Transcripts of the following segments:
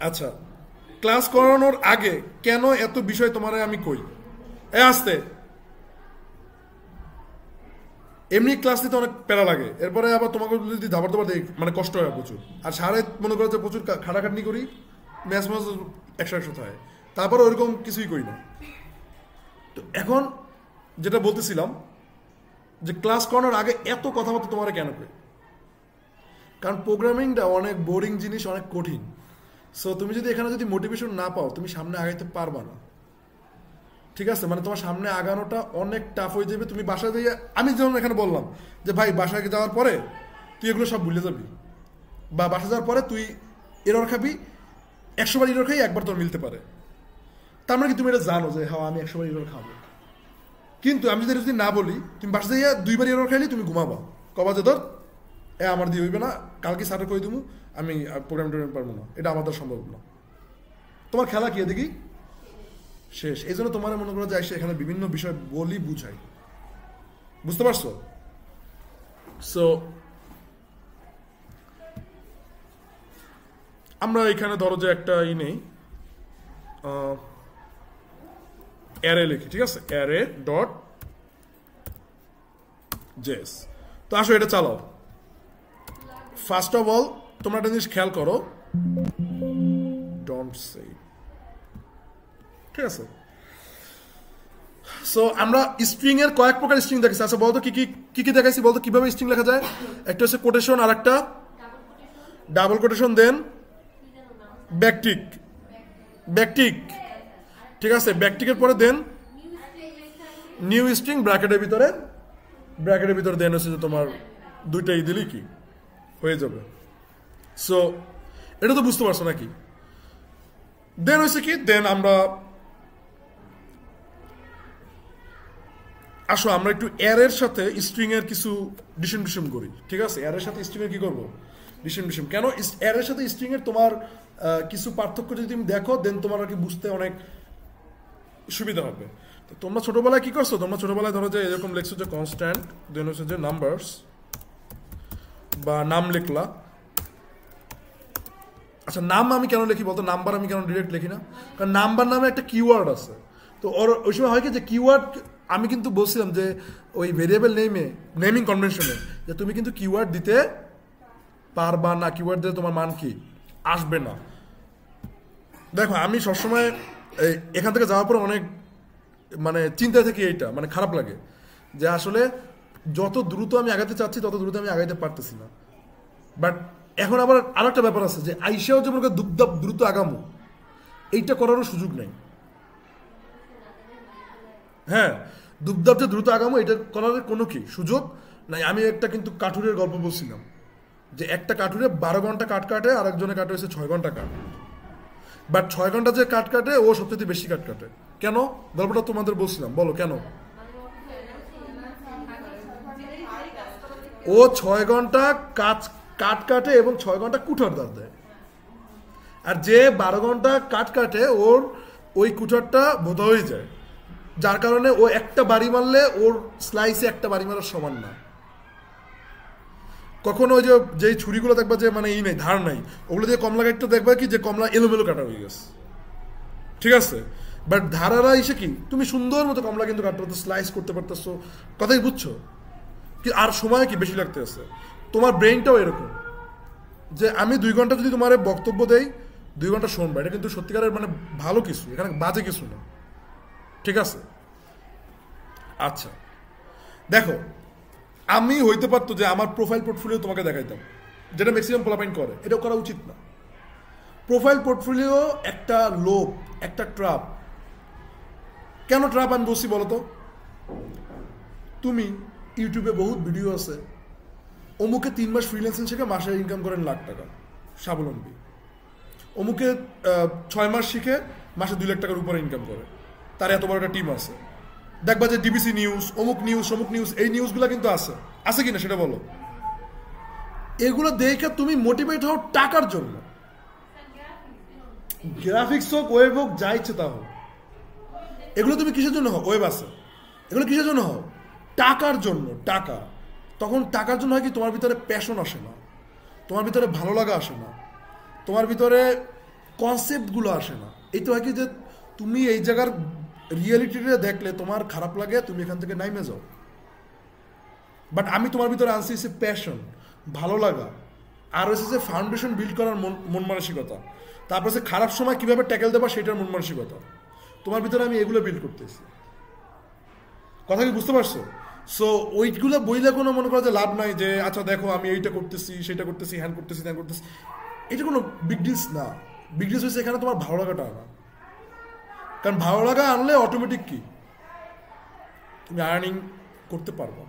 আচ্ছা, ক্লাস করানোর আগে কেন এত বিষয় তোমারে আমি কই? আসতে এমনি ক্লাস নিতে অনেক প্যারা লাগে, এরপরে আবার তোমাকে যদি দাবার দাবার দেই মানে কষ্ট হয় প্রচুর। আর সারে মনে করো যে প্রচুর খাটাখাটনি করি, ম্যাচ ম্যাচ একশো একশো থাকে, তারপরে ওইরকম কিছুই করি না। তো এখন যেটা বলতেছিলাম যে ক্লাস করানোর আগে এত কথাবার্তা তোমার কেন কই? কারণ প্রোগ্রামিংটা অনেক বোরিং জিনিস, অনেক কঠিন। সো তুমি যদি এখানে যদি মোটিভেশন না পাও, তুমি সামনে আগাইতে পারবা না। ঠিক আছে, মানে তোমার সামনে আগানোটা অনেক টাফ হয়ে যাবে। তুমি বাসায় দিয়ে, আমি যেমন এখানে বললাম যে ভাই বাসায় যাওয়ার পরে তুই এগুলো সব ভুলে যাবি, বা বাসা যাওয়ার পরে তুই এরর খাবি, 100 বার এরর খাই একবার তোর মিলতে পারে। তার মানে কি তুমি এটা জানো যে হ্যাঁ আমি 100 বার এরর খাবো। কিন্তু আমি যদি না বলি, তুমি বাসা যাইয়া 2 বার এরর খাইলে তুমি ঘুমাবা, কবা যে ধর আমার দিয়ে হইবে না, কালকে স্যারের কই দেবো, আমি প্রোগ্রাম টোগ্রাম পারবো না, এটা আমাদের সম্ভব না। তোমার খেলা কি এদিকে শেষ। এই জন্য তোমার মনে করো যে এখানে বিভিন্ন বিষয় বলি বুঝাই, বুঝতে পারছো? সো আমরা এখানে ধরো যে একটা নেই, অ্যারে লিখি, ঠিক আছে, অ্যারে ডট জেস। তো আসো এটা চালাও। ফার্স্ট অফ অল তোমরা একটা জিনিস খেয়াল করো, ডোন্ট সে, ঠিক আছে? সো আমরা স্ট্রিং এর কয়েক প্রকার স্ট্রিং দেখেছি। আচ্ছা বলতো কি কি কি দেখাইছি বলতো, কিভাবে স্ট্রিং লেখা যায়? একটা হচ্ছে কোটেশন, আর একটা ডাবল কোটেশন, দেন ব্যাকটিক, ব্যাকটিক, ঠিক আছে, ব্যাকটিকের পরে দেন নিউ স্ট্রিং ব্র্যাকেটের ভিতরে, ব্র্যাকেটের ভিতরে দেন হচ্ছে যে তোমার দুইটাই দিলেই কি হয়ে যাবে। সো এটা তো বুঝতে পারছো নাকি? দেন হচ্ছে কি, দেন আমরা আসো আমরা একটু অ্যারের সাথে স্ট্রিং এর কিছু ডিসিম করি, ঠিক আছে? অ্যারের সাথে স্ট্রিং এর কি করবো, ডিসিম। কেন অ্যারের সাথে স্ট্রিং এর তোমার কিছু পার্থক্য যদি তুমি দেখো, দেন তোমার আর কি বুঝতে অনেক সুবিধা হবে। তো তোমরা ছোটবেলায় কি করছো? তোমরা ছোটবেলায় ধরো যে এরকম লিখছো যে কনস্ট্যান্ট, দেন হচ্ছে যে নাম্বারস বা নাম লিখলা। আচ্ছা নাম আমি কেন লিখি বলতো, নাম্বার আমি কেন ডিরেক্ট লিখি না? কারণ নাম্বার নামে একটা কিওয়ার্ড আছে। তো ওই সময় হয় কি যে কিওয়ার্ড, আমি কিন্তু বলছিলাম যে ওই ভেরিয়েবল নেমিং কনভেনশনে যে তুমি কিন্তু কিওয়ার্ড দিতে পারবা না, কিওয়ার্ড দিলে তোমার মান কি আসবে না। দেখো আমি সবসময় এখান থেকে যাওয়ার পর অনেক মানে চিন্তা থেকে এইটা মানে খারাপ লাগে যে আসলে যত দ্রুত আমি আগাতে চাচ্ছি তত দ্রুত আমি আগাইতে পারতেছি না। বাট এখন আবার আরো একটা ব্যাপার আছে যে আইসাও যে মনে দুপদাপ দ্রুত আগামো, এইটা করারও সুযোগ নেই। হ্যাঁ, দুপদাপ যে দ্রুত আগামো এটা করার কোনো কি সুযোগ নাই। আমি একটা কিন্তু কাঠুরের গল্প বলছিলাম যে একটা কাঠুরে 12 ঘন্টা কাঠ কাটে, আর একজনের কাটে হচ্ছে 6 ঘন্টা কাঠ। বাট 6 ঘন্টা যে কাঠ কাটে ও সবচেয়ে বেশি কাঠ কাটে। কেন? গল্পটা তোমাদের বলছিলাম, বলো কেন? ও 6 ঘন্টা কাঠ কাটে এবং 6 ঘন্টা কুঠার দাঁত দেয়। আর যে 12 ঘন্টা কাঠ কাটে ওর ওই কুঠারটা বোধা হয়ে যায়, যার কারণে ও একটা বাড়ি মারলে ওর স্লাইসে একটা বাড়ি মারার সমান না। কখনো ওই যে যেই ছুরিগুলো দেখবা যে মানে নেই, ধার নাই, ওগুলো দিয়ে কমলা কাটতে দেখবা কি যে কমলা এলোমেলো কাটা হয়ে গেছে, ঠিক আছে? বাট ধারারা এসে কি তুমি সুন্দর মতো কমলা কিন্তু কাটতে পারতো, স্লাইস করতে পারতেছো, কথাই বুঝছো কি? আর সময় কি বেশি লাগতে আছে। তোমার ব্রেইনটাও এরকম যে আমি 2 ঘন্টা যদি তোমার বক্তব্য দেই, 2 ঘন্টা শুনবা, এটা কিন্তু সত্যিকারের মানে ভালো কিছু, এখানে বাজে কিছু না, ঠিক আছে? আচ্ছা দেখো, আমি হইতে পারতো যে আমার প্রোফাইল পোর্টফোলিও তোমাকে দেখাইতাম, যেটা ম্যাক্সিমাম পোলাপাইন করে, এটা করা উচিত না। প্রোফাইল পোর্টফোলিও একটা লোভ, একটা ট্রাপ। কেন ট্রাপ আমি বলছি বলো তো? তুমি ইউটিউবে বহুত ভিডিও আছে, অমুকে 3 মাস ফ্রিল্যান্সিং শিখে মাসে ইনকাম করেন লাখ টাকা, স্বাবলম্বী। অমুকে 6 মাস শিখে মাসে 2 লাখ টাকার উপরে ইনকাম করে, তার এত বড় একটা টিম আছে। দেখবা যে ডিবিসি নিউজ, অমুক নিউজ, অমুক নিউজ, এই নিউজগুলো কিন্তু আছে কিনা সেটা বলো। এগুলো দেখে তুমি মোটিভেট হও টাকার জন্য, গ্রাফিক্স হোক, ওয়েব হোক, যা ইচ্ছে তা হোক। এগুলো তুমি কিসের জন্য হও? ওয়েব আছে, এগুলো কিসের জন্য হও? টাকার জন্য। টাকা, তখন টাকার জন্য হয় কি, তোমার ভিতরে প্যাশন আসে না, তোমার ভিতরে ভালো লাগা আসে না, তোমার ভিতরে কনসেপ্টগুলো আসে না। এই তো হয় কি যে তুমি এই জায়গার রিয়েলিটিটা দেখলে তোমার খারাপ লাগে, তুমি এখান থেকে নাইমে যাও। বাট আমি তোমার ভিতরে আনছি সে প্যাশন, ভালো লাগা, আর হচ্ছে যে ফাউন্ডেশন বিল্ড করার মন মানসিকতা, তারপর সে খারাপ সময় কীভাবে ট্যাকেল দেবা সেটার মন মানসিকতা, তোমার ভিতরে আমি এগুলো বিল্ড করতেছি। কথা কি বুঝতে পারছো? সো ওইগুলো বইলে কোনো মনে করা যে লাভ নাই যে আচ্ছা দেখো আমি এইটা করতেছি সেটা করতেছি হ্যান করতেছি ত্যান করতেছি, এটা কোনো বিগ ডিলস না। বিগ ডিলস হচ্ছে এখানে তোমার ভালো লাগাটা আনা। কারণ ভালো লাগা আনলে অটোমেটিক কি তুমি আর্নিং করতে পারবো।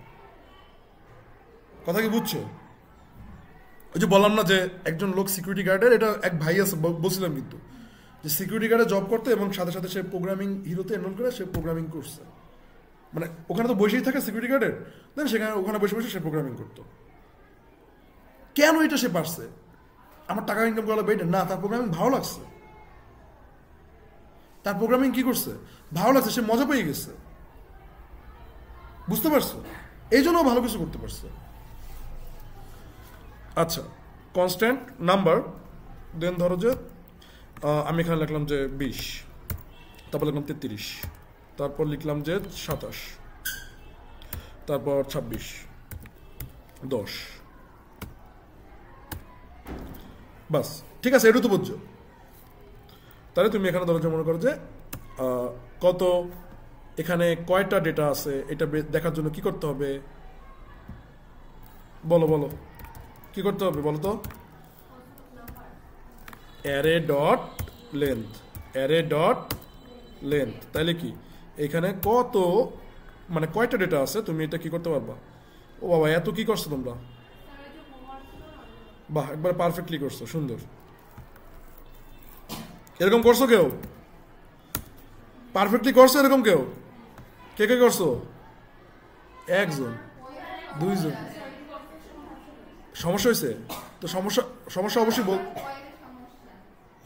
কথা কি বুঝছো? ওই যে বললাম না যে একজন লোক সিকিউরিটি গার্ডের, এটা এক ভাই আছে বলছিলাম কিন্তু, যে সিকিউরিটি গার্ডে জব করতে এবং সাথে সাথে সে প্রোগ্রামিং হিরোতে এনরোল করে সে প্রোগ্রামিং করছে। মানে ওখানে তো বসেই থাকে সিকিউরিটি গার্ডের, দেন সেখানে ওখানে বসে বসে সে প্রোগ্রামিং করতো। কেন এটা সে পারছে? আমার টাকা ইনকাম করা লাগবে এটা না, তার প্রোগ্রামিং ভালো লাগছে। তার প্রোগ্রামিং কি করছে? ভালো লাগছে, সে মজা পেয়ে গেছে। বুঝতে পারছো? এই জন্য ভালো কিছু করতে পারছে। আচ্ছা, কনস্ট্যান্ট নাম্বার, দেন ধরো যে আমি এখানে লিখলাম যে 20, তারপর লিখলাম 33, তারপর লিখলাম যে 27, তারপর 26, 10, বাস। ঠিক আছে, এটা তো বুঝছো। তাহলে তুমি এখানে ধরো যে মনে করো যে কত এখানে কয়টা ডেটা আছে এটা দেখার জন্য কি করতে হবে? বলো বলো, কি করতে হবে বলো তো? Array dot length, array dot length. তাহলে কি এখানে কত মানে কয়টা ডেটা আছে তুমি এটা কি করতে পারবা? ও বাবা, এত কি করছো তোমরা? বাহ, একবার পারফেক্টলি করছো, সুন্দর। এরকম করছো কেউ? পারফেক্টলি করছো এরকম কেউ? কে কে করছো? একজন, দুইজন? সমস্যা হয়েছে তো? সমস্যা সমস্যা অবশ্যই বল।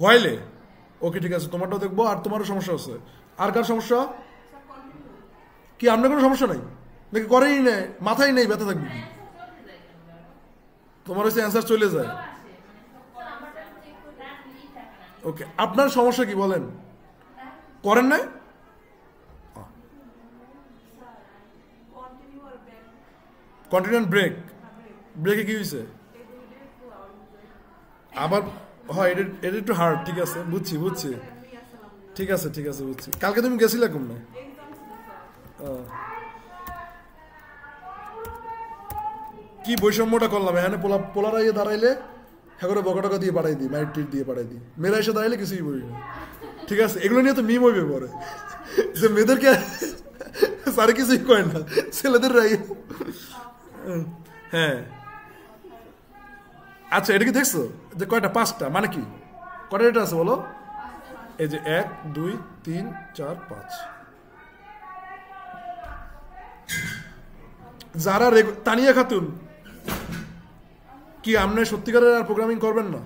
হোয়াইলে ওকে, ঠিক আছে, তোমারটাও দেখবো। আর তোমারও সমস্যা হচ্ছে? আর কার সমস্যা কি? আপনার কোনো সমস্যা নাই নাকি? করেই নেই, মাথায় নেই, ব্যথা থাকবে কি? তোমার হচ্ছে অ্যান্সার চলে যায়। ওকে, আপনার সমস্যা কি বলেন? করেন না? কন্টিনিউ ব্রেক, ব্রেকে কি হয়েছে আবার? হয় এটা একটু হার্ড। ঠিক আছে, বুঝছি বুঝছি, ঠিক আছে ঠিক আছে, বুঝছি। কালকে তুমি গেছিলে কমনে? কি বৈষম্যটা করলাম এখানে? পোলারা ইয়ে দাঁড়াইলে হ্যাঁ করে বকা টকা দিয়ে পাঠাই দিই, মাইট টিট দিয়ে পাঠাই দিই। মেয়েরা এসে দাঁড়াইলে কিছুই বলি না। ঠিক আছে, এগুলো নিয়ে তো মিম হইবে পরে যে মেয়েদেরকে সারে কিছুই কয় না, ছেলেদের রাই। হ্যাঁ, আচ্ছা, এটা কি দেখছো যে কয়টা? 5টা। মানে কি কয়টা ডেটা আছে বলো? এই যে 1 2 3 4 5। যারা তানিয়া খাতুন, কি আপনি সত্যিকারের আর প্রোগ্রামিং করবেন না?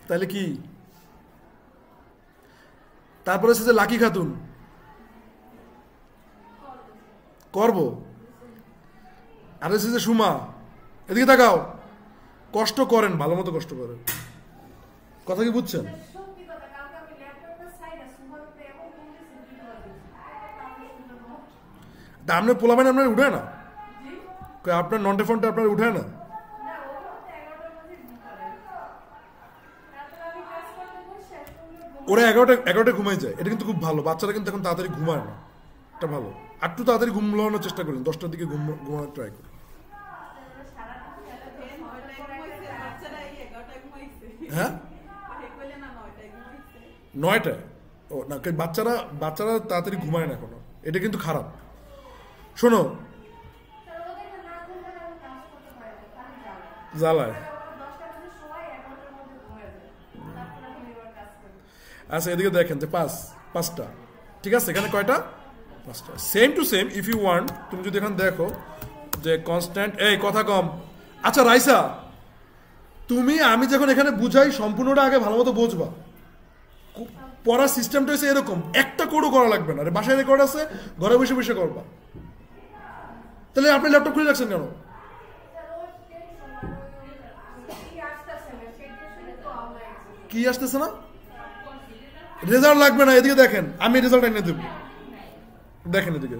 তাহলে কি? তারপরে হচ্ছে যে লাকি খাতুন, করবো। আর হচ্ছে যে সুমা, এদিকে তাকাও, কষ্ট করেন, ভালো মতো কষ্ট করেন। কথা কি বুঝছেন? আপনি পোলাবেন, আপনার উঠে না? আপনার নন্টে ফন্টে আপনার উঠে না? ওরা 11টা ঘুমাই যায়, এটা কিন্তু খুব ভালো। বাচ্চারা কিন্তু এখন তাড়াতাড়ি ঘুমায় না, এটা ভালো। একটু তাড়াতাড়ি ঘুমানোর চেষ্টা করেন, 10টার দিকে ঘুমানোর ট্রাই করুন। হ্যাঁ, 9টায়? ও না, বাচ্চারা তাড়াতাড়ি ঘুমায় না এখনো, এটা কিন্তু খারাপ। শোনো, জ্বালায়। আচ্ছা, এদিকে দেখেন যে 5টা। ঠিক আছে, এখানে কয়টা? 5টা। Same to same if you want, তুমি যদি এখানে দেখো যে কনস্ট্যান্ট, এই কথা কম। আচ্ছা রাইসা, আমি যখন এখানে বুঝাই সম্পূর্ণটা আগে ভালো মতো বুঝবা। পড়ার সিস্টেমটা হচ্ছে এরকম, একটা কোডও করা লাগবে না। বাসায় রেকর্ড আছে, ঘরে বসে বসে করবা। তাহলে আপনি ল্যাপটপ খুলে রাখছেন কেন? কি আসতেছে না? রেজাল্ট লাগবে না, এদিকে দেখেন আমি রেজাল্ট এনে দেব, দেখেন এদিকে।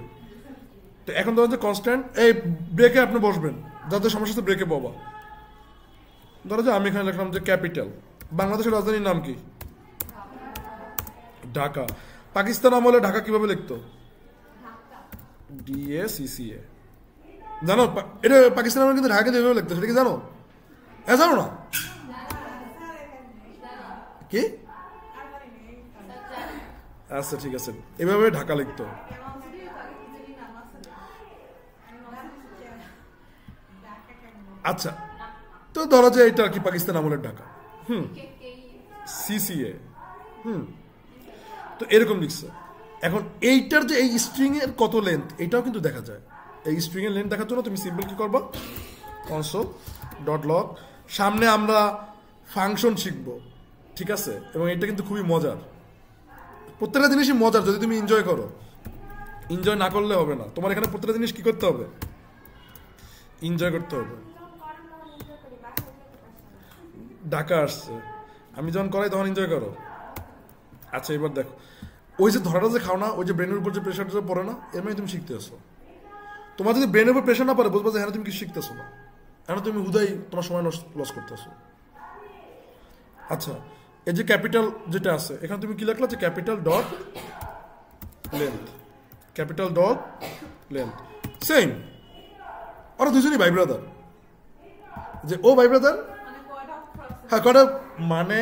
তো এখন ধরেন যে কনস্ট্যান্ট, এই ব্রেকে আপনি বসবেন, যাদের সমস্যা হচ্ছে ব্রেকে বাবা। ধরো যে আমি এখানে লিখলাম যে ক্যাপিটাল, বাংলাদেশের রাজধানীর নাম কি? ঢাকা। পাকিস্তান আমলে ঢাকা কিভাবে লিখতো? DACCA। জানো এটা পাকিস্তান আমলে কিন্তু ঢাকা কিন্তু এভাবে লিখতো, সেটা কি জানো? জানো না কি? আচ্ছা ঠিক আছে, এভাবে ঢাকা লিখতো। আচ্ছা, তো ধরো যে এটা আর কি পাকিস্তান আমলের ঢাকা, CCA, তো এরকম লিখছে। এখন এইটার যে এই স্ট্রিং এর কত লেন্থ, এটাও কিন্তু দেখা যায়। এই স্ট্রিং এর লেন্থ দেখার জন্য তুমি সিম্পল কি করবা, কনসোল ডট লগ, সামনে আমরা ফাংশন শিখবো, ঠিক আছে? এবং এটা কিন্তু খুবই মজার, প্রত্যেকটা জিনিসই মজার যদি তুমি এনজয় করো। এনজয় না করলে হবে না, তোমার এখানে প্রত্যেকটা জিনিস কি করতে হবে, এনজয় করতে হবে। ঢাকা আসছে, আমি যখন করাই তখন এনজয় করো। আচ্ছা এবার দেখো, ওই যে ধরাটা যে খাও না, ওই যে ব্রেনের উপর যে প্রেশারটা পড়ে না, এর মানে তুমি শিখতে আসো। তোমার যদি ব্রেনের উপর প্রেশার না পড়ে, বুঝবো যে হ্যাঁ তুমি কি শিখতেছো না, এখন তুমি হুদাই তোমার সময় লস করতেছো। আচ্ছা, এই যে ক্যাপিটাল যেটা আছে, এখানে তুমি কি লিখলা যে capital dot length, capital dot length, same. ওরা দুজনই ভাই ব্রাদার, যে ও ভাই ব্রাদার, হ্যাঁ কটা মানে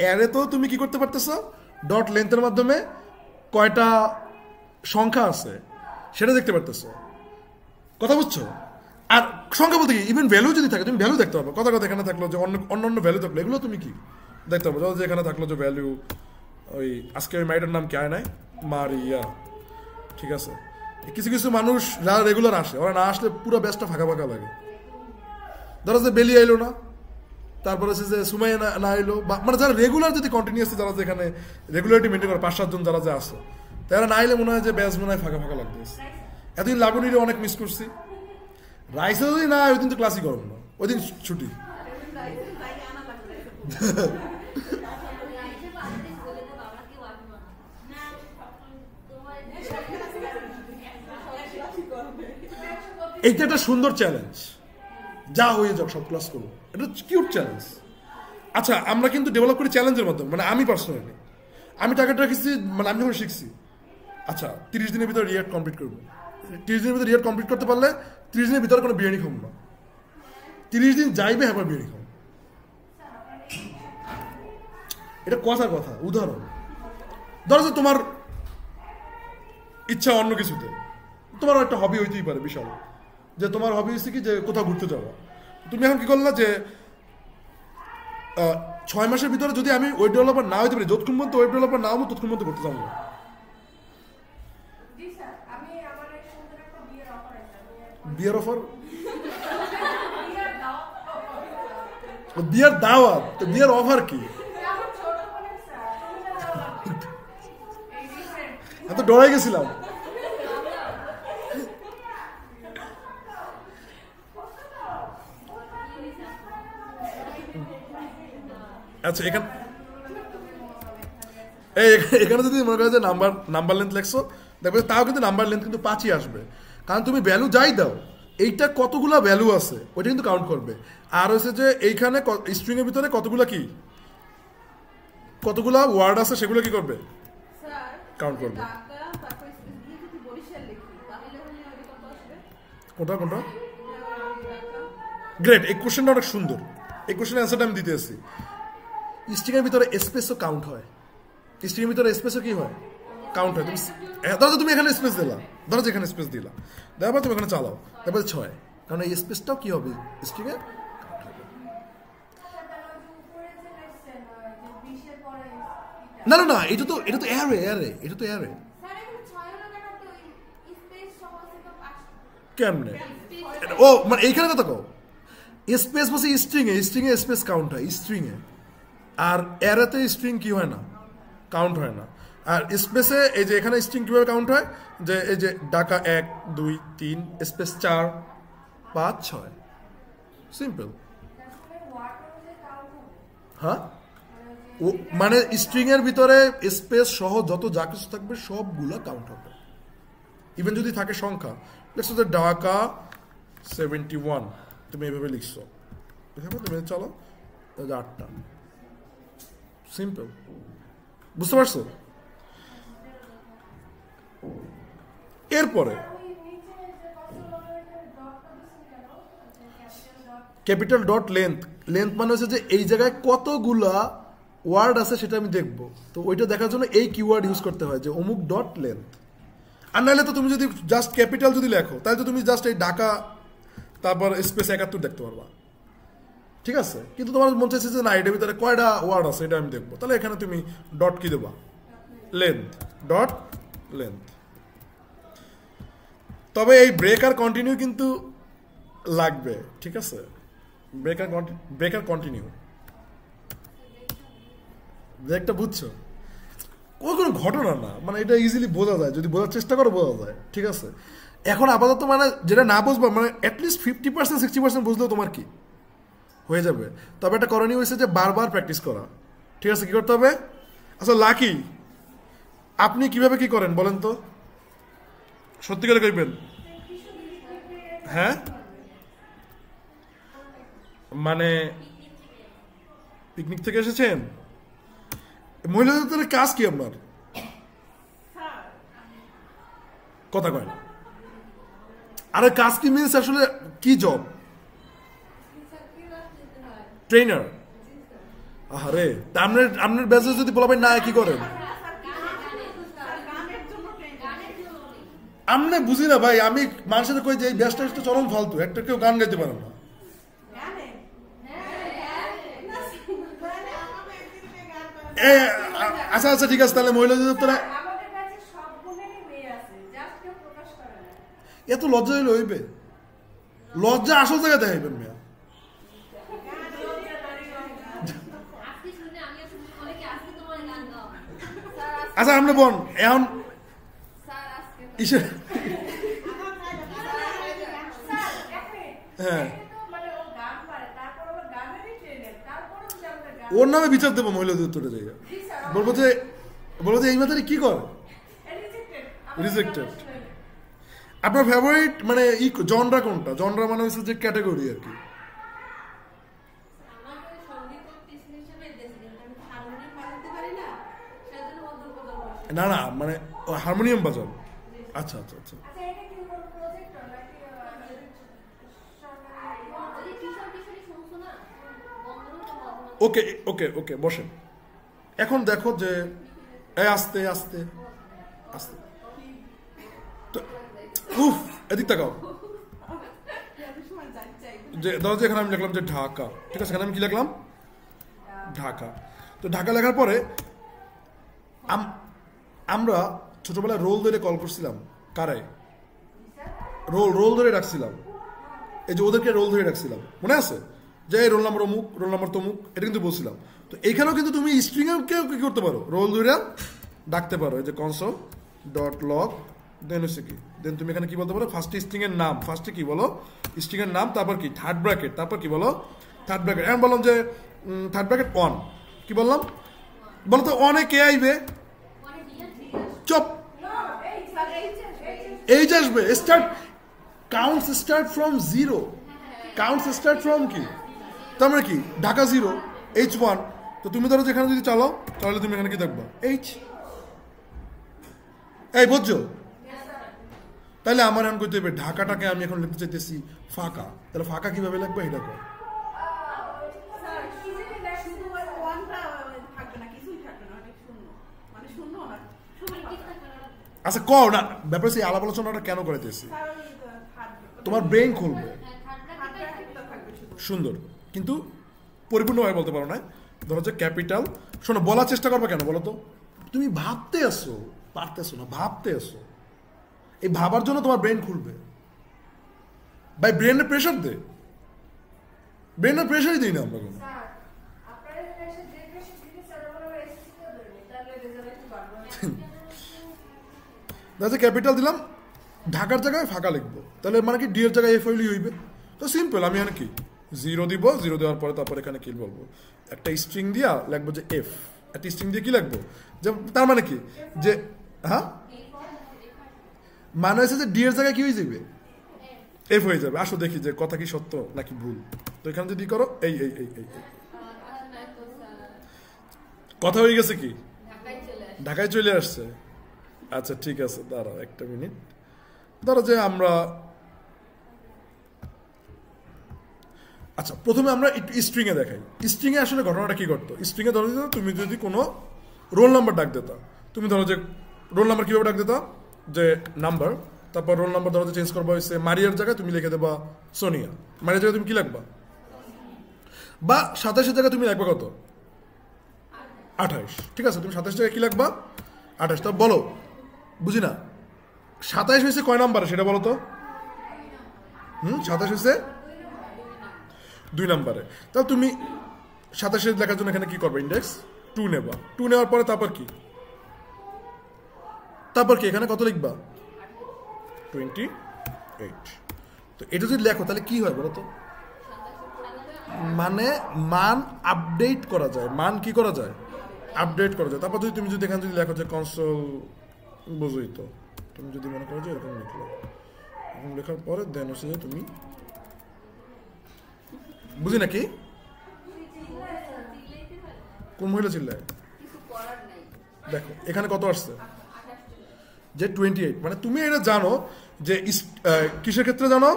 অ্যারে তো তুমি কি করতে পারতেছো, ডট লেন্থের মাধ্যমে কয়টা সংখ্যা আছে সেটা দেখতে পারতেছো, কথা বুঝছো? আর সংখ্যা বলতে কি, ইভেন ভ্যালু যদি থাকে তুমি ভ্যালু দেখতে পারবে, কথা কথা এখানে থাকলো যে অন্য ভ্যালু থাকলো, এগুলো তুমি কি দেখতে পাবো। যে এখানে থাকলো যে ভ্যালু, ওই আজকে ওই মাইটার নাম কি আয় নাই, মারিয়া, ঠিক আছে? কিছু কিছু মানুষ যারা রেগুলার আসে, ওরা না আসলে পুরো ব্যাচটা ফাঁকা ফাঁকা লাগে। ধরো যে বেলি আইলো না, তারপরে হচ্ছে যে সুমাইয়া না এলো, বা মানে যারা রেগুলার যদি কন্টিনিউসলি যারা যেখানে রেগুলারিটি মেনটেন করে 5-7 জন যারা যে আসে, তারা না এলে মনে হয় যে ব্যাচ মনে হয় ফাঁকা ফাঁকা লাগতেছে। এতদিন লাবণীরে অনেক মিস করছি। রাইসে যদি না ওই দিন তো ক্লাসই করব না, ওই দিন ছুটি। এইটা একটা সুন্দর চ্যালেঞ্জ, যা হয়ে যাক সব ক্লাস করবো, এটা কিউট চ্যালেঞ্জ। আচ্ছা আমরা কিন্তু ডেভেলপ করি চ্যালেঞ্জের মাধ্যমে, মানে আমি পার্সোনালি আমি টার্গেট রেখেছি, মানে আমি যখন শিখছি আচ্ছা 30 দিনের ভিতরে রিয়াক্ট কমপ্লিট করবো, 30 দিনের ভিতরে রিয়াক্ট কমপ্লিট করতে পারলে 30 দিনের ভিতরে কোনো বিরিয়ানি খাবো না, 30 দিন যাইবে হ্যাঁ বিরিয়ানি খাবো। এটা কথার কথা, উদাহরণ। ধরো যে তোমার ইচ্ছা অন্য কিছুতে, তোমার একটা হবি হইতেই পারে বিশাল, যে তোমার হবি হচ্ছে কি যে কোথাও ঘুরতে যাওয়া, তুমি এখন কি করলা যে 6 মাসের ভিতরে যদি আমি ওয়েব ডেভেলপার না হইতে পারি, যতক্ষণ পর্যন্ত ওয়েব ডেভেলপার না হবো ততক্ষণ পর্যন্ত করতে যাবো না। বিয়ার অফার, বিয়ার দাওয়াত, তো বিয়ার অফার কি? আমি তো ডরাই গেছিলাম। আচ্ছা এখানে যদি মনে করো যে নাম্বার লেন্থ লেখছো, দেখবে তাও কিন্তু নাম্বার লেন্থ কিন্তু 5ই আসবে, কারণ তুমি ভ্যালু যাই দাও, এইটা কতগুলা ভ্যালু আছে ওইটা কিন্তু কাউন্ট করবে। আর হচ্ছে যে এইখানে স্ট্রিং এর ভিতরে কতগুলা ওয়ার্ড আছে সেগুলো কি করবে, কাউন্ট করবে। কোনটা গ্রেট, এই কোশ্চেনটা অনেক সুন্দর, এই কোশ্চেনের অ্যান্সারটা আমি দিতে আসছি। স্ট্রিং এর ভিতরে স্পেসও কাউন্ট হয়, স্ট্রিং এর ভিতরে স্পেসও কি হয়, কাউন্ট হয়। ধরো তুমি এখানে স্পেস দিলা, ধরো যে এখানে স্পেস দিলা, তারপর তুমি এখানে চালাও, তারপরে 6, কারণ এই স্পেসটাও কি হবে স্ট্রিং এ। না না না, এটা তো অ্যারে, এটা তো অ্যারে। কেমনে? ও মানে এইখানে কথা কও, স্পেস বসে স্ট্রিং এ স্পেস কাউন্ট হয় স্ট্রিং এ, আর অ্যারেতে স্ট্রিং কি হয় না, কাউন্ট হয় না। আর স্পেসে এই যে এখানে স্ট্রিং কিভাবে কাউন্ট হয়, যে এই যে ঢাকা 1 2 3 স্পেস 4 5 6, সিম্পল। হ্যাঁ, ও মানে স্ট্রিং এর ভিতরে স্পেস সহ যত যা কিছু থাকবে সবগুলা কাউন্ট হবে, ইভেন যদি থাকে সংখ্যা, লেটস সে ঢাকা 71 তুমি এইভাবে লিখছো, তুমি চলো 8টা, সিম্পল, বুঝতে পারছো? এরপরে ক্যাপিটাল ডট লেন্থ, লেন্থ মানে হচ্ছে যে এই জায়গায় কতগুলা ওয়ার্ড আছে সেটা আমি দেখবো, তো ওইটা দেখার জন্য এই কিওয়ার্ড ইউজ করতে হয় যে অমুক ডট লেন্থ। আর নাহলে তো তুমি যদি জাস্ট ক্যাপিটাল যদি লেখো তাহলে তো তুমি জাস্ট এই ঢাকা তারপর স্পেস 71 দেখতে পারবা, ঠিক আছে? কিন্তু তোমার মনে চাইছে যে না এটার ভিতরে কয়টা ওয়ার্ড আছে এটা আমি দেখবো, তাহলে এখানে তুমি ডট কি দেবা, লেন্থ, ডট লেন্থ। তবে এই ব্রেক আর কন্টিনিউ কিন্তু লাগবে, ঠিক আছে? ব্রেক আর কন্টিনিউ, ব্রেকটা বুঝছো? কোনো ঘটনা না, মানে এটা ইজিলি বোঝা যায়, যদি বোঝার চেষ্টা করো বোঝা যায়, ঠিক আছে? এখন আপাতত মানে যেটা না বুঝবা মানে অ্যাটলিস্ট 50% 60% বুঝলেও তোমার কি হয়ে যাবে। তবে একটা করণীয় হয়েছে যে বারবার প্র্যাকটিস করা, ঠিক আছে? কি করতে হবে? আচ্ছা লাকি, আপনি কিভাবে কি করেন বলেন তো, সত্যি করে কইবেন? হ্যাঁ, মানে পিকনিক থেকে এসেছেন? মহিলাদের কাজ কি আপনার? কথা কয় না। আরে কাজ কি মিনস আসলে কি জব? ট্রেনার? আরে আপনার ব্যাচে যদি বলাবেন না কি করেন? আমি বুঝি না ভাই, আমি মানুষের কই যে এই ব্যাচটা একটু চরম ফালতু, একটা কেউ গান গাইতে পারে না। আচ্ছা আচ্ছা ঠিক আছে, তাহলে মহিলাদের তোরা এত লজ্জা হইলে হইবে? লজ্জা আসল জায়গায় দেখাইবেন মেয়া। আচ্ছা আমরা বোন এখন হ্যাঁ ওর নামে বিচার দেবো মহিলাদের উত্তরে জায়গা, বলবো যে এই মাথায় কি কর, রিজেক্টেড। আপনার ফেভারিট মানে জনরা কোনটা? জনরা মানে হচ্ছে যে ক্যাটাগরি আর কি। না না মানে হারমোনিয়াম বাজান। আচ্ছা আচ্ছা আচ্ছা, ওকে ওকে ওকে বসেন। এখন দেখো যে আস্তে আস্তে আস্তে, উফ এদিক তাকাও, যে ধরো যে এখানে আমি লিখলাম যে ঢাকা, ঠিক আছে? এখানে আমি কি লিখলাম? ঢাকা। তো ঢাকা লেখার পরে আমরা ছোটবেলায় রোল ধরে কল করছিলাম, কারে? রোল ধরে ডাকছিলাম, এই যে ওদেরকে রোল ধরে ডাকছিলাম, মনে আছে? যে রোল নাম্বার অমুক, রোল নাম্বার তমুক, এটা কিন্তু বলছিলাম। তো এইখানেও কিন্তু তুমি স্ট্রিং কেউ কি করতে পারো, রোল ধরে ডাকতে পারো, এই যে কনসোল ডট লগ, দেন হচ্ছে কি, দেন তুমি এখানে কি বলতে পারো, ফার্স্টে স্ট্রিং এর নাম, ফার্স্টে কি বলো স্ট্রিং এর নাম, তারপর কি থার্ড ব্র্যাকেট, তারপর কি বলো থার্ড ব্র্যাকেট। এখন বললাম যে থার্ড ব্র্যাকেট অন, কি বললাম বলো তো? অনে কে আইবে? চপ, এইচ আসবে। Start counts start from 0, counts start from কি, তার মানে কি ঢাকা 0 H1। তো তুমি ধরো যেখানে যদি চালাও তাহলে তুমি এখানে কি দেখবা এইচ, এই বুঝছো? তাহলে আমার এখন করতে হবে ঢাকাটাকে আমি এখন লিখতে চাইতেছি ফাঁকা, তাহলে ফাঁকা কিভাবে লিখবো এটা কর। আচ্ছা কও না, ব্যাপারে সেই আলাপ আলোচনাটা কেন করাইতেছি, তোমার ব্রেন খুলবে, সুন্দর, কিন্তু পরিপূর্ণভাবে বলতে পারো না। ধরো যে ক্যাপিটাল, শোনো বলার চেষ্টা করবে কেন বলো তো? তুমি ভাবতে আসো, পারতেছো না, ভাবতে আসো, এই ভাবার জন্য তোমার ব্রেন খুলবে। ভাই ব্রেনের প্রেশার দে, ব্রেনের প্রেশারই দিই না আমরা কোনো। দেখো ক্যাপিটাল দিলাম, ঢাকার জায়গায় ফাঁকা লিখবো, তাহলে মানে কি ডি এর জায়গায় এফ হইলেই হইবে। তো সিম্পল, আমি এখানে কি জিরো দিব, জিরো দেওয়ার পরে তারপর এখানে কি বলবো, একটা স্ট্রিং দিয়া লিখবো যে এফ, একটা স্ট্রিং দিয়ে কি লিখবো, যে তার মানে কি যে হ্যাঁ মানে হচ্ছে যে ডি এর জায়গায় কি হয়ে যাবে, এফ হয়ে যাবে। আসো দেখি যে কথা কি সত্য নাকি ভুল। তো এখানে যদি করো এই এই এই এই কথা হয়ে গেছে কি, ঢাকায় চলে আসছে। আচ্ছা ঠিক আছে, দাঁড়াও একটা মিনিট। ধরো যে আমরা আচ্ছা প্রথমে আমরা একটু স্ট্রিং এ দেখাই। স্ট্রিং এ আসলে ঘটনাটা কি করতো, স্ট্রিং এ ধরো যে তুমি যদি কোনো রোল নাম্বার ডাক দিতা, তুমি ধরো যে রোল নাম্বার কিভাবে ডাক দিতা, যে নাম্বার, তারপর রোল নাম্বার ধরো যে চেঞ্জ করবা হয়েছে মারিয়ার জায়গায় তুমি লিখে দেবা সোনিয়া, মারিয়ার জায়গায় তুমি কি লিখবা, বা 27-এর জায়গায় তুমি লিখবা কত 28, ঠিক আছে তুমি 27 জায়গায় কি লিখবা 28। তা বলো বুঝি না 27 হয়েছে কয় নাম্বারে সেটা বলো তো। 27 হয়েছে 2 নাম্বারে। তাহলে তুমি 27 লেখার জন্য এখানে কি করবে, ইন্ডেক্স 2 নেবা, 2 নেওয়ার পরে তারপর কি, তারপর কি এখানে কত লিখবা 28। তো এটা যদি লেখো তাহলে কি হয় বলো তো, মানে মান আপডেট করা যায়, মান কি করা যায় আপডেট করা যায়। তারপর যদি তুমি যদি এখানে যদি লেখো যে কনসোল, বুঝোই তো, তুমি যদি মনে করো যে এরকম লিখলো, এরকম লেখার পরে দেন হচ্ছে যে তুমি বুঝি নাকি কোন মহিলা চিল্লায়, দেখো এখানে কত আসছে যে 28। মানে তুমি এটা জানো যে কিসের ক্ষেত্রে জানো,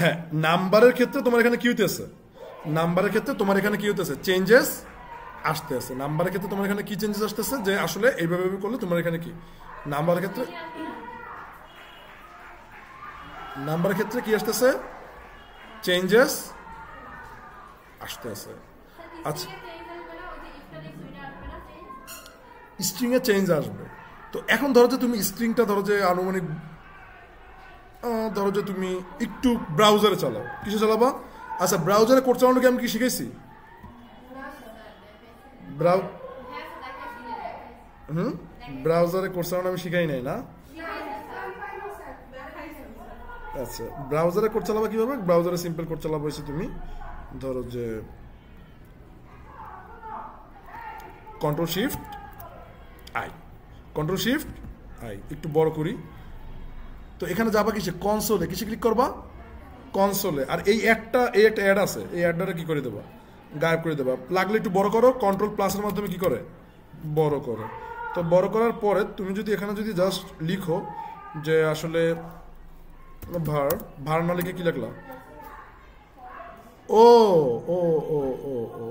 হ্যাঁ নাম্বারের ক্ষেত্রে তোমার এখানে কি হইতেছে, নাম্বারের ক্ষেত্রে তোমার এখানে কি হইতেছে চেঞ্জেস আসতে আছে। নাম্বারের ক্ষেত্রে তোমার এখানে কি চেঞ্জেস আসতেছে, যে আসলে এইভাবে করলে তোমার এখানে কি নাম্বারের ক্ষেত্রে, নাম্বারের ক্ষেত্রে কি আসতেছে চেঞ্জেস আসতে আছে। আচ্ছা স্ট্রিং এ চেঞ্জ আসবে। তো এখন ধরো যে তুমি স্ট্রিংটা ধরো যে আনুমানিক ধরো যে তুমি একটু ব্রাউজারে চালাও, কিসে চালাবা, আচ্ছা ব্রাউজারে কোড চালানোকে আমি কি শিখেছি, ব্রাউজারে কোড চালানো আমি শিখাই নাই না। আচ্ছা ব্রাউজারে কোড চালাবা কিভাবে, ব্রাউজারে সিম্পল কোড চালাবো হয়েছে তুমি ধরো যে control shift I, control shift I একটু বড় করি। তো এখানে যাবা কিসে, কনসোলে, কিসে ক্লিক করবা কনসোলে। আর এই একটা অ্যাড আছে, এই অ্যাডটা কি করে দেবা গায়েব করে দেবা, লাগলে একটু বড় করো, কন্ট্রোল প্লাসের মাধ্যমে কি করে বড় করো। তো বড় করার পরে তুমি যদি এখানে যদি জাস্ট লিখো যে আসলে ভার, ভার না লিখে কি লিখলা, ও ও ও ও ও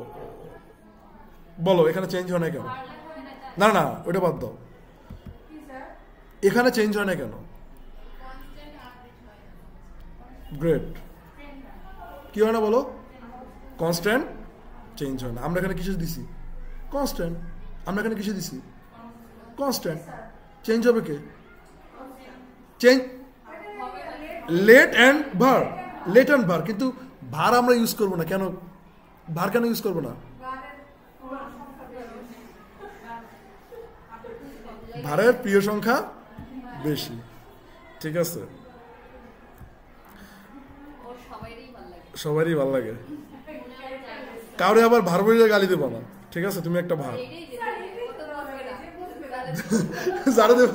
বলো এখানে চেঞ্জ হয় না কেন, না না ওটা বাদ দাও, এখানে চেঞ্জ হয় না কেন, গ্রেট কি হয় না বলো, কনস্ট্যান্ট চেঞ্জ হয় না। আমরা এখানে কিসে দিছি কনস্ট্যান্ট, আমরা এখানে কিসে দিছি কনস্ট্যান্ট, চেঞ্জ হবে কে, চেঞ্জ লেট অ্যান্ড ভার, লেট অ্যান্ড ভার, কিন্তু ভার আমরা ইউজ করবো না কেন, ভার কেন ইউজ করবো না, ভারের প্রিয় সংখ্যা বেশি, ঠিক আছে সবারই ভালো লাগে, কাউরে আবার ভার বলে গালি দেবো না, ঠিক আছে তুমি একটা ভার যারা দেব।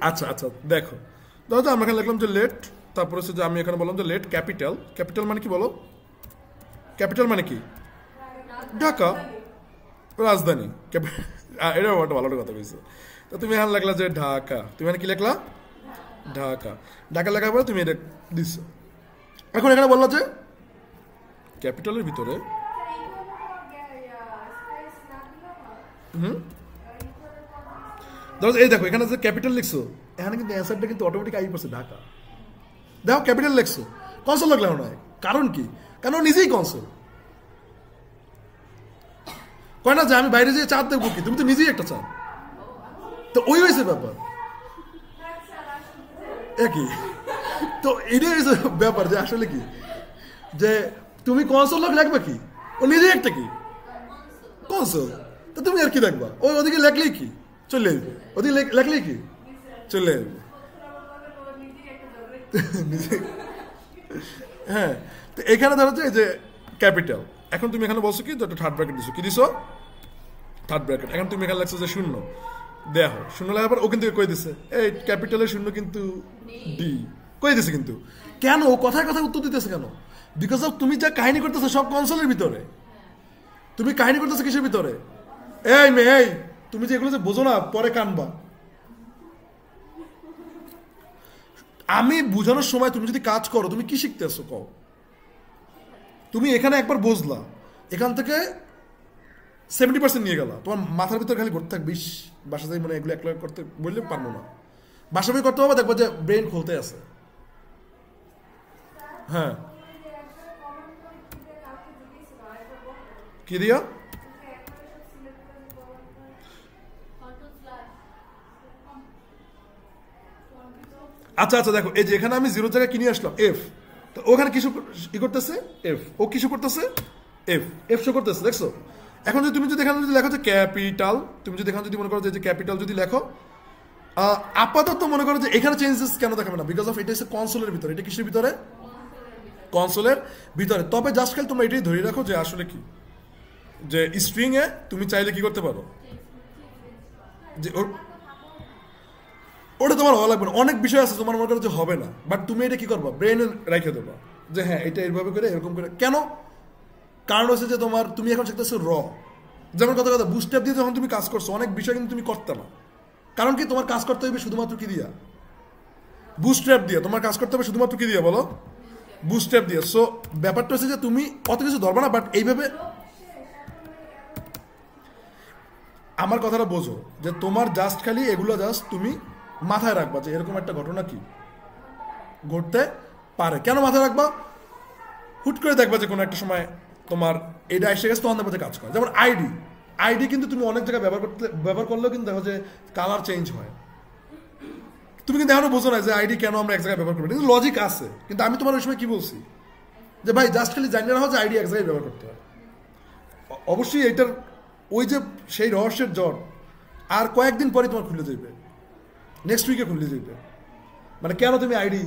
আচ্ছা আচ্ছা দেখো ধরো তো আমরা এখানে লিখলাম যে লেট, তারপরে হচ্ছে যে আমি এখানে বললাম যে লেট ক্যাপিটাল, ক্যাপিটাল মানে কি বলো, ক্যাপিটাল মানে কি ঢাকা রাজধানী, এটা একটা ভালো কথা বলছো। তো তুমি এখানে লিখলা যে ঢাকা, তুমি এখানে কি লিখলা ঢাকা, ঢাকা লেখার পরে তুমি এটা দিচ্ছ। এখন এখানে বললো যে ক্যাপিটালের ভিতরে ধরো এই দেখো এখানে যে ক্যাপিটাল লিখছো, এখানে কিন্তু অ্যান্সারটা কিন্তু অটোমেটিক আই পড়ছে ঢাকা, দেখো ক্যাপিটাল লিখছো, কনসোল লাগলো না, কারণ কি, কারণ নিজেই কনসোল কয় না যে আমি বাইরে যেয়ে চাঁদ দেখবো কি, তুমি তো নিজেই একটা চাঁদ, তো ওই হয়েছে ব্যাপার একই। তো এটাই হয়েছে ব্যাপার যে আসলে কি যে তুমি কনসোল লোক লাগবে কি, ও নিজেই একটা কি কনসোল, তো তুমি আর কি দেখবা, ওই ওদিকে লেখলেই কি চলে আসবে, ওদিকে লেখলেই কি চলে আসবে। হ্যাঁ, তো এখানে ধরো যে ক্যাপিটাল, এখন তুমি এখানে বলছো কি একটা থার্ড ব্র্যাকেট দিছো, কি দিছো থার্ড ব্র্যাকেট, এখন তুমি এখানে লাগছো যে শূন্য, দেখো শূন্য লেখার পর ও কিন্তু কই দিছে এই ক্যাপিটালের শূন্য কিন্তু ডি কই দিছে, কিন্তু কেন ও কথায় কথায় উত্তর দিতেছে কেন? বিকজ অফ তুমি যা কাহিনী করতেছো সব কনসোলের ভিতরে, তুমি কাহিনী করতেছো কিসের ভিতরে? এই মেয়ে এই তুমি যে এগুলো যে বোঝো না পরে কানবা। আমি বুঝানোর সময় তুমি যদি কাজ করো তুমি কি শিখতেছো কও? তুমি এখানে একবার বুঝলা, এখান থেকে 70% নিয়ে গেলা, তোমার মাথার ভিতরে খালি ঘুরতে থাকবে, বাসা যাই মানে এগুলো একলা করতে বললে পারবো না, বাসা বই করতে হবে, দেখবো যে ব্রেন খুলতে আছে। হ্যাঁ, কি দিয়া? আচ্ছা আচ্ছা, দেখো এই যে এখানে আমি জিরো জায়গায় কিনে আসলাম এফ, তো ওখানে কিছু ই করতেছে এফ, ও কিছু করতেছে এফ, এফ শো করতেছে, দেখছো? এখন যদি তুমি যদি এখানে যদি লেখো যে ক্যাপিটাল, তুমি যদি এখানে যদি মনে করো যে ক্যাপিটাল যদি লেখো, আপাতত মনে করো যে এখানে চেঞ্জেস কেন দেখাবে না? বিকজ অফ এটা হচ্ছে কনসোলের ভিতরে, এটা কিসের ভিতরে? কনসোলের ভিতরে। তবে জাস্ট খালি তোমরা এটাই ধরে রাখো যে আসলে কি, যে স্ট্রিং এ তুমি চাইলে কি করতে পারো, যে ওটা তোমার ভালো লাগবে না, অনেক বিষয় আছে তোমার মনে করো যে হবে না, বাট তুমি এটা কি করবা, ব্রেনে রেখে দেবা যে হ্যাঁ এটা এইভাবে করে এরকম করে। কেন? কারণ হচ্ছে যে তোমার তুমি এখন শিখতেছো র, যেমন কথা কথা বুস্ট্যাপ দিয়ে যখন তুমি কাজ করছো অনেক বিষয় কিন্তু তুমি করতে না, কারণ কি তোমার কাজ করতে হবে শুধুমাত্র কি দিয়া, বুস্ট্র্যাপ দিয়ে তোমার কাজ করতে হবে শুধুমাত্র কি দিয়ে বলো, বুস্ট্র্যাপ দিয়ে। সো ব্যাপারটা হচ্ছে যে তুমি অত কিছু ধরবা না, বাট এইভাবে আমার কথাটা বোঝো যে তোমার জাস্ট খালি এগুলো জাস্ট তুমি মাথায় রাখবা যে এরকম একটা ঘটনা কি ঘটতে পারে। কেন মাথায় রাখবা? হুট করে দেখবা যে কোনো একটা সময় তোমার এটা এসে গেছে, তখন দেখবা যে কাজ করে। যেমন আইডি, আইডি কিন্তু তুমি অনেক জায়গায় ব্যবহার করলেও কিন্তু দেখো যে কালার চেঞ্জ হয়, তুমি কিন্তু এখনো বোঝো না যে আইডি কেন আমরা এক জায়গায় ব্যবহার করবো, কিন্তু লজিক আছে। কিন্তু আমি তোমার ওই সময় কি বলছি যে ভাই জাস্ট খালি জানিয়ে রাখো যে আইডি এক জায়গায় ব্যবহার করতে হয়। অবশ্যই এইটার ওই যে সেই রহস্যের জট আর কয়েকদিন পরে তোমার খুলে যাবে, নেক্সট উইকে খুলে যাবে, মানে কেন তুমি আইডি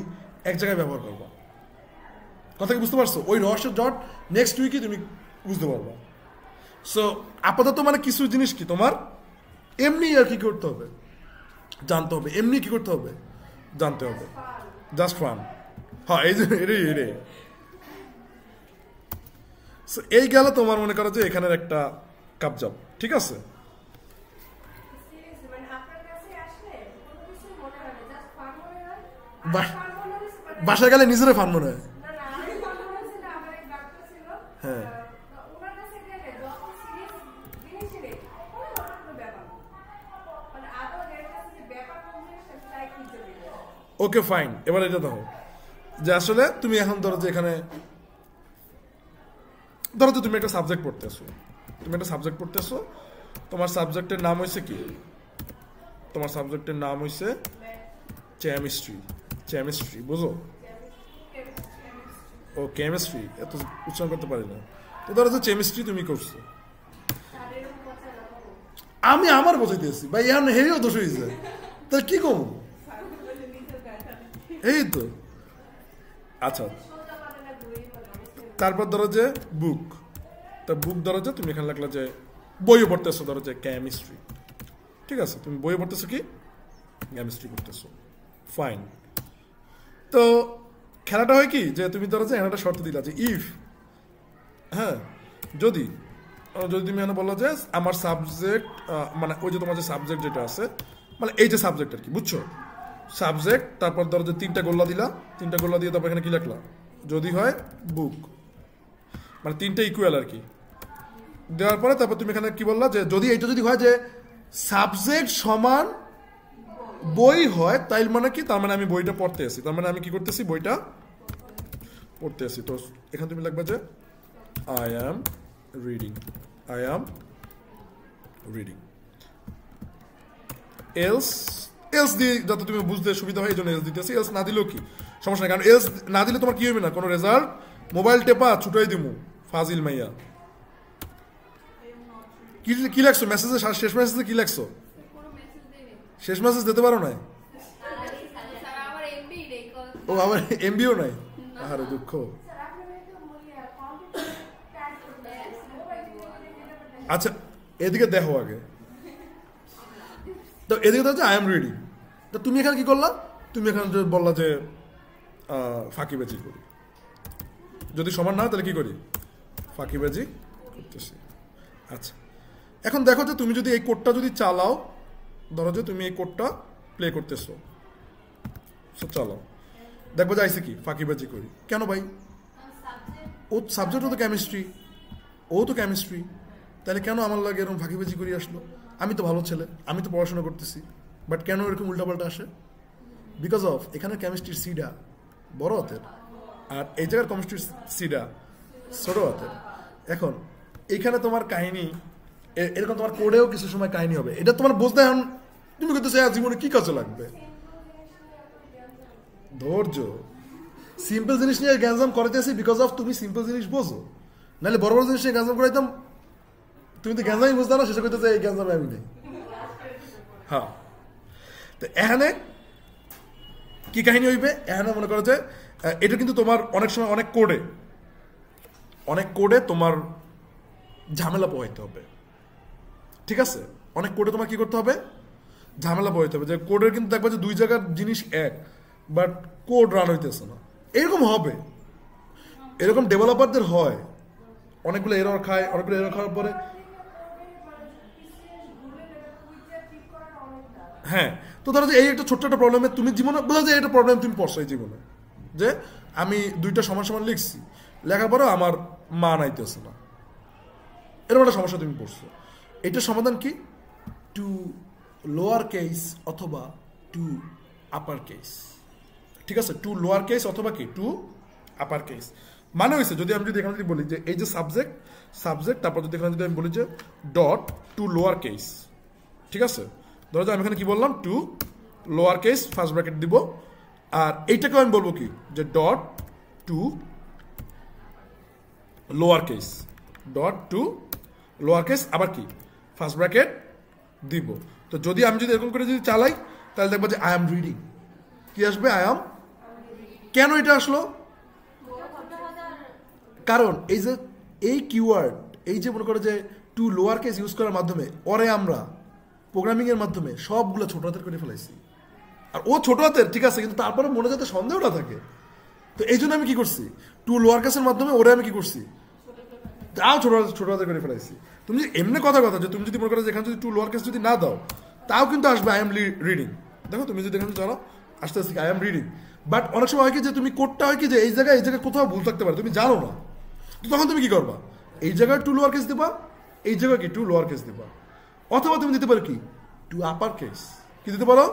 এক জায়গায় ব্যবহার করবা, কথা কি বুঝতে পারছো? ওই রহস্যের জট নেক্সট উইকে তুমি বুঝতে পারবা। সো আপাতত মানে কিছু জিনিস কি তোমার এমনি আর কি করতে হবে, জানতে হবে, এমনি কি করতে হবে জানতে হবে, জাস্ট ফান। হ্যাঁ, এই যে এরে এই গেল তোমার মনে করো যে এখানের একটা কাবজাব, ঠিক আছে? বাসায় গেলে নিজেরও ফান মনে হয়। হ্যাঁ, ওকে ফাইন। এবার এটা দেখো যে আসলে তুমি এখন ধরো যে এখানে ধরো যে তুমি একটা সাবজেক্ট পড়তেছো, তুমি একটা সাবজেক্ট পড়তেছো, তোমার সাবজেক্টের নাম হয়েছে কি, তোমার সাবজেক্টের নাম হয়েছে কেমিস্ট্রি, কেমিস্ট্রি বুঝো? ও কেমিস্ট্রি, এত উচ্চারণ করতে পারি না। তো ধরো যে কেমিস্ট্রি তুমি করছো, আমি আমার বোঝাই দিয়েছি ভাই, এখন হেরিও দোষ হয়েছে, তাহলে কি কম? এই তো আচ্ছা, তারপর ধরো যে বুক, তা বুক ধরো যে তুমি এখানে লাগলা যে বইও পড়তেছো, ধরো যে কেমিস্ট্রি, ঠিক আছে? তুমি বইও পড়তেছো কি কেমিস্ট্রি পড়তেছো, ফাইন। তো খেলাটা হয় কি যে তুমি ধরো যে এখানে একটা শর্ত দিলা যে ইফ, হ্যাঁ, যদি যদি তুমি এখানে বলো যে আমার সাবজেক্ট মানে ওই যে তোমার যে সাবজেক্ট যেটা আছে, মানে এই যে সাবজেক্ট আর কি, বুঝছো? সাবজেক্ট, তারপর ধরো যে তিনটা গোল্লা দিলা, তিনটা গোল্লা দিয়ে তারপর এখানে কি লিখলা, যদি হয় বুক, মানে তিনটা ইকুয়াল আর কি দেওয়ার পরে তারপর তুমি এখানে কি বললা যে যদি এইটা যদি হয় যে সাবজেক্ট সমান বই হয়, তাই মানে কি, তার মানে আমি বইটা পড়তে আসি, তার মানে আমি কি করতেছি, বইটা পড়তে আসি। তো এখানে তুমি লিখবা যে I am reading, I am reading, else, else দিয়ে যাতে তুমি বুঝতে সুবিধা হয় এই জন্য এলস দিতেছি। এলস না দিলেও কি সমস্যা নেই, কারণ এলস না দিলে তোমার কি হবে না, কোনো রেজাল্ট মোবাইল টেপা ছুটাই দিমু ফাজিল মাইয়া, কি কি লাগছো মেসেজে? শেষ মেসেজে কি লাগছো? শেষ মেসেজ দিতে পারো না? ও আবার এমবিও নাই, আরে দুঃখ। আচ্ছা এদিকে দেখো আগে, তো এদিকে দেখো আই এম রেডি। তো তুমি এখানে কি করলা? তুমি এখানে বললা যে ফাঁকিবাজি করি। যদি সমান না তাহলে কি করি? ফাঁকিবাজি করতেছি। আচ্ছা এখন দেখো যে তুমি যদি এই কোডটা যদি চালাও, ধরো যে তুমি এই কোডটা প্লে করতেছো, চালাও, দেখবো যে আইসে কি ফাঁকিবাজি করি। কেন ভাই? ও সাবজেক্টও তো কেমিস্ট্রি, ও তো কেমিস্ট্রি, তাহলে কেন আমার লাগে এরকম ফাঁকিবাজি করি আসলো? আমি তো ভালো ছেলে, আমি তো পড়াশোনা করতেছি, বাট কেন এরকম উল্টাপাল্টা আসে? বিকজ অফ এখানে কেমিস্ট্রির সিডা বড় হাতের, আর এই জায়গার কেমিস্ট্রির সিডা ছোট হাতের। এখন এইখানে তোমার কাহিনী এরকম, তোমার কোডেও কিছু সময় কাহিনী হবে, এটা তোমার বুঝতে এখন তুমি করতেছো জীবনে কি কাজে লাগবে? ধৈর্য। সিম্পল জিনিস নিয়ে গ্যাঞ্জাম করাইতেছি বিকজ অফ তুমি সিম্পল জিনিস বোঝো, নাহলে বড় বড় জিনিস নিয়ে গ্যাঞ্জাম করাইতাম, তুমি তো গ্যাঞ্জামই বুঝতে না, শেষে করতেছে এই গ্যাঞ্জামে আমি নেই। হ্যাঁ, তো এখানে কি কাহিনী হইবে? এখানে মনে করো যে এটা কিন্তু তোমার অনেক সময় অনেক কোডে তোমার ঝামেলা পোহাইতে হবে, ঠিক আছে? অনেক কোডে তোমার কি করতে হবে? ঝামেলা পোহাইতে হবে। যে কোডের কিন্তু দেখবা যে দুই জায়গার জিনিস এক, বাট কোড রান হইতেছে না, এরকম হবে। এরকম ডেভেলপারদের হয়, অনেকগুলো এরর খায়, অনেকগুলো এরর খাওয়ার পরে হ্যাঁ। তো ধরো যে এই একটা ছোট্ট একটা প্রবলেমে তুমি জীবনে বোঝা যায় একটা প্রবলেম তুমি পড়ছো এই জীবনে, যে আমি দুইটা সমান সমান লিখছি, লেখার পরেও আমার মান আইতেছে না, এরকম একটা সমস্যা তুমি পড়ছো। এটার সমাধান কি? টু লোয়ার কেস অথবা টু আপার কেস, ঠিক আছে? টু লোয়ার কেস অথবা কি টু আপার কেস মানে হয়েছে, যদি আমি যদি এখানে যদি বলি যে এই যে সাবজেক্ট তারপর যদি এখানে যদি আমি বলি যে ডট টু লোয়ার কেস, ঠিক আছে? ধরো যে আমি এখানে কি বললাম? To lower case first bracket দিব, আর এইটাকেও আমি বলবো কি যে ডট টু লোয়ার কেস, আবার কি ফার্স্ট ব্র্যাকেট দিব। তো যদি আমি যদি এরকম করে যদি চালাই, তাহলে দেখবো যে আই এম রিডিং কি আসবে? I am. কেন এটা আসলো? কারণ এই যে এই কিওয়ার্ড, এই যে মনে করো যে টু লোয়ার কেস ইউজ করার মাধ্যমে পরে আমরা প্রোগ্রামিং এর মাধ্যমে সবগুলো ছোট হাতের করে ফেলাইছি, আর ও ছোট হাতের, ঠিক আছে, কিন্তু তারপরে মনে যাতে সন্দেহটা থাকে। তো এই জন্য আমি কি করছি? টু লোয়ার কেসের মাধ্যমে ওরা আমি কি করছি? তাও ছোট হাতের করে ফেলাইছি। তুমি যদি এমনি কথা যে তুমি যদি মনে করো যে এখানে যদি টু লোয়ার কেস যদি না দাও, তাও কিন্তু আসবে আই এম রিডিং। দেখো তুমি যদি এখানে জানো আসতে আসতে আই এম রিডিং, বাট অনেক সময় হয় কি যে তুমি কোডটা হয় কি যে এই জায়গায় কোথাও ভুল থাকতে পারে, তুমি জানো না, তো তখন তুমি কি করবা? এই জায়গায় টু লোয়ার কেস দিবা, এই জায়গায় কি টু লোয়ার কেস দিবা, অথবা তুমি দিতে পারো কি টু আপার কেস। কি দিতে পারো?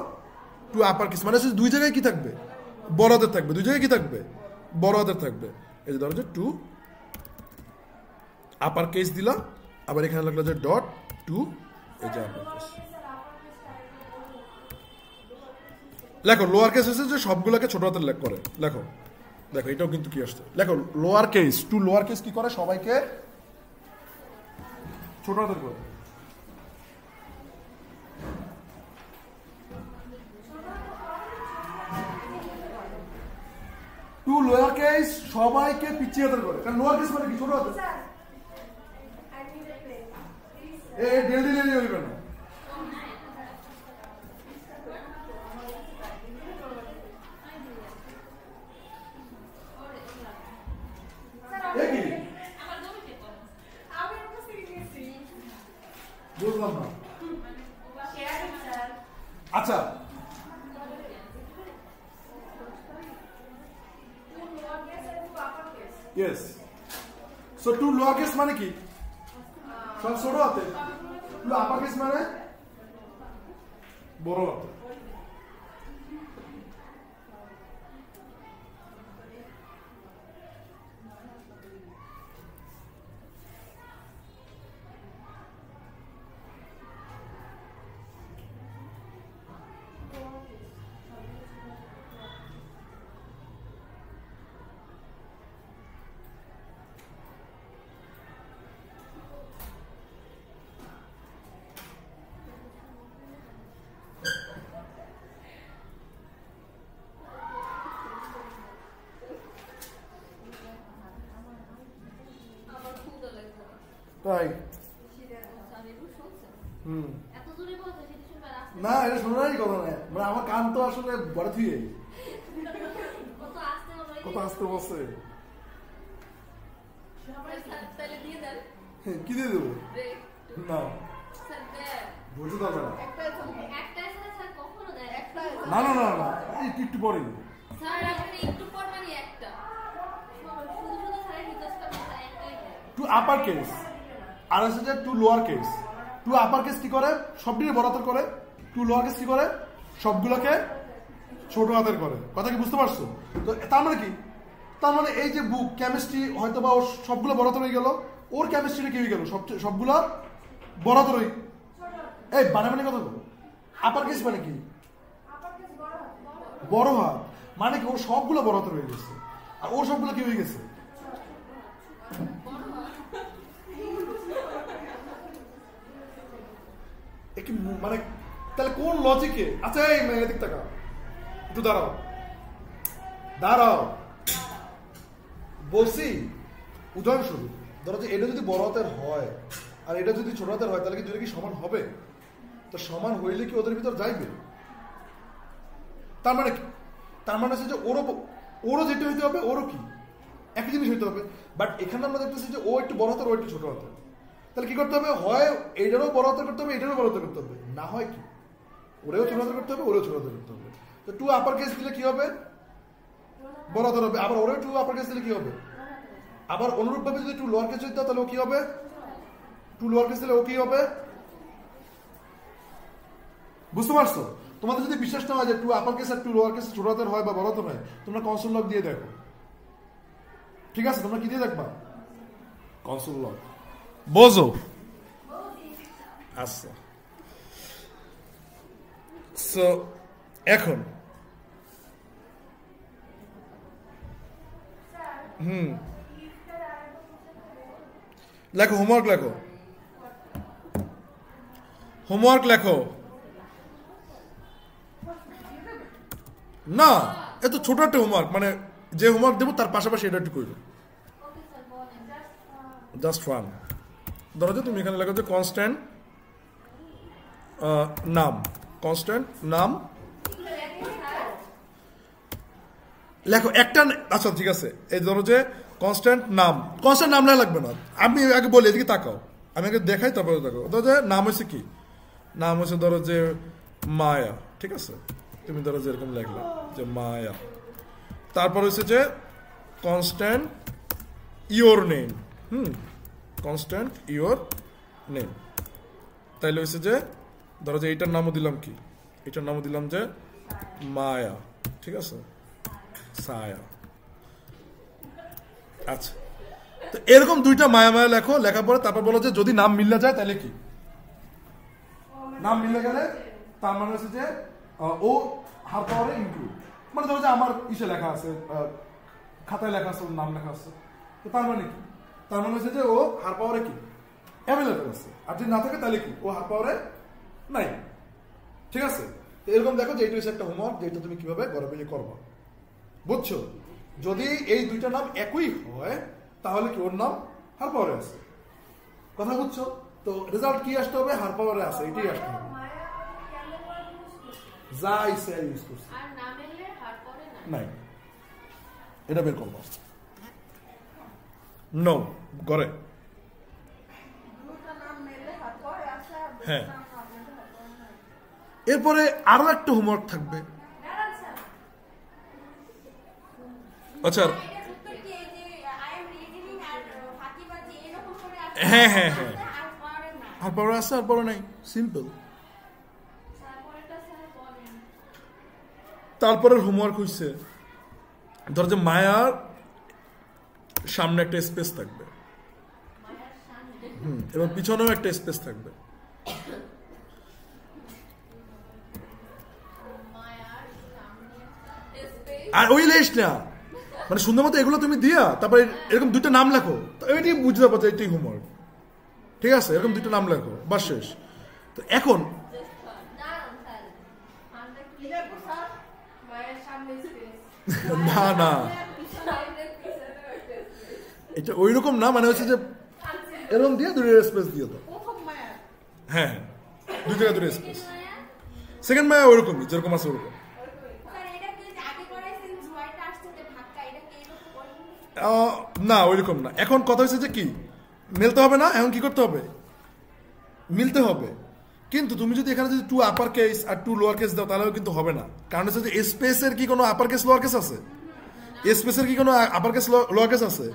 টু আপার কেস, মানে দুই জায়গায় কি থাকবে? বড় হাতের থাকবে। দুই জায়গায় কি থাকবে? বড় হাতের থাকবে। এই যে ধরো যে টু আপার কেস দিলাম, আবার এখানে লাগলো যে ডট টু, এই যে আপার কেস। লেখো লোয়ার কেস এসে যে সবগুলোকে ছোট হাতের লেখ করে, লেখো। দেখো এটাও কিন্তু কি আসছে, লেখো lower case, to lower case কি করে? সবাইকে ছোট হাতের করে। টু লোয়ার কেস সবাইকে পিছিয়ে হাতের করে, কারণ লোয়ার কেস মানে কি? ছোট হাতের। হইবে না। বুঝলাম না। আচ্ছা yes, so to lower case মানে কি? সব ছোট হাতে। টু আপার কেস মানে বড় হাতে। তাই না, এটা শোনারই কথা না, মানে আমার কান তো আসলে বড় থুয়ে কত আসতে বসে। কি দিয়ে দেবো? না বলতে পারবে না, না না না না একটু পরে টু আপার কেস আর হচ্ছে যে to lower case. To upper case কি করে? সবটিকে বড় হাতের করে। টু লোয়ার কেস কি করে? সবগুলোকে ছোট হাতের করে। কথা কি বুঝতে পারছো? তো তার মানে কি? তার মানে এই যে বুক কেমিস্ট্রি হয়তো বা ওর সবগুলো বড় হাতের হয়ে গেল, ওর কেমিস্ট্রিটা কি হয়ে গেল? সবগুলো বড় হাতের হয়ে। এই বানাবানি কথা বলো। আপার কেস মানে কি? বড় হাত মানে কি? ওর সবগুলো বড় হাতের হয়ে গেছে, আর ওর সবগুলো কি হয়ে গেছে? মানে তাহলে কোন লজিকে? আচ্ছা এই এদিক টাকা একটু দাঁড়াও দাঁড়াও বলছি। উদাহরণস্বরূপ ধরো যে এটা যদি বড় হাতের হয় আর এটা যদি ছোট হাতের হয়, তাহলে কি দুটো কি সমান হবে? তো সমান হইলে কি ওদের ভিতর যাইবে? তার মানে কি? তার মানে হচ্ছে যে ওরও যেটা হইতে হবে, ওরও কি একই জিনিস হইতে হবে। বাট এখানে আমরা দেখতেছি যে ও একটু বড় হাতের, ও একটু ছোট হাতের। তাহলে কি করতে হবে? হয় এইটারও বড় হাতের করতে হবে, এটারও বড় হাতের করতে হবে, না হয় কি ওরেও ছোট হাতের করতে হবে, ওরেও ছোট হাতের করতে হবে। তো টু আপার কেস দিলে কি হবে? বড় হাতের হবে। আবার ওরেও টু আপার কেস দিলে কি হবে? আবার অনুরূপভাবে যদি টু লোয়ার কেস দিতে হয়, তাহলে ও কি হবে? টু লোয়ার কেস দিলে ও কি হবে? বুঝতে পারছো? তোমাদের যদি বিশ্বাস না হয় যে টু আপার কেস আর টু লোয়ার কেস ছোট হাতের হয় বা বড় হাতের হয়, তোমরা কনসোল লক দিয়ে দেখো। ঠিক আছে? তোমরা কি দিয়ে দেখবা? কনসোল লক বোঝো? আচ্ছা, সো এখন লেখো, হোমওয়ার্ক লেখো, হোমওয়ার্ক লেখো। না, এত ছোট একটা হোমওয়ার্ক, মানে যে হোমওয়ার্ক দেবো তার পাশাপাশি এটা একটু করবে, জাস্ট ফান। ধরো যে তুমি এখানে লেখো যে কনস্ট্যান্ট নাম, কনস্ট্যান্ট নাম লেখো একটা। আচ্ছা ঠিক আছে, এই ধরো যে কনস্ট্যান্ট নাম, কনস্ট্যান্ট নাম লাগবে না, আমি আগে বলি, এদিকে তাকাও, আমি আগে দেখাই তারপরে তাকাও। ধরো যে নাম হচ্ছে কি? নাম হচ্ছে ধরো যে মায়া। ঠিক আছে, তুমি ধরো যে এরকম লেখলা যে মায়া। তারপর হচ্ছে যে constant your name. Constant your name. তাইলে হচ্ছে যে ধরো যে এইটার নামও দিলাম কি? এটার নামও দিলাম যে মায়া। ঠিক আছে, ছায়া। আচ্ছা, তো এরকম দুইটা মায়া মায়া লেখো। লেখার পরে তারপর বলো যে যদি নাম মিললে যায় তাহলে কি? নাম মিলে গেলে তার মানে হচ্ছে যে ও হার পাওয়ারে ইনক্লুড। মানে ধরো যে আমার ইসে লেখা আছে, খাতায় লেখা আছে, নাম লেখা আছে, তো তার মানে কি? তার মানে হচ্ছে যে ও হার পাওয়ারে কি অ্যাভেলেবল আছে। আর যদি না থাকে তাহলে কি? ও হার পাওয়ারে নাই। ঠিক আছে, তো এরকম দেখো যে এইটা হচ্ছে একটা হোমওয়ার্ক, যেটা তুমি কিভাবে ঘরে বসে করবা। বুঝছো? যদি এই দুইটা নাম একই হয় তাহলে কি ওর নাম হার পাওয়ারে আছে। কথা বুঝছো? তো রেজাল্ট কি আসতে হবে? হার পাওয়ারে আছে, এটাই আসতে হবে। যা ইচ্ছে ইউজ করছে নাই, এটা বের করবো। নো করে। হ্যাঁ, এরপরে আরো একটা হোমওয়ার্ক থাকবে। আচ্ছা, হ্যাঁ হ্যাঁ হ্যাঁ, আর পরে আছে আর পরে নাই, সিম্পল। তারপরের হোমওয়ার্ক হচ্ছে ধর যে মায়ার সামনে একটা স্পেস থাকবে, এবং পিছনেও একটা স্পেস থাকবে। আর ওই লেস না, মানে সুন্দর মতো এগুলো তুমি দিয়া তারপরে এরকম দুইটা নাম লেখো, তো এটাই বুঝতে পারছো এটাই হোমওয়ার্ক। ঠিক আছে, এরকম দুইটা নাম লেখো, বাস শেষ। তো এখন না না, এটা ওই রকম না, মানে হচ্ছে যে এরকম দিয়ে দুটো স্পেস দিয়ে দাও। হ্যাঁ হ্যাঁ, দুই জায়গায় দুটো স্পেস। সেকেন্ড মায়া ওরকমই, যেরকম আছে ওরকম। না ওইরকম না। এখন কথা হচ্ছে যে কি মিলতে হবে না, এখন কি করতে হবে, মিলতে হবে। কিন্তু তুমি যদি এখানে যদি টু আপার কেস আর টু লোয়ার কেস দাও তাহলেও কিন্তু হবে না। কারণ হচ্ছে যে স্পেসের কি কোনো আপার কেস লোয়ার কেস আছে? স্পেসের কি কোনো আপার কেস লোয়ার কেস আছে?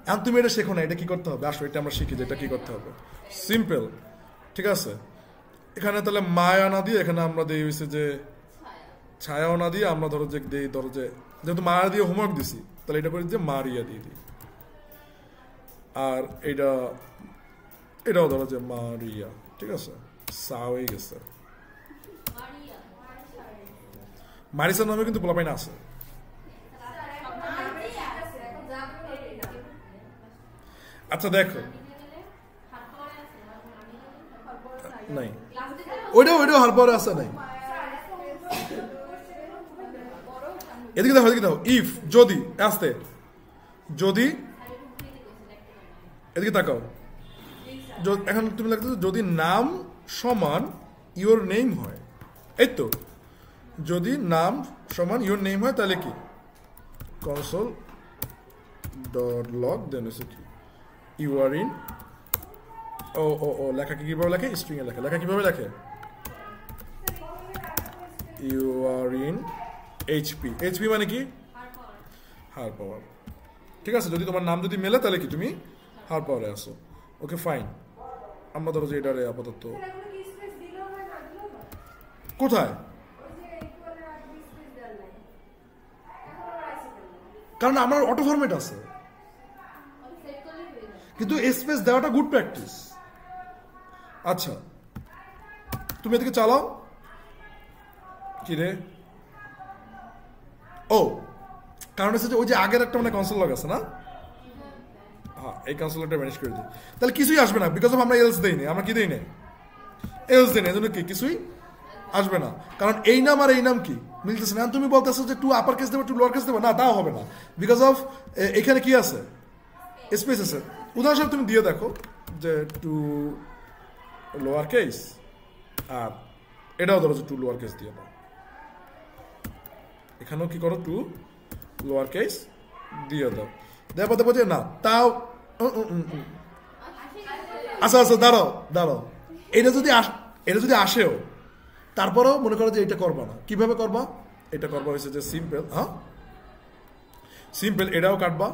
এখন তুমি এটা শেখো না, এটা কি করতে হবে, আসো এটা আমরা শিখি যে এটা কি করতে হবে। সিম্পল, ঠিক আছে। এখানে তাহলে মায়া না দিয়ে এখানে আমরা দিই হয়েছে যে ছায়াও না দিয়ে আমরা ধরো যে দিই, ধরো যে যেহেতু মায়া দিয়ে হোমওয়ার্ক দিছি তাহলে এটা করে যে মারিয়া দিয়ে দিই। আর এটাও ধরো যে মারিয়া, ঠিক আছে। সা হয়ে গেছে। মারিসার নামে কিন্তু পোলাপাইন আছে। আচ্ছা দেখো নাই, ওইটাও হার পাওয়ারে আছে নাই। এদিকে দেখো, এদিকে দেখো, ইফ যদি আসতে, যদি এদিকে তাকাও, এখন তুমি লাগতেছো যদি নাম সমান ইওর নেম হয়, এই তো। যদি নাম সমান ইওর নেম হয় তাহলে কি কনসোল ডট লগ দেন হচ্ছে কি ইউ আর ইন, ও ও ও লেখা কি কিভাবে লেখে, স্ট্রিং এ লেখা, লেখা কিভাবে লেখে, you are in HP. HP মানে কি হার পাওয়ার, ঠিক আছে। যদি তোমার নাম যদি মেলে তাহলে কি তুমি হার পাওয়ারে আসো। ওকে ফাইন, আমরা ধরো যে এটারে আপাতত কোথায়, কারণ আমার অটো ফরম্যাট আছে, কিন্তু স্পেস দেওয়াটা গুড প্র্যাকটিস। আচ্ছা তুমি এদিকে চালাও, কি রে, ও কারণ হচ্ছে যে ওই যে আগের একটা মানে কনসোল লগ আছে না, হ্যাঁ এই কনসোলটা ম্যানেজ করে দিই, তাহলে কিছুই আসবে না। বিকজ অফ আমরা এলস দেইনি, আমরা কি দেই না, এলস দেই না, এজন্য কি কিছুই আসবে না। কারণ এই নাম আর এই নাম কি মিলতেছে না। তুমি বলতেছো যে টু আপার কেস দেবো টু লোয়ার কেস দেবো, না তাও হবে না। বিকজ অফ এখানে কি আছে, স্পেস আছে। উদাহরণস্বরূপ তুমি দিয়ে দেখো যে টু লোয়ার কেস, আর এটাও ধরো যে টু লোয়ার কেস দিয়ে দাও, এখানেও কি করো টু লোয়ার কেস দিয়ে দাও, দেখো দেখো যে না তাও আচ্ছা আচ্ছা দাঁড়াও দাঁড়াও, এটা যদি আসেও তারপরেও মনে করো যে এটা করবা না। কিভাবে করবা, এটা করবা হয়েছে যে সিম্পল, হ্যাঁ সিম্পল, এটাও কাটবা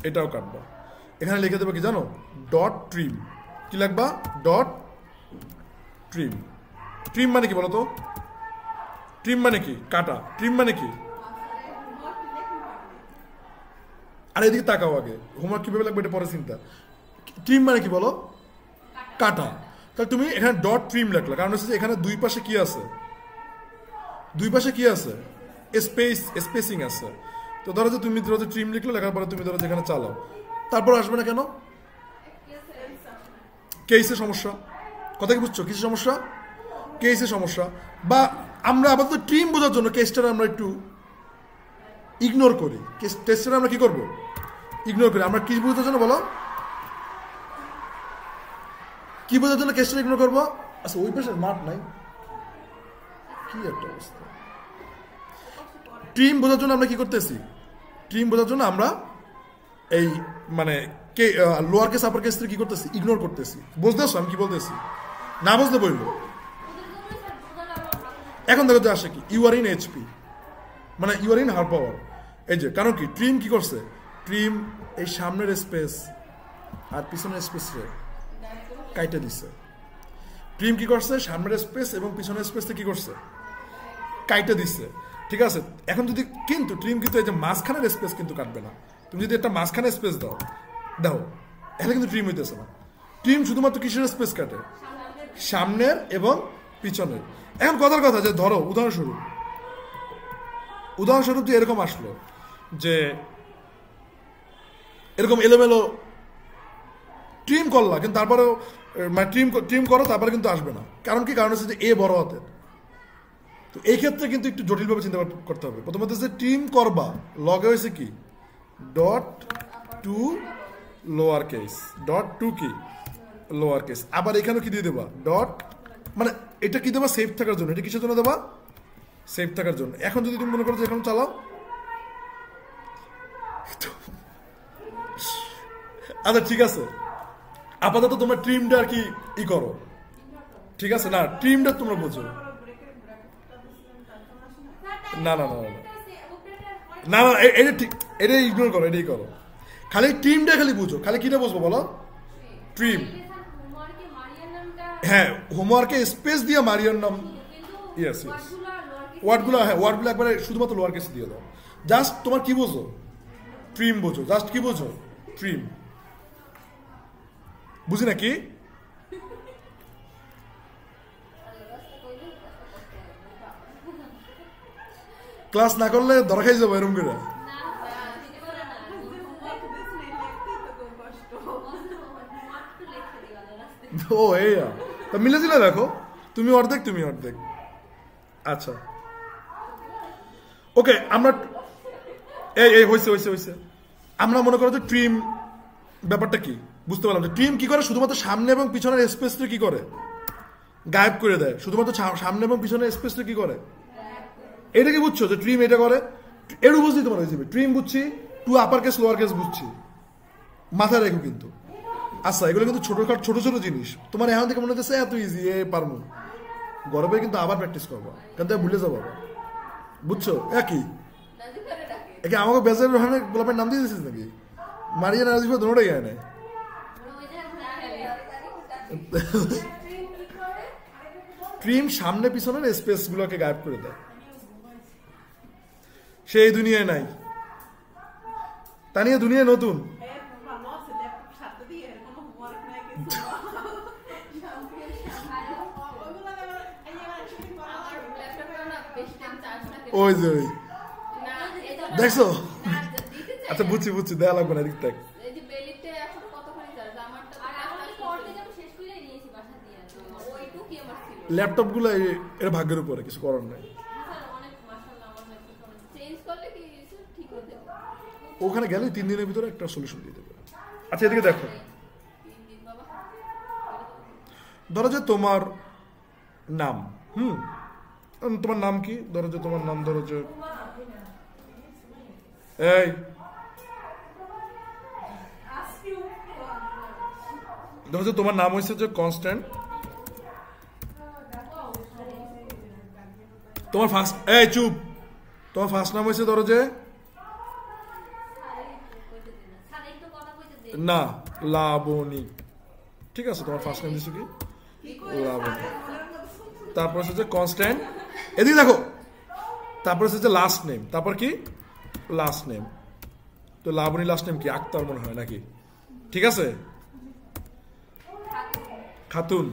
এটাও কাটবা। এখানে লিখে দেবে কি জানো, ডট ট্রিম। কি লাগবা, ডট ট্রিম। ট্রিম মানে কি বলো তো, ট্রিম মানে কি কাটা, ট্রিম মানে কি, আর এদিকে তাকাও আগে, হোমওয়ার্ক কিভাবে লাগবে এটা পরে চিন্তা। ট্রিম মানে কি বলো, কাটা। তাহলে তুমি এখানে ডট ট্রিম লিখলা, কারণ হচ্ছে এখানে দুই পাশে কি আছে, দুই পাশে কি আছে, স্পেসিং আছে। তো ধরো যে তুমি ধরো যে ট্রিম লিখলে, লেখার পরে তুমি ধরো যেখানে চালাও, তারপর আসবে না কেন, কেসের সমস্যা। কথা কি বুঝছো, কিসের সমস্যা, কেসের সমস্যা। বা আমরা আপাতত ট্রিম বোঝার জন্য কেসটা আমরা একটু ইগনোর করি, টেস্টটা আমরা কি করবো, ইগনোর করি। আমরা কি বোঝার জন্য বলো, কি বোঝার জন্য কেসটা ইগনোর করবো। আচ্ছা ওই পাশে মাঠ নাই, কি একটা অবস্থা। ট্রিম বোঝার জন্য আমরা কি করতেছি, ট্রিম বোঝার জন্য আমরা এই মানে লোয়ার কেস আপার কেস কি করতেছি, ইগনোর করতেছি। বুঝতেছো আমি কি বলতেছি, না বুঝতে বললো। এখন দেখো যে আসে কি ইউ আর ইন এইচপি, মানে ইউ আর ইন হার পাওয়ার। এই যে কারণ কি ট্রিম কি করছে, ট্রিম এই সামনের স্পেস আর পিছনের স্পেস কাইটে দিছে। ট্রিম কি করছে, সামনের স্পেস এবং পিছনের স্পেসে কি করছে, কাইটে দিছে, ঠিক আছে। এখন যদি কিন্তু ট্রিম কিন্তু এই যে মাঝখানের স্পেস কিন্তু কাটবে না। তুমি যদি একটা মাঝখানে স্পেস দাও তাহলে কিন্তু ট্রিম হইতেছে না। ট্রিম শুধুমাত্র কিসের স্পেস কাটে, সামনের এবং পিছনের। এখন কথার কথা যে ধরো উদাহরণস্বরূপ যে এরকম আসলো যে এরকম এলোমেলো ট্রিম করলা, কিন্তু তারপরেও মানে ট্রিম করো তারপরে কিন্তু আসবে না। কারণ কি, কারণ হচ্ছে যে এ বড় হাতের। তো এই ক্ষেত্রে কিন্তু একটু জটিলভাবে চিন্তা করতে হবে। প্রথমত যে ট্রিম করবা লগে হয়েছে কি dot to lower case, dot to কি লোয়ার কেস, আবার এখানেও কি দিয়ে দেবা ডট, মানে এটা কি দেবা সেফ থাকার জন্য, এটা কিসের জন্য দেবা সেফ থাকার জন্য। এখন যদি তুমি মনে করো যে এখন চালাও, আচ্ছা ঠিক আছে, আপাতত তোমরা ট্রিমটা আর কি ই করো, ঠিক আছে, না ট্রিমটা তোমরা বোঝো, না না না না না এটা ঠিক, এটা ইগনোর করো, এটাই করো, খালি ট্রিমটা খালি বুঝো, খালি কিটা বুঝবো বলো ট্রিম, হ্যাঁ হোমওয়ার্কে স্পেস দিয়ে মারিয়ার নাম, ইয়েস ইয়েস ওয়ার্ডগুলো, হ্যাঁ ওয়ার্ডগুলো একবারে শুধুমাত্র লোয়ার কেসে দিয়ে দাও, জাস্ট তোমার কি বোঝো ট্রিম বোঝো, জাস্ট কি বোঝো ট্রিম, বুঝি না কি ক্লাস না করলে ধরা খাই যাবো এরকম করে। ও এই তা মিলে দিলে দেখো, তুমি অর্ধেক তুমি অর্ধেক। আচ্ছা ওকে, আমরা এই হয়েছে হয়েছে হয়েছে, আমরা মনে করো যে ট্রিম ব্যাপারটা কি বুঝতে পারলাম, যে ট্রিম কি করে শুধুমাত্র সামনে এবং পিছনের স্পেসটা কি করে গায়েব করে দেয়, শুধুমাত্র সামনে এবং পিছনের স্পেসটা কি করে, এটা কি বুঝছো যে ট্রিম এটা করে, এটু বুঝতেই তোমার হয়ে যাবে, ট্রিম বুঝছি, to upper case lower case বুঝছি, মাথায় রেখো কিন্তু। আচ্ছা এগুলো কিন্তু ছোটখাটো ছোট ছোট জিনিস, তোমার এখন থেকে মনে হচ্ছে এত ইজি এ পারবো, গর্বে কিন্তু আবার প্র্যাকটিস করবো, কেন ভুলে যাবো, বুঝছো একই একে আমাকে বেজার রোহানের গোলাপের নাম দিয়ে দিয়েছিস নাকি, মারিয়া নাজিফা দোনোটাই গায়ে নেয়। ট্রিম সামনে পিছনের স্পেস গুলোকে গায়েব করে দেয়, সেই দুনিয়ায় নাই, তা নিয়ে দুনিয়ায় নতুন। ওই যে ওই দেখছো, আচ্ছা বুঝছি বুঝছি, দেয়া লাগবে না, দিক ল্যাপটপ গুলো এটা ভাগ্যের উপরে, কিছু করার নাই, ওখানে গেলে 3 দিনের ভিতরে একটা সলিউশন দিয়ে দেবে। আচ্ছা এদিকে দেখো, ধরো যে তোমার নাম, তোমার নাম কি, ধরো যে তোমার নাম, ধরো যে এই ধরো যে তোমার নাম হয়েছে যে কনস্ট্যান্ট, তোমার ফার্স্ট, এই চুপ, তোমার ফার্স্ট নাম হয়েছে ধরো যে না লাবণী, ঠিক আছে, তোমার ফার্স্ট নেম দিচ্ছ কি লাবণী, তারপর হচ্ছে কনস্ট্যান্ট, এদিকে দেখো, তারপর হচ্ছে লাস্ট নেম, তারপর কি লাস্ট নেম, তো লাবণী লাস্ট নেম কি আক্তার মনে হয় নাকি, ঠিক আছে, খাতুন,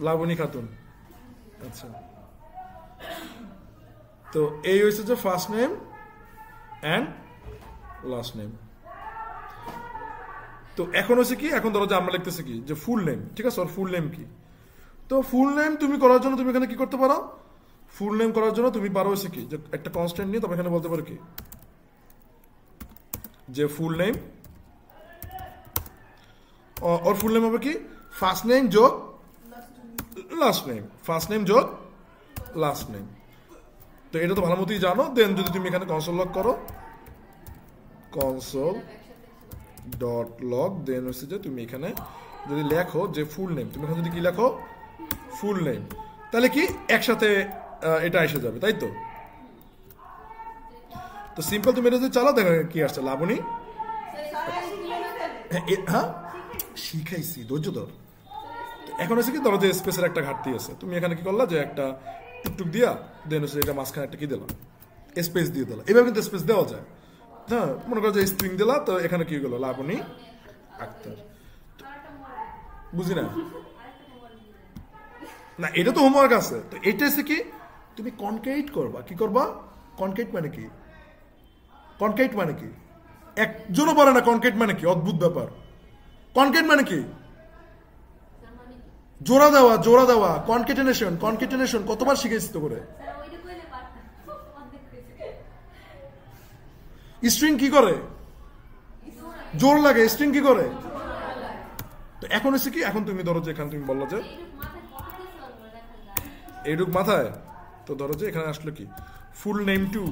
লাবণী খাতুন। আচ্ছা তো এই হচ্ছে যে first name and last name. তো এখন হচ্ছে কি, এখন ধরো যে আমরা লিখতেছি কি যে ফুল নেম, ঠিক আছে, ওর ফুল নেম কি, তো ফুল নেম তুমি করার জন্য তুমি এখানে কি করতে পারো, ফুল নেম করার জন্য তুমি পারো হচ্ছে কি যে একটা কনস্ট্যান্ট নিয়ে তবে এখানে বলতে পারো কি যে ফুল নেম, ওর ফুল নেম হবে কি ফার্স্ট নেম যোগ লাস্ট নেম, ফার্স্ট নেম যোগ লাস্ট নেম। তো এটা তো ভালো মতোই জানো, দেন যদি তুমি এখানে কনসোল লগ করো, কনসোল ডট লগ, দেন হচ্ছে যে তুমি এখানে যদি লেখো যে ফুল নেম, তুমি এখানে যদি কি লেখো ফুল নেম, তাহলে কি একসাথে এটা এসে যাবে, তাই তো। তো সিম্পল তুমি এটা যদি চালাও দেখো কি আসছে, লাবণী, হ্যাঁ শিখাইছি, ধৈর্য ধর। এখন হচ্ছে কি ধরো যে স্পেসের একটা ঘাটতি আছে, তুমি এখানে কি করলা যে একটা টুকটুক দিয়া, দেন হচ্ছে এটা মাঝখানে একটা কি দিলাম স্পেস দিয়ে দিলাম, এভাবে কিন্তু স্পেস দেওয়া যায়, হ্যাঁ মনে করো যে স্ট্রিং দিলা, তো এখানে কি গেলো লাবণী আক্তার, বুঝি না, না এটা তো হোমওয়ার্ক আছে, তো এটা হচ্ছে কি তুমি কনকেট করবা, কি করবা কনকেট মানে কি, কনকেট মানে কি একজনও পারে না, কনকেট মানে কি অদ্ভুত ব্যাপার, কনকেট মানে কি জোড়া দেওয়া, জোড়া দেওয়া, কনকেটেনেশন, কনকেটেনেশন কতবার শিখেছি তো করে। স্ট্রিং কি করে জোর লাগে, স্ট্রিং কি করে তো এখন হচ্ছে কি, এখন তুমি ধরো যে এখানে তুমি বললো যে এইটুক মাথায়, তো ধরো যে এখানে আসলো কি ফুল নেম টু,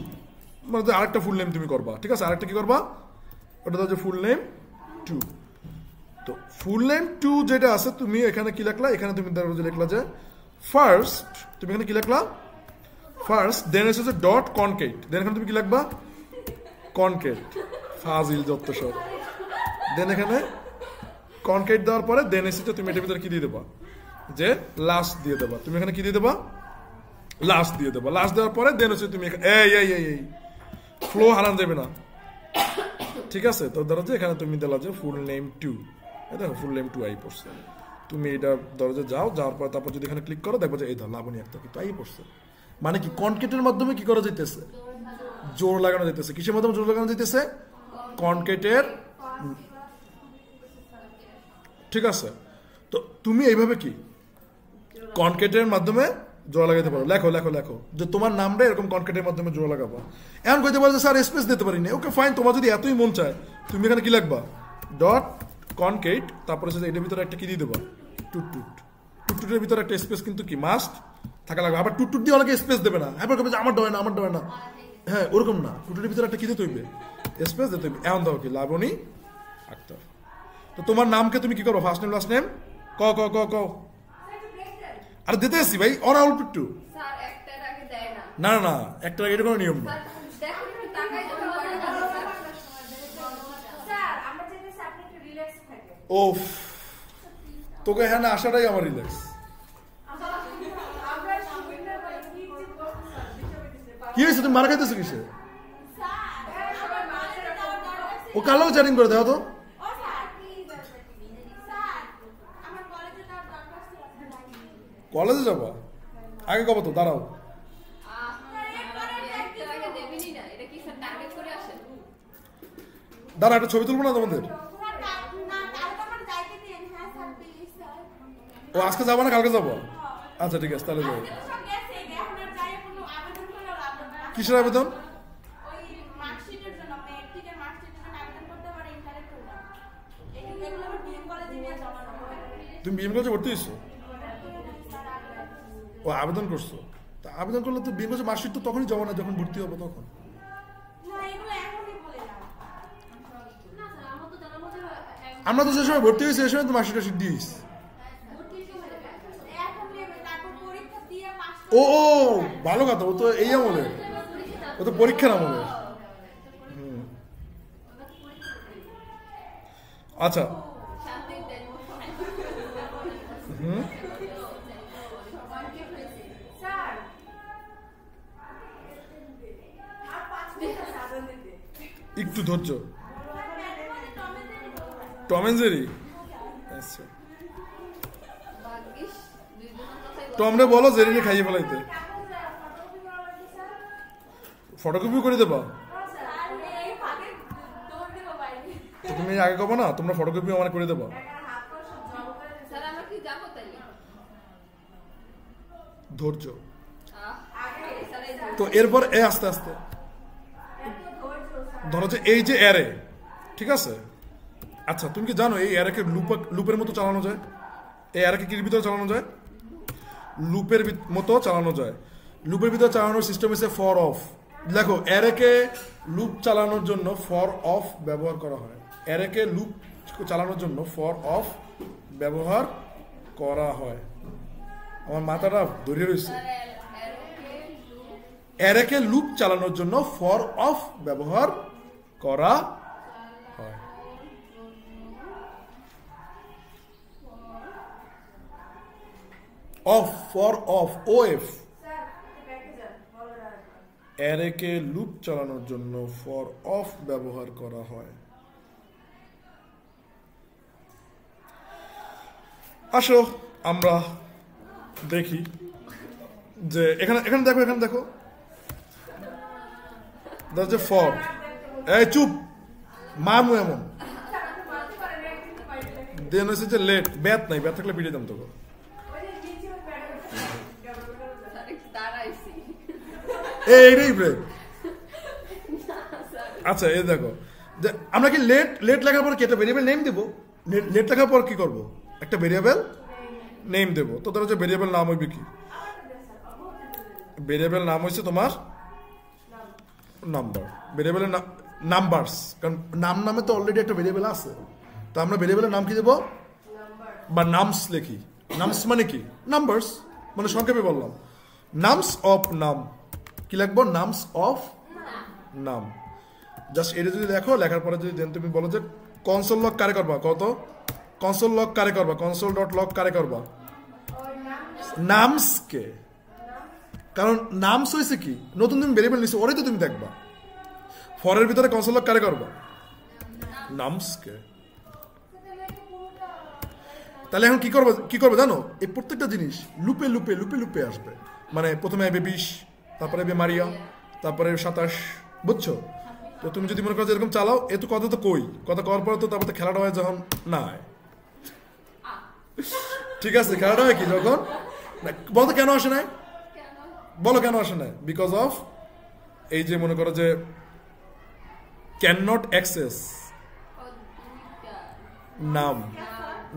মানে আরেকটা ফুল নেম তুমি করবা, ঠিক আছে, আরেকটা কি করবা, ওটা ধরো যে ফুল নেম টু। তো ফুল নেম টু যেটা আছে তুমি এখানে কি লিখলা, এখানে তুমি ধরো যে লিখলা যে ফার্স্ট, তুমি এখানে কি লিখলা ফার্স্ট, দেন এসেছে ডট কনকেট, দেন এখানে তুমি কি লিখবা কনকেট, ফাজিল যত সব, দেন এখানে কনকেট দেওয়ার পরে দেন এসেছে তুমি এটার ভিতরে কি দিয়ে দেবা, যে লাস্ট দিয়ে দেবা, তুমি এখানে কি দিয়ে দেবা লাস্ট দিয়ে দেবা, লাস্ট দেওয়ার পরে দেন হচ্ছে তুমি এই ফ্লো হারান যাবে না, ঠিক আছে। তো ধরো যে এখানে তুমি দিলা যে ফুল নেম টু, দেখো ফুল নেম টু আই পড়ছে, তুমি এটা ধরো যে যাওয়ার পর তারপর যদি এখানে ক্লিক করো দেখবো যে এই ধর লাবণী একটা কিন্তু আই পড়ছে, মানে কি কনকেটের মাধ্যমে কি করা যাইতেছে, জোর লাগানো যাইতেছে, কিসের মাধ্যমে জোর লাগানো যাইতেছে, কনকেটের, ঠিক আছে। তো তুমি এইভাবে কি কনকেটের মাধ্যমে জোড়া লাগাইতে পারো, লেখো লেখো লেখো যে তোমার নামটা এরকম কনকেটের মাধ্যমে জোড়া লাগাবো, এমন কইতে পারো যে স্যার স্পেস দিতে পারি না, ওকে ফাইন, তোমার যদি এতই মন চায় তুমি এখানে কি লিখবা ডট কনকেট, তারপরে এটার ভিতরে একটা কি দিয়ে দেবা টুটটুট, টুটটুটের ভিতরে একটা স্পেস কিন্তু কি মাস্ট থাকা লাগবে, আবার টুটটুট দিয়ে অনেকে স্পেস দেবে না, এবার কবে যে আমার ডয় না আমার ডয় না, হ্যাঁ ওরকম না, টুটটুটের ভিতরে একটা কি দিতে হইবে স্পেস দিতে হইবে, এমন দাও কি লাবণী আক্তার। তো তোমার নামকে তুমি কি করো, ফার্স্ট নেম লাস্ট নেম ক ক ক ক, আরে দিতে আসছি ভাই, অর অল্প একটু, না না না একটা এটা কোনো নিয়ম না, ওফ তোকে এখানে আসাটাই আমার রিল্যাক্স, কি হয়েছে তুমি মারা খাইতেছো কিসে, ও কালো চ্যাটিং করে দেওয়া তো, কলেজে যাবা আগে কবে তো দাঁড়াও, দাঁড়া একটা ছবি তুলবো না তোমাদের, ও আজকে যাবো না কালকে যাবো, আচ্ছা ঠিক আছে তাহলে যাবো, কিসের আবেদন, তুমি বিএম কলেজে ভর্তি হয়েছো, ও আবেদন করছো, তা আবেদন করলে তো বিএম কলেজে মার্কশিট তো তখনই জমা না যখন ভর্তি হবো তখন, আমরা তো যে সময় ভর্তি হয়েছি সে সময় তো মার্কশিট টার্কশিট দিস, ও ভালো কথা, ও তো এই আমলের, ও তো পরীক্ষার আমলের, আচ্ছা একটু ধৈর্য, টম এন্ড জেরি, আচ্ছা টমরে বলো জেরিকে খাইয়ে ফেলাইতে, ফটোকপিও করে দেবা, তুমি আগে কবো না তোমরা ফটোকপি আমার করে দেবা, ধৈর্য। তো এরপর আস্তে আস্তে ধরো যে এই যে অ্যারে, ঠিক আছে, আচ্ছা তুমি কি জানো এই অ্যারেকে লুপের মতো চালানো যায়, এই অ্যারেকে কির ভিতরে চালানো যায়, লুপের মতো চালানো যায়, লুপের ভিতরে চালানোর সিস্টেম হচ্ছে ফর অফ, দেখো অ্যারেকে লুপ চালানোর জন্য ফর অফ ব্যবহার করা হয়, অ্যারেকে লুপ চালানোর জন্য ফর অফ ব্যবহার করা হয়, আমার মাথাটা ধরে রয়েছে, অ্যারেকে লুপ চালানোর জন্য ফর অফ ব্যবহার করা হয়, of for of O F, অ্যারেকে লুপ চালানোর জন্য ফর অফ ব্যবহার করা হয়। আসো আমরা দেখি যে এখানে এখানে দেখো, এখানে দেখো যে ফর, এই চুপ মামু এমন, দেন হচ্ছে যে লেট, ব্যাত নাই, ব্যাত থাকলে পিড়ে দাম তোকে, এইটাই ব্রেক, আচ্ছা এই দেখো যে আমরা কি লেট লেট লেখার পরে কি একটা ভেরিয়েবল নেম দিব, লেট লেখার পর কি করব, একটা ভেরিয়েবল নেম দেব। তো ধরো যে ভেরিয়েবল নাম হইবে কি, ভেরিয়েবল নাম হচ্ছে তোমার নাম্বার, ভেরিয়েবলের নাম্বারস, কারণ নাম নামে তো অলরেডি একটা ভেরিয়েবল আছে। তো আমরা ভেরিয়েবলের নাম কি দেবো, বা নামস লিখি। নামস মানে কি, নাম্বারস, মানে সংক্ষেপে বললাম নামস অফ নাম। কি লিখবো, নামস অফ নাম। জাস্ট এটা যদি দেখো, লেখার পরে যদি দেন তুমি বলো যে কনসোল লক কারে করবা, কত কনসোল লক কারে করবা, কনসোল ডট লক কারে করবা, নামসকে। কারণ নামস হয়েছে কি, নতুন তুমি ভেরিয়েবল নিছো, ওরাই তো তুমি দেখবা। ফরের ভিতরে কনসোল লক কারে করবা, নামসকে। তাহলে এখন কি করবে জানো, এই প্রত্যেকটা জিনিস লুপে লুপে লুপে লুপে আসবে। মানে প্রথমে আসবে 20, তারপরে আসবে মারিয়া, তারপরে 27, বুঝছো? তো তুমি যদি মনে করো এরকম চালাও, এ তো কথা তো কই, কথা করার পরে তো তারপরে খেলাটা হয় যখন না হয়, ঠিক আছে? খেলাটা হয় কি যখন, বলতো কেন আসে নাই, বলো কেন আসে নাই? বিকজ অফ এই যে মনে করো যে ক্যান নট অ্যাক্সেস নাম,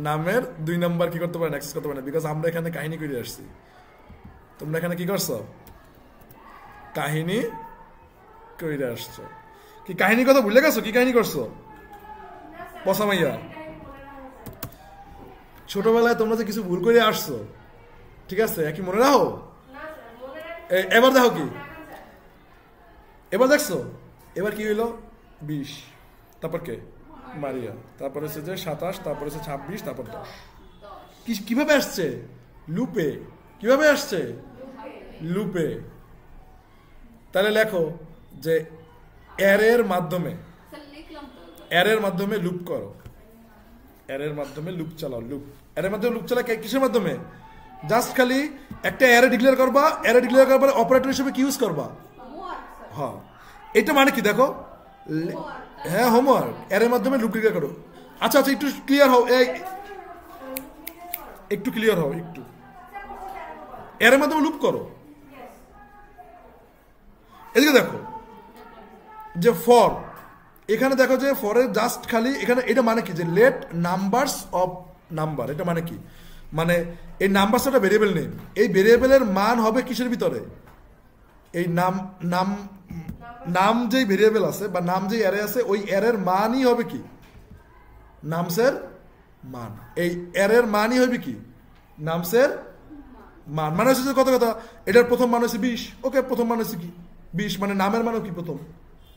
নামের 2 নাম্বার কি করতে পারে, অ্যাক্সেস করতে পারে না। বিকজ আমরা এখানে কাহিনী করে আসছি, তোমরা এখানে কি করছো, কাহিনী করে আসছো। কি কাহিনী কথা ভুলে গেছো, কি কাহিনী করছো পসা মাইয়া? ছোটবেলায় তোমরা যে কিছু ভুল করে আসছো, ঠিক আছে, একই মনে রাখো। এবার দেখো কি, এবার দেখছো, এবার কি হইলো 20, তারপর কে মারিয়া, তারপর হচ্ছে যে 27, তারপর হচ্ছে 26, তারপর 10। কিভাবে আসছে, লুপে। কিভাবে আসছে, লুপে। তাহলে লেখো যে অ্যারের মাধ্যমে, অ্যারের মাধ্যমে লুপ করো, অ্যারের মাধ্যমে লুপ চালাও, লুপ। অ্যারের মাধ্যমে লুপ চালা কিসের মাধ্যমে, জাস্ট খালি একটা অ্যারে ডিক্লেয়ার করবা, অ্যারে ডিক্লেয়ার করার পরে অপারেটর হিসেবে কি ইউজ করবা। হ্যাঁ, এটা মানে কি দেখো, হ্যাঁ হোমওয়ার্ক, অ্যারের মাধ্যমে লুপ ডিক্লেয়ার করো। আচ্ছা আচ্ছা, একটু ক্লিয়ার হও, একটু ক্লিয়ার হও, একটু অ্যারের মাধ্যমে লুপ করো। এদিকে দেখো যে ফর, এখানে দেখো যে ফরের জাস্ট খালি এখানে এটা মানে কি, যে লেট নাম্বারস অফ নাম্বার। এটা মানে কি, মানে এই নাম্বারস একটা ভেরিয়েবল নেম, এই ভেরিয়েবলের মান হবে কিসের ভিতরে, এই নাম নাম নাম যেই ভেরিয়েবল আছে বা নাম যেই অ্যারে আছে, ওই অ্যারের মানই হবে কি, নামসের মান। এই অ্যারের মানই হবে কি, নামসের মান। মানে হচ্ছে কত কথা, এটার প্রথম মান হচ্ছে 20, ওকে, প্রথম মান হচ্ছে কি 20, মানে নামের মানও কি প্রথম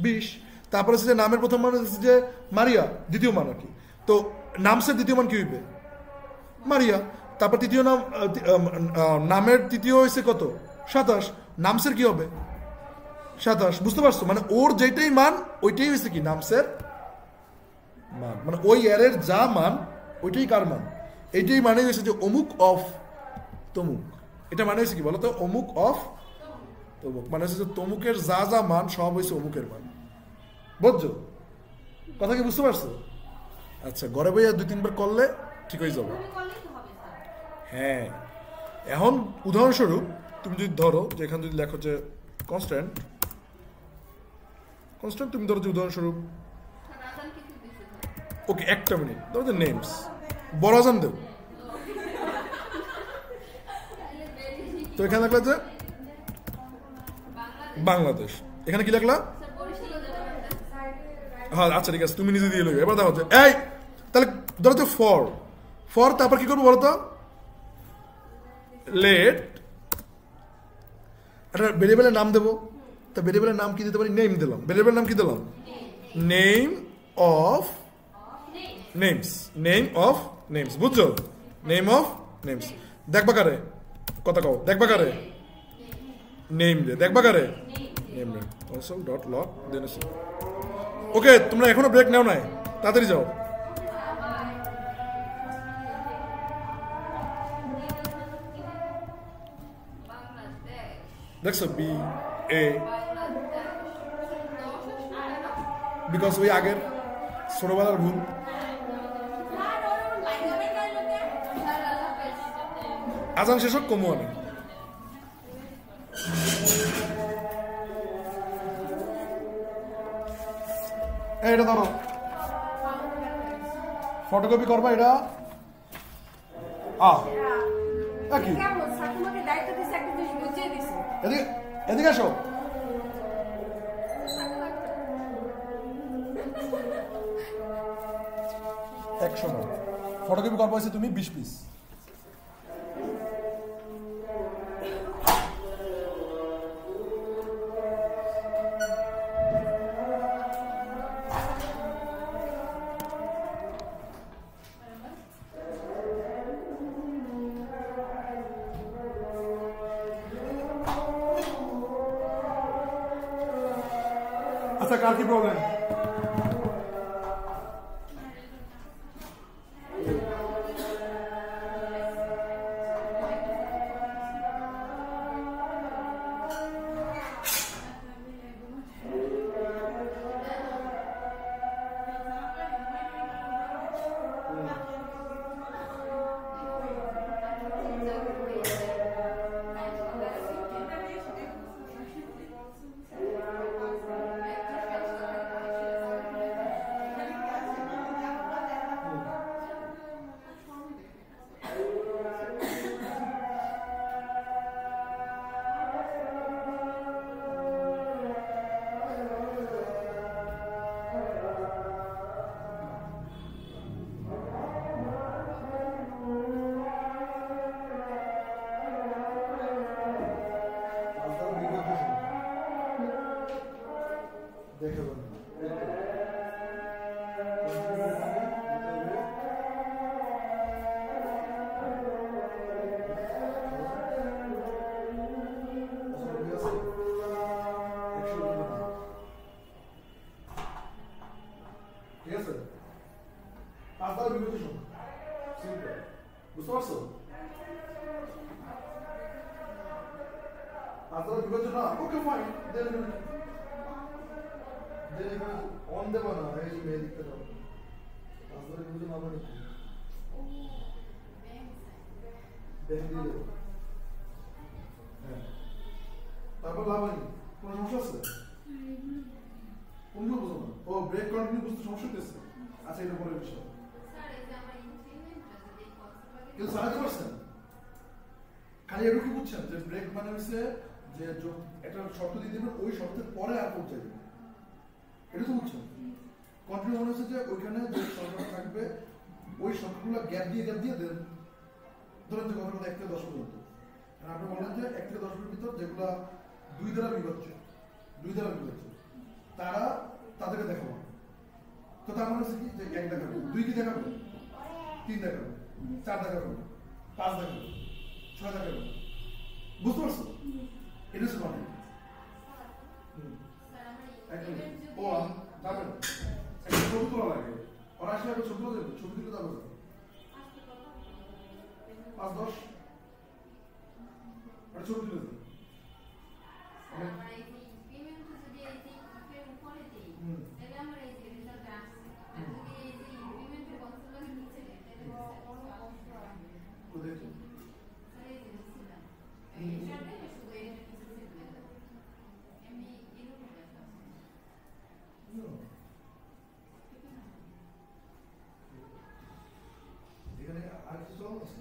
20। তারপরে হচ্ছে যে নামের প্রথম মান হচ্ছে যে মারিয়া, দ্বিতীয় মান আর কি। তো নামসের দ্বিতীয় মান কি হইবে, মারিয়া। তারপর তৃতীয় নাম, নামের তৃতীয় হয়েছে কত, 27, নামসের কি হবে 27। বুঝতে পারছো, মানে ওর যেটাই মান ওইটাই হয়েছে কি নামসের মান, মানে ওই অ্যারের যা মান ওইটাই কার মান, এইটাই মানে হয়েছে যে অমুক অফ তমুক। এটা মানে হয়েছে কি বলতো, অমুক অফ তমুক, মানে হচ্ছে যে তমুকের যা যা মান সব হয়েছে অমুকের মান। বুঝছো কথা কি, বুঝতে পারছো? আচ্ছা, ঘরে বইয়া 2-3 বার করলে ঠিক হয়ে যাবে। হ্যাঁ, এখন উদাহরণস্বরূপ তুমি যদি ধরো যে এখানে যদি লেখো যে কনস্ট্যান্ট, কনস্ট্যান্ট তুমি ধরো যে উদাহরণস্বরূপ, ওকে একটা মিনিট, ধরো যে নেমস, বড় আজান দেব। তো এখানে লেখলা যে বাংলাদেশ, এখানে কি লেখলা, হ্যাঁ আচ্ছা ঠিক আছে, তুমি নিজে দিয়ে লইবে। এবার দেখো যে এই, তাহলে ধরো যে ফর, ফর তারপর কি করবো বলতো, লেট একটা ভেরিয়েবলের নাম দেবো। তা ভেরিয়েবলের নাম কি দিতে পারি, নেম দিলাম। ভেরিয়েবলের নাম কি দিলাম, name of names, name of names. বুঝছো, নেম অফ নেমস। দেখবা কারে, কথা কও, দেখবা কারে, নেম রে, দেখবা কারে, নেম রে। কনসোল ডট লগ দেন। ওকে, তোমরা এখনো ব্রেক নাও নাই, তাড়াতাড়ি যাও। দেখছো বি এ, বিকজ ওই আগের ছোটবেলার ভুল। আজান শেষ হোক, কমু অনেক। এটা ধরো ফটোকপি করবা এটা কি এদিকে এদিকে আসো একশো না ফটোকপি করবা হয়েছে তুমি 20 পিস আচ্ছা কার কি প্রবলেম দেখে ঠিক আছে আপনার বিবেচনা বুঝতে পারছো আপনার বিবেচনা ওকে ফাইন অন দেব না এই মেয়ে দিতে দাও আপনার বিবেচনা আমার ব্যাংক দিয়ে দেবো হ্যাঁ তারপর লাভ হয়নি কোনো সমস্যা আছে কোনগুলো বুঝো না ও ব্রেক কন্টিনিউ বুঝতে সমস্যা হচ্ছে আচ্ছা এটা পরে বিষয় কেউ সাহায্য করছেন খালি এটুকু বুঝছেন যে ব্রেক মানে হচ্ছে যে একটা শর্ত দিয়ে দেবেন ওই শর্তের পরে আর পৌঁছে যাবে এটা তো বুঝছেন কন্টিনিউ মনে হচ্ছে যে ওইখানে যে শর্তটা থাকবে ওই শর্তগুলো গ্যাপ দিয়ে দেন ধরেন যে কথা 1 থেকে 10 পর্যন্ত আপনি বললেন যে 1 থেকে 10 এর ভিতর যেগুলো 2 দ্বারা বিভাজ্য তারা তাদেরকে দেখাবো তো তার মানে হচ্ছে কি যে 1 দেখাবো 2 কি দেখাবো 3 দেখাবো 4 দেখাবো 5 দেখাবো 6 দেখাবো বুঝতে পারছো এটা হচ্ছে মানে একদম ও যাবেন একটা ছবি তোলা লাগে ওরা আসলে একটা ছবি তুলে ছবি তুলে যাবো 5-10 একটা ছবি তুলে দেবে এখানে আর কিছু চল আছে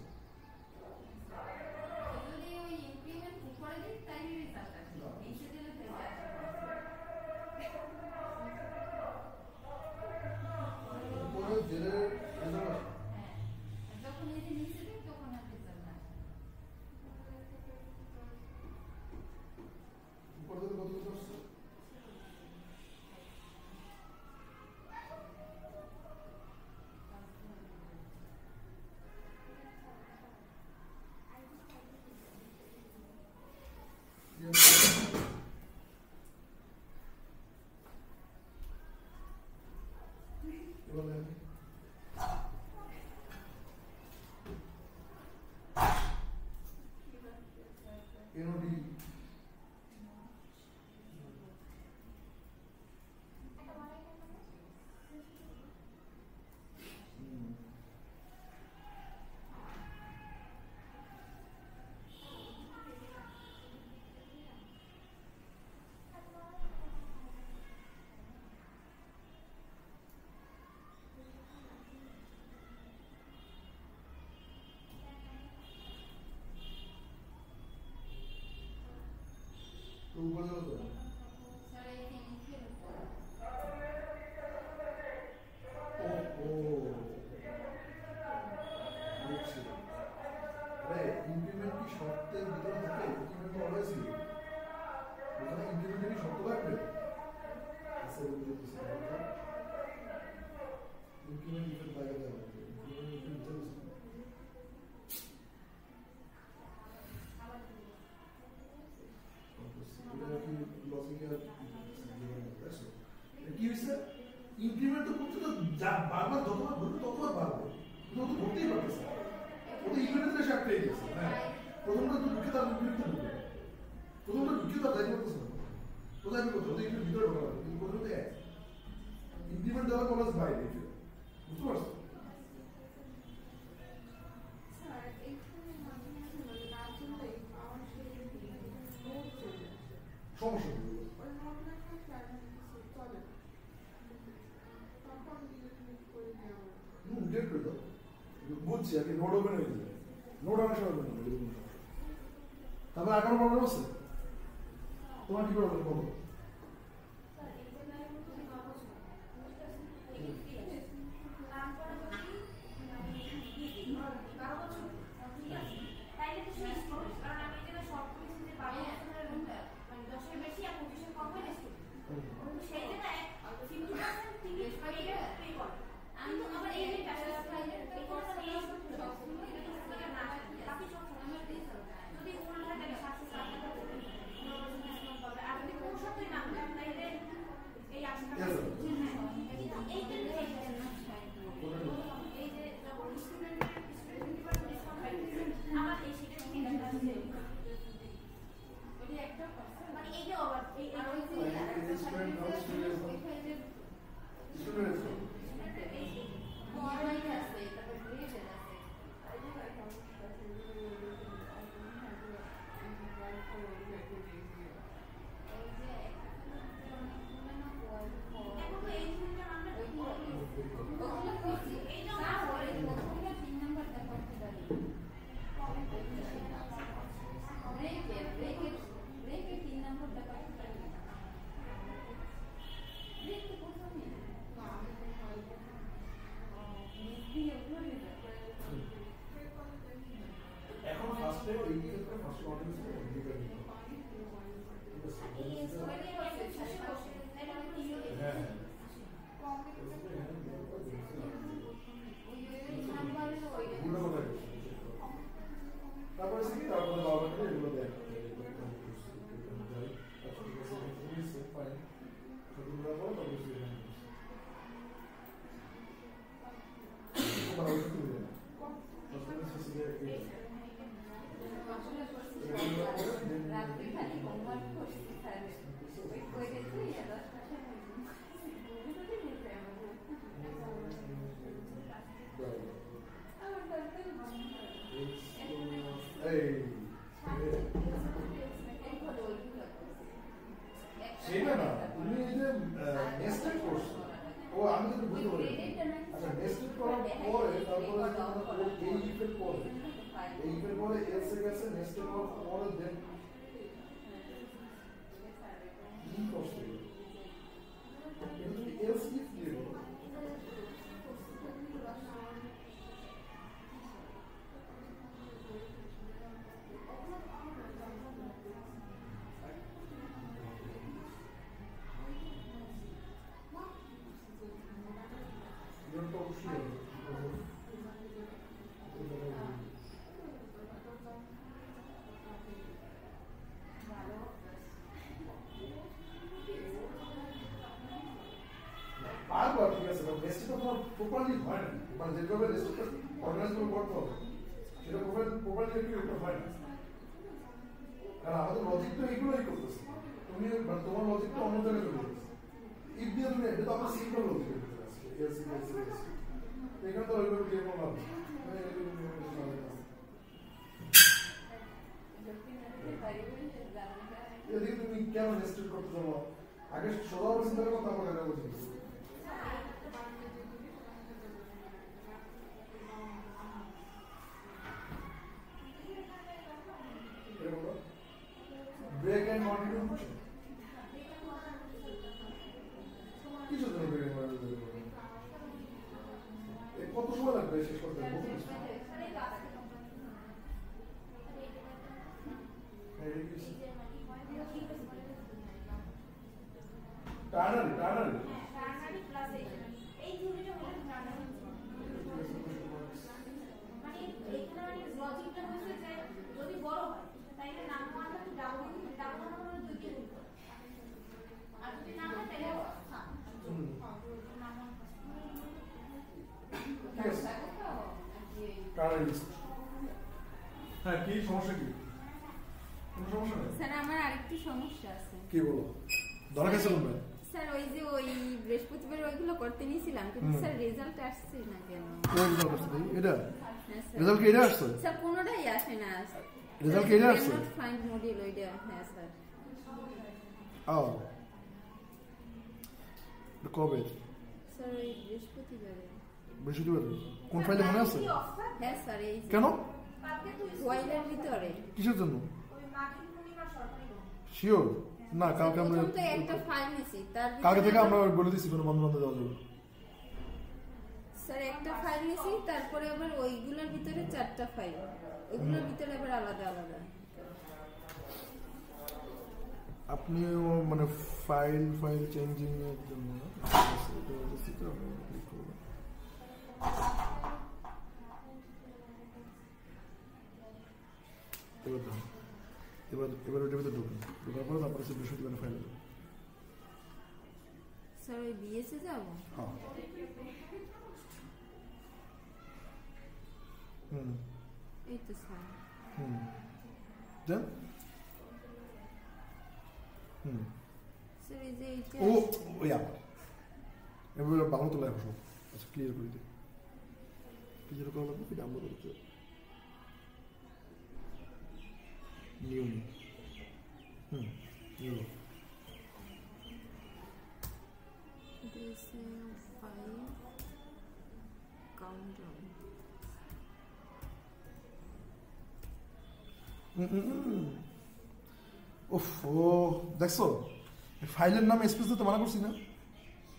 উপরে যাবো তো ইমপ্লিমেন্ট কি শর্তের ভিতরে থাকে? ইমপ্লিমেন্ট তো অলওয়েজ লিভ। ওখানে ইমপ্লিমেন্টের কি শর্ত লাগবে? আচ্ছা ইমপ্লিমেন্ট ইফেক্ট লাগে দেওয়া হবে। ইমপ্লিমেন্ট ইফেক্ট চলছে কি হয়েছে? ইনক্রিমেন্ট তো করতে তো বারবার যতবার ঘুরবে ততবার বাড়বে, কিন্তু তো ঘুরতেই পারতেছে ওদের ইনক্রিমেন্ট এসে আটকে গেছে। হ্যাঁ প্রথমটা তো ঢুকে তার ইনক্রিমেন্টটা ঢুকে প্রথমটা ঢুকে তার যাইতে পারতেছে না, কোথায় আমি কোথাও ওদের একটু ভিতরে ঢোকা লাগবে, কিন্তু প্রথমে তো এক ইনক্রিমেন্ট দেওয়ার কলেজ বাইরে বুঝতে পারছো? সমস্যা ডেট করে দাও, বুঝছি আর কি, নোট ওপেন হয়ে যাবে, নোট অনেক সময় ওপেন হবে। তারপরে আর কোনো প্রবলেম আছে? তোমার কি প্রবলেম বলো? সেটা না, তুমি এই যে নেস্টেড করছো, ও আমি তো বুঝতে পারি। আচ্ছা নেস্টেড করার পরে তারপরে এই ইফেক্ট পরে এই ইফেক্ট পরে এলসে গেছে, নেস্টেড করার পরে দেন কি করছো? তুমি এলস কি ক্লিয়ার করো? প্রপারলি হয় না, মানে যেভাবে রেজিস্টার অর্গানাইজ করতে হবে সেটা প্রপারলি একটু হয় না, কারণ আমাদের লজিক তো এইগুলোই করতেছে। তুমি তোমার লজিকটা অন্য জায়গায় চলে যাচ্ছে, ইফ দিয়ে তুমি এটা তো আমরা সিম্পল লজিক এখানে তো ওইভাবে দিয়ে বললাম এদিকে তুমি কেন রেজিস্টার করতে যাবো? আগে সোজা চিন্তা করো, তারপরে এটা বলছি। Break and continue. Ternary plus এই ঝুড়িটা হলো টার্নারি মানে এখানে লজিকটা হচ্ছে যে যদি বড় হয় তাহলে নামমানটা তো ডাবল হলে দুই দিয়ে গুণ আর যদি না হয় তাহলে হ্যাঁ কি সমস্যা কি কোনো সমস্যা নেই স্যার আমার আরেকটু সমস্যা আছে কি বলো ধরা গেছে কোন স্যার ওই যে ওই বৃহস্পতিবার ওইগুলো করতে নিয়েছিলাম কিন্তু স্যার রেজাল্ট আসছে না কেন এটা হ্যাঁ স্যার রেজাল্ট কি এটা আসছে স্যার কোনোটাই আসে না রেজাল্ট কি এটা আসছে ফাইন্ড মডিউল ওইটা হ্যাঁ স্যার ও কবে স্যার ওই বৃহস্পতিবারে কোন ফাইলে মনে আছে হ্যাঁ স্যার এই কেন ওয়াইলের ভিতরে কিসের জন্য ওই মাঘী পূর্ণিমার সরকারি শিওর না কালকে আমরা প্রথম তো একটা ফাইল নিছি তার কালকে থেকে আমরা বলে দিছি কোনো বন্ধু বান্ধব যাওয়া যাবে স্যার একটা ফাইল নিছি তারপরে আবার ওইগুলোর ভিতরে চারটা ফাইল ওইগুলোর ভিতরে আবার আলাদা আলাদা আপনি মানে ফাইল চেঞ্জিং এর জন্য এবার ওইটার ভিতরে ঢুকুন ঢোকার পরে তারপরে সে বৃহস্পতিবার ফাইল দেবে স্যার ওই বিএসএ যাব হ্যাঁ এই তো স্যার দেন স্যার এই যে এইটা ওই আবার এবার বাংলা তোলা সব আচ্ছা ক্লিয়ার করে দিই ক্লিয়ার করা লাগবে এটা আমরা করতে new new this file countdown উফ ও দেখছো ফাইলের নামে স্পেস দিতে মানা করছি না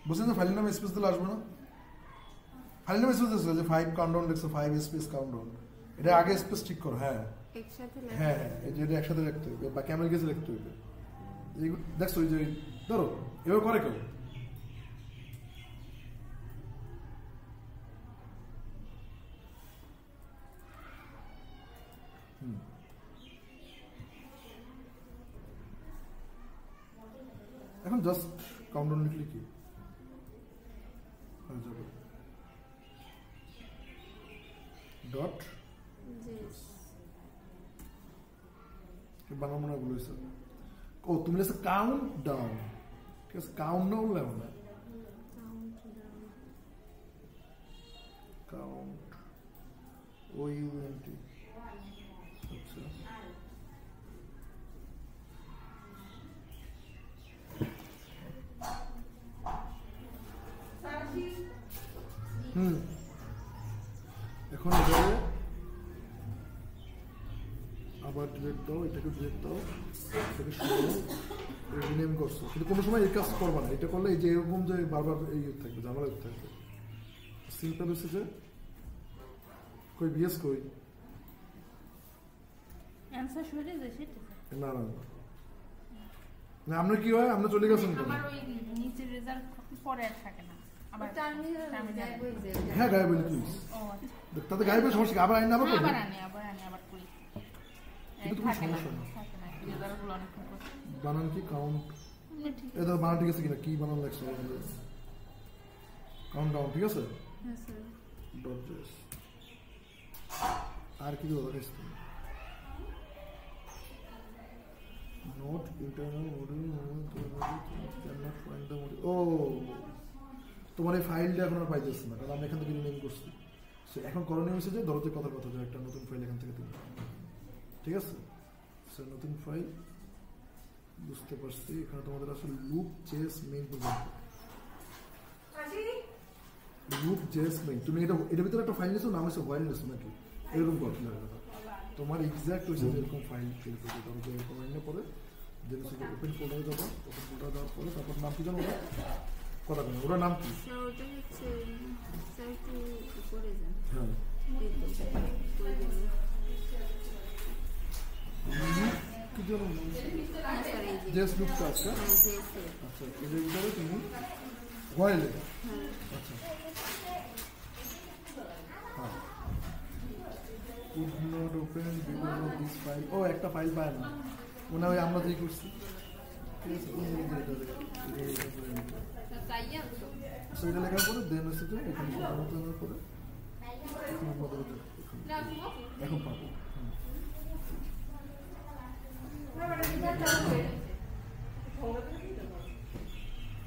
বুঝছেন না ফাইলের নামে স্পেস দিলে আসবে না ফাইলের নামে স্পেস দিচ্ছে যে 5 কাউন্টডাউন লিখছো 5 স্পেস কাউন্টডাউন এটা আগে স্পেস ঠিক করো হ্যাঁ একসাথে হ্যাঁ এই যে এটা একসাথে লিখতে হবে বা ক্যামেল গেছে লিখতে হবে দেখছো এই যে ধরো এবার করে কেউ এখন জাস্ট কাউন্টডাউন লিখলে কি যাবে ডট বাংলা মনে হয় বলেছে ও তুমি লিখছো কাউন্ট ডাউন ঠিক আছে কাউন্ট ডাউন লেখো না কাউন্ট ও ইউএনটি আচ্ছা এখন এবারে আবার ডিলেট দাও এটাকে ডিলেট দাও এটাকে রিনেম করছো কিন্তু কোনো সময় এই কাজ করবা না এটা করলে এই যে এরকম যে বারবার এই থাকবে ঝামেলা থাকবে সিম্পল হচ্ছে যে কই বিএস কই অ্যানসার শুনে যে সেটা না না না আমরা কি হয় আমরা চলে গেছেন আমার ওই নিচের রেজাল্ট পরে আর থাকে না আবার হ্যাঁ গায়ে বলি প্লিজ তাতে গায়ে বলে সমস্যা আবার আইন আবার আবার করি কিন্তু কোনো সমস্যা না রেজাল্টগুলো অনেক বানান কি কাউন্ট এটা বানান ঠিক আছে কিনা কি বানান লাগছে কাউন্ট ডাউন ঠিক আছে হ্যাঁ স্যার ডট জেস আর কি কথা দেখাইছ তুমি note internal module cannot find the module ও তোমার এই ফাইলটা এখন আর পাইতেছে না কারণ আমি এখান থেকে রিনেম করছি সো এখন করণীয় হয়েছে যে ধরো যে কথার কথা যে একটা নতুন ফাইল এখান থেকে তুমি ঠিক আছে সো নতুন ফাইল বুঝতে পারছি এখানে তোমাদের আসলে লুপ জেস মেইন পর্যন্ত লুপ জেস মেইন তুমি এটার ভিতরে একটা ফাইল নিয়েছো নাম হচ্ছে হোয়াইল নিয়েছো নাকি এরকম কথা তোমার এক্সাক্ট হয়েছে এরকম ফাইল ফিল করতে ধরো যে এরকম আইনে পরে যেটা হচ্ছে ওপেন ফোল্ডারে যাবো ওপেন ফোল্ডারে যাওয়ার পরে তারপর নাম কি জানো ওটা কথা বলো ওটার নাম কি স্যার ওটা হচ্ছে স্যার একটু উপরে যান হ্যাঁ এই তো, ওই যে- কি যেন হ্যাঁ স্যার এই যে যে স্লুপটা আছে হ্যাঁ যে স্যার আচ্ছা এর ভিতরে তুমি গয়েলে হ্যাঁ আচ্ছা হ্যাঁ could not open because of this file ও একটা ফাইল পায় না মনে হয় আমরা যেই করছি ঠিক আছে সো এটা লেখার পরে দেন হচ্ছে যে এখানে সমাধানের পরে এখন আমাদের এখন পাবো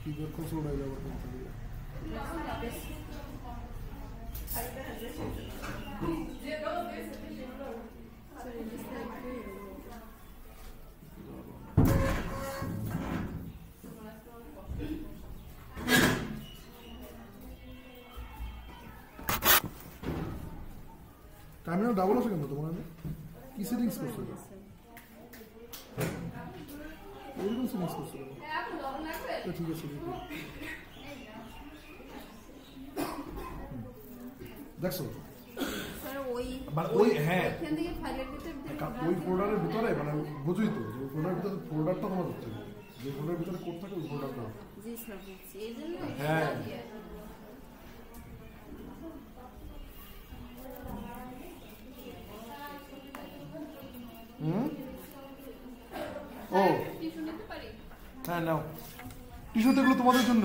কি যখন সোড়াই যাবো টার্মিনাল ডাবল আছে কেন তোমার কি সেটিংস করছো এরকম সেটিংস করছো ঠিক আছে দেখছো স্যার ওই মানে ওই হ্যাঁ এখান থেকে ফাইলের ভিতরে ওই ফোল্ডারের ভিতরে মানে বুঝুই তো যে ফোল্ডারের ভিতরে ফোল্ডারটা তোমার ধরতে হবে যে ফোল্ডারের ভিতরে কোড থাকে ওই ফোল্ডারটা জি স্যার বুঝছি এই জন্য হ্যাঁ ও হ্যাঁ নাও টিস্যু তো এগুলো তোমাদের জন্য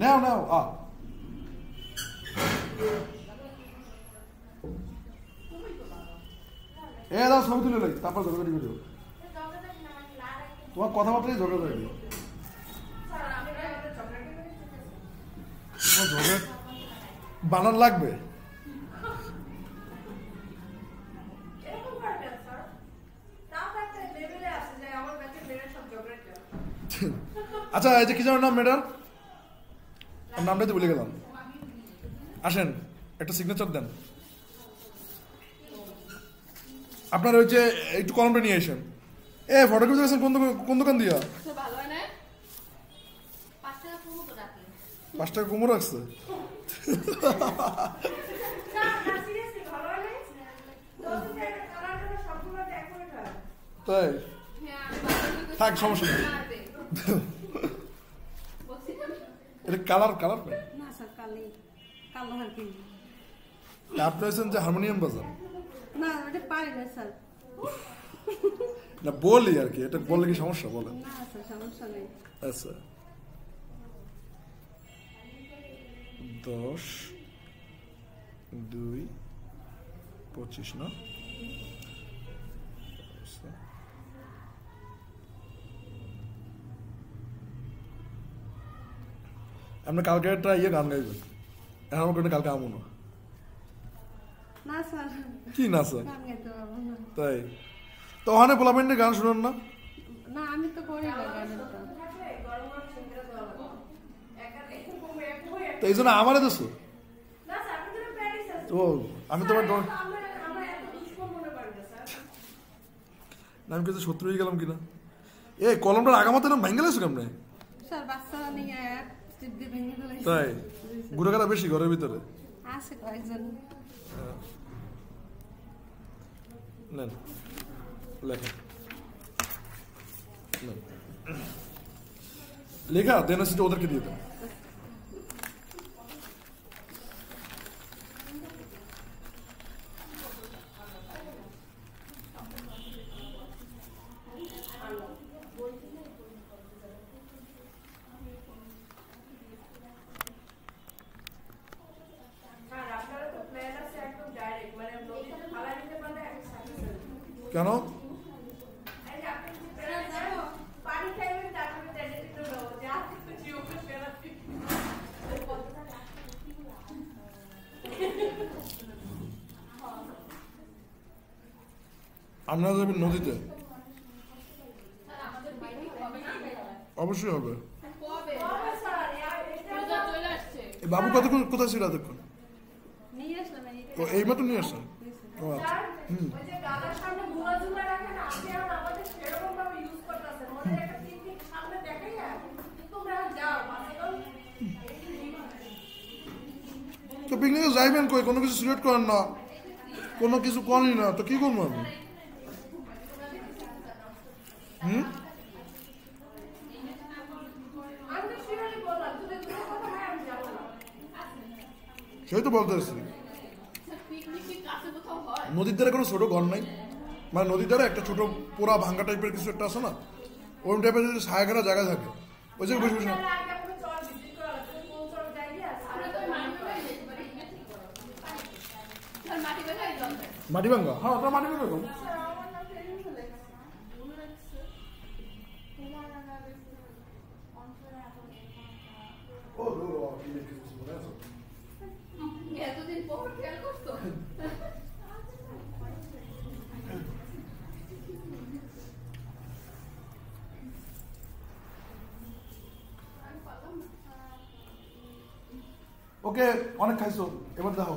নাও নাও দাও ছবি তুলে লাই তারপর ঝগড়া ভিডিও তোমার কথাবার্তাই ঝগড়া যাবে তোমার ঝগড়া বানান লাগবে আচ্ছা এই যে কি জানো নাম ম্যাডাম নামটাই তো ভুলে গেলাম আসেন একটা সিগনেচার দেন আপনার ওই যে একটু কলমটা নিয়ে আসেন ফটোগ্রাফি দেখেছেন কোন দোকান দিয়া 5 টাকা কমও রাখছে তাই থাক সমস্যা নেই এটা কালার না স্যার কালো আর কি আপনি হয়েছেন যে হারমোনিয়াম বাজান না এটা পারি না স্যার না বলি আর কি এটা বললে কি সমস্যা বলেন না স্যার সমস্যা নেই আচ্ছা 10-2-25 না আমরা কালকে একটা গান গাইবেন এখন আমাকে কালকে আমো না না স্যার কি না স্যার গান গাইতে পারবো না তাই তো ওখানে পোলাপেন্ডে গান শুনেন না না আমি তো করি না গানের তো এই জন্য আমারে দেছো ও আমি তোমার আমি কিছু শত্রু হয়ে গেলাম কিনা কলমটার আগামাতে না ভেঙে গেছো কেমনে স্যার বাচ্চা নিয়ে টিপ দিয়ে ভেঙে ফেলেছে তাই গুড়াগাড়া বেশি ঘরের ভিতরে আছে কয়েকজন নেন লেখা লেখা দেন সেটা ওদেরকে দিয়ে দেন কেন আপনারা যাবেন নদীতে অবশ্যই হবে বাবু কোথায় ছিল দেখুন এই মাত্র নিয়ে আসছেন ও আচ্ছা তো পিকনিকে যাইবেন কই কোনো কিছু সিলেক্ট করেন না কোনো কিছু করি না তো কি করবো আমি? হুম, সেই তো বলতে চাচ্ছি। নদীর ধারে কোনো ছোট ঘর নাই, মানে নদীর ধারে একটা ছোট পোড়া ভাঙ্গা টাইপের কিছু একটা আছে না, ওরকম টাইপের যদি ছায়াঘেরা জায়গা থাকে ওই জায়গায় বসে বসে না। মাটি ভাঙ্গা, হ্যাঁ ওটা মাটি ভাঙ্গা। এতদিন পর খেয়াল করতো। ওকে, অনেক খাইছো, এবার দেখো।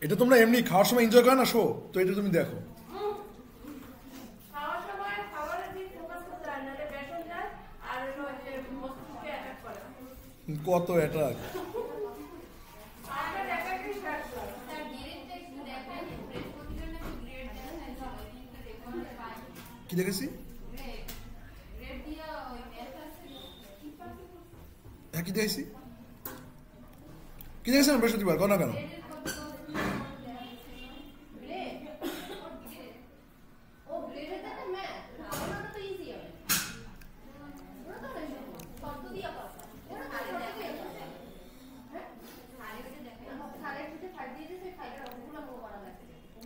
এটা তোমরা এমনি খাওয়ার সময় এনজয় করে না শো, তো এটা তুমি দেখো। কত এটা কি দেখেছি? হ্যাঁ কি দেখেছি, কি দেখেছেন বৃহস্পতিবার কেন কেন?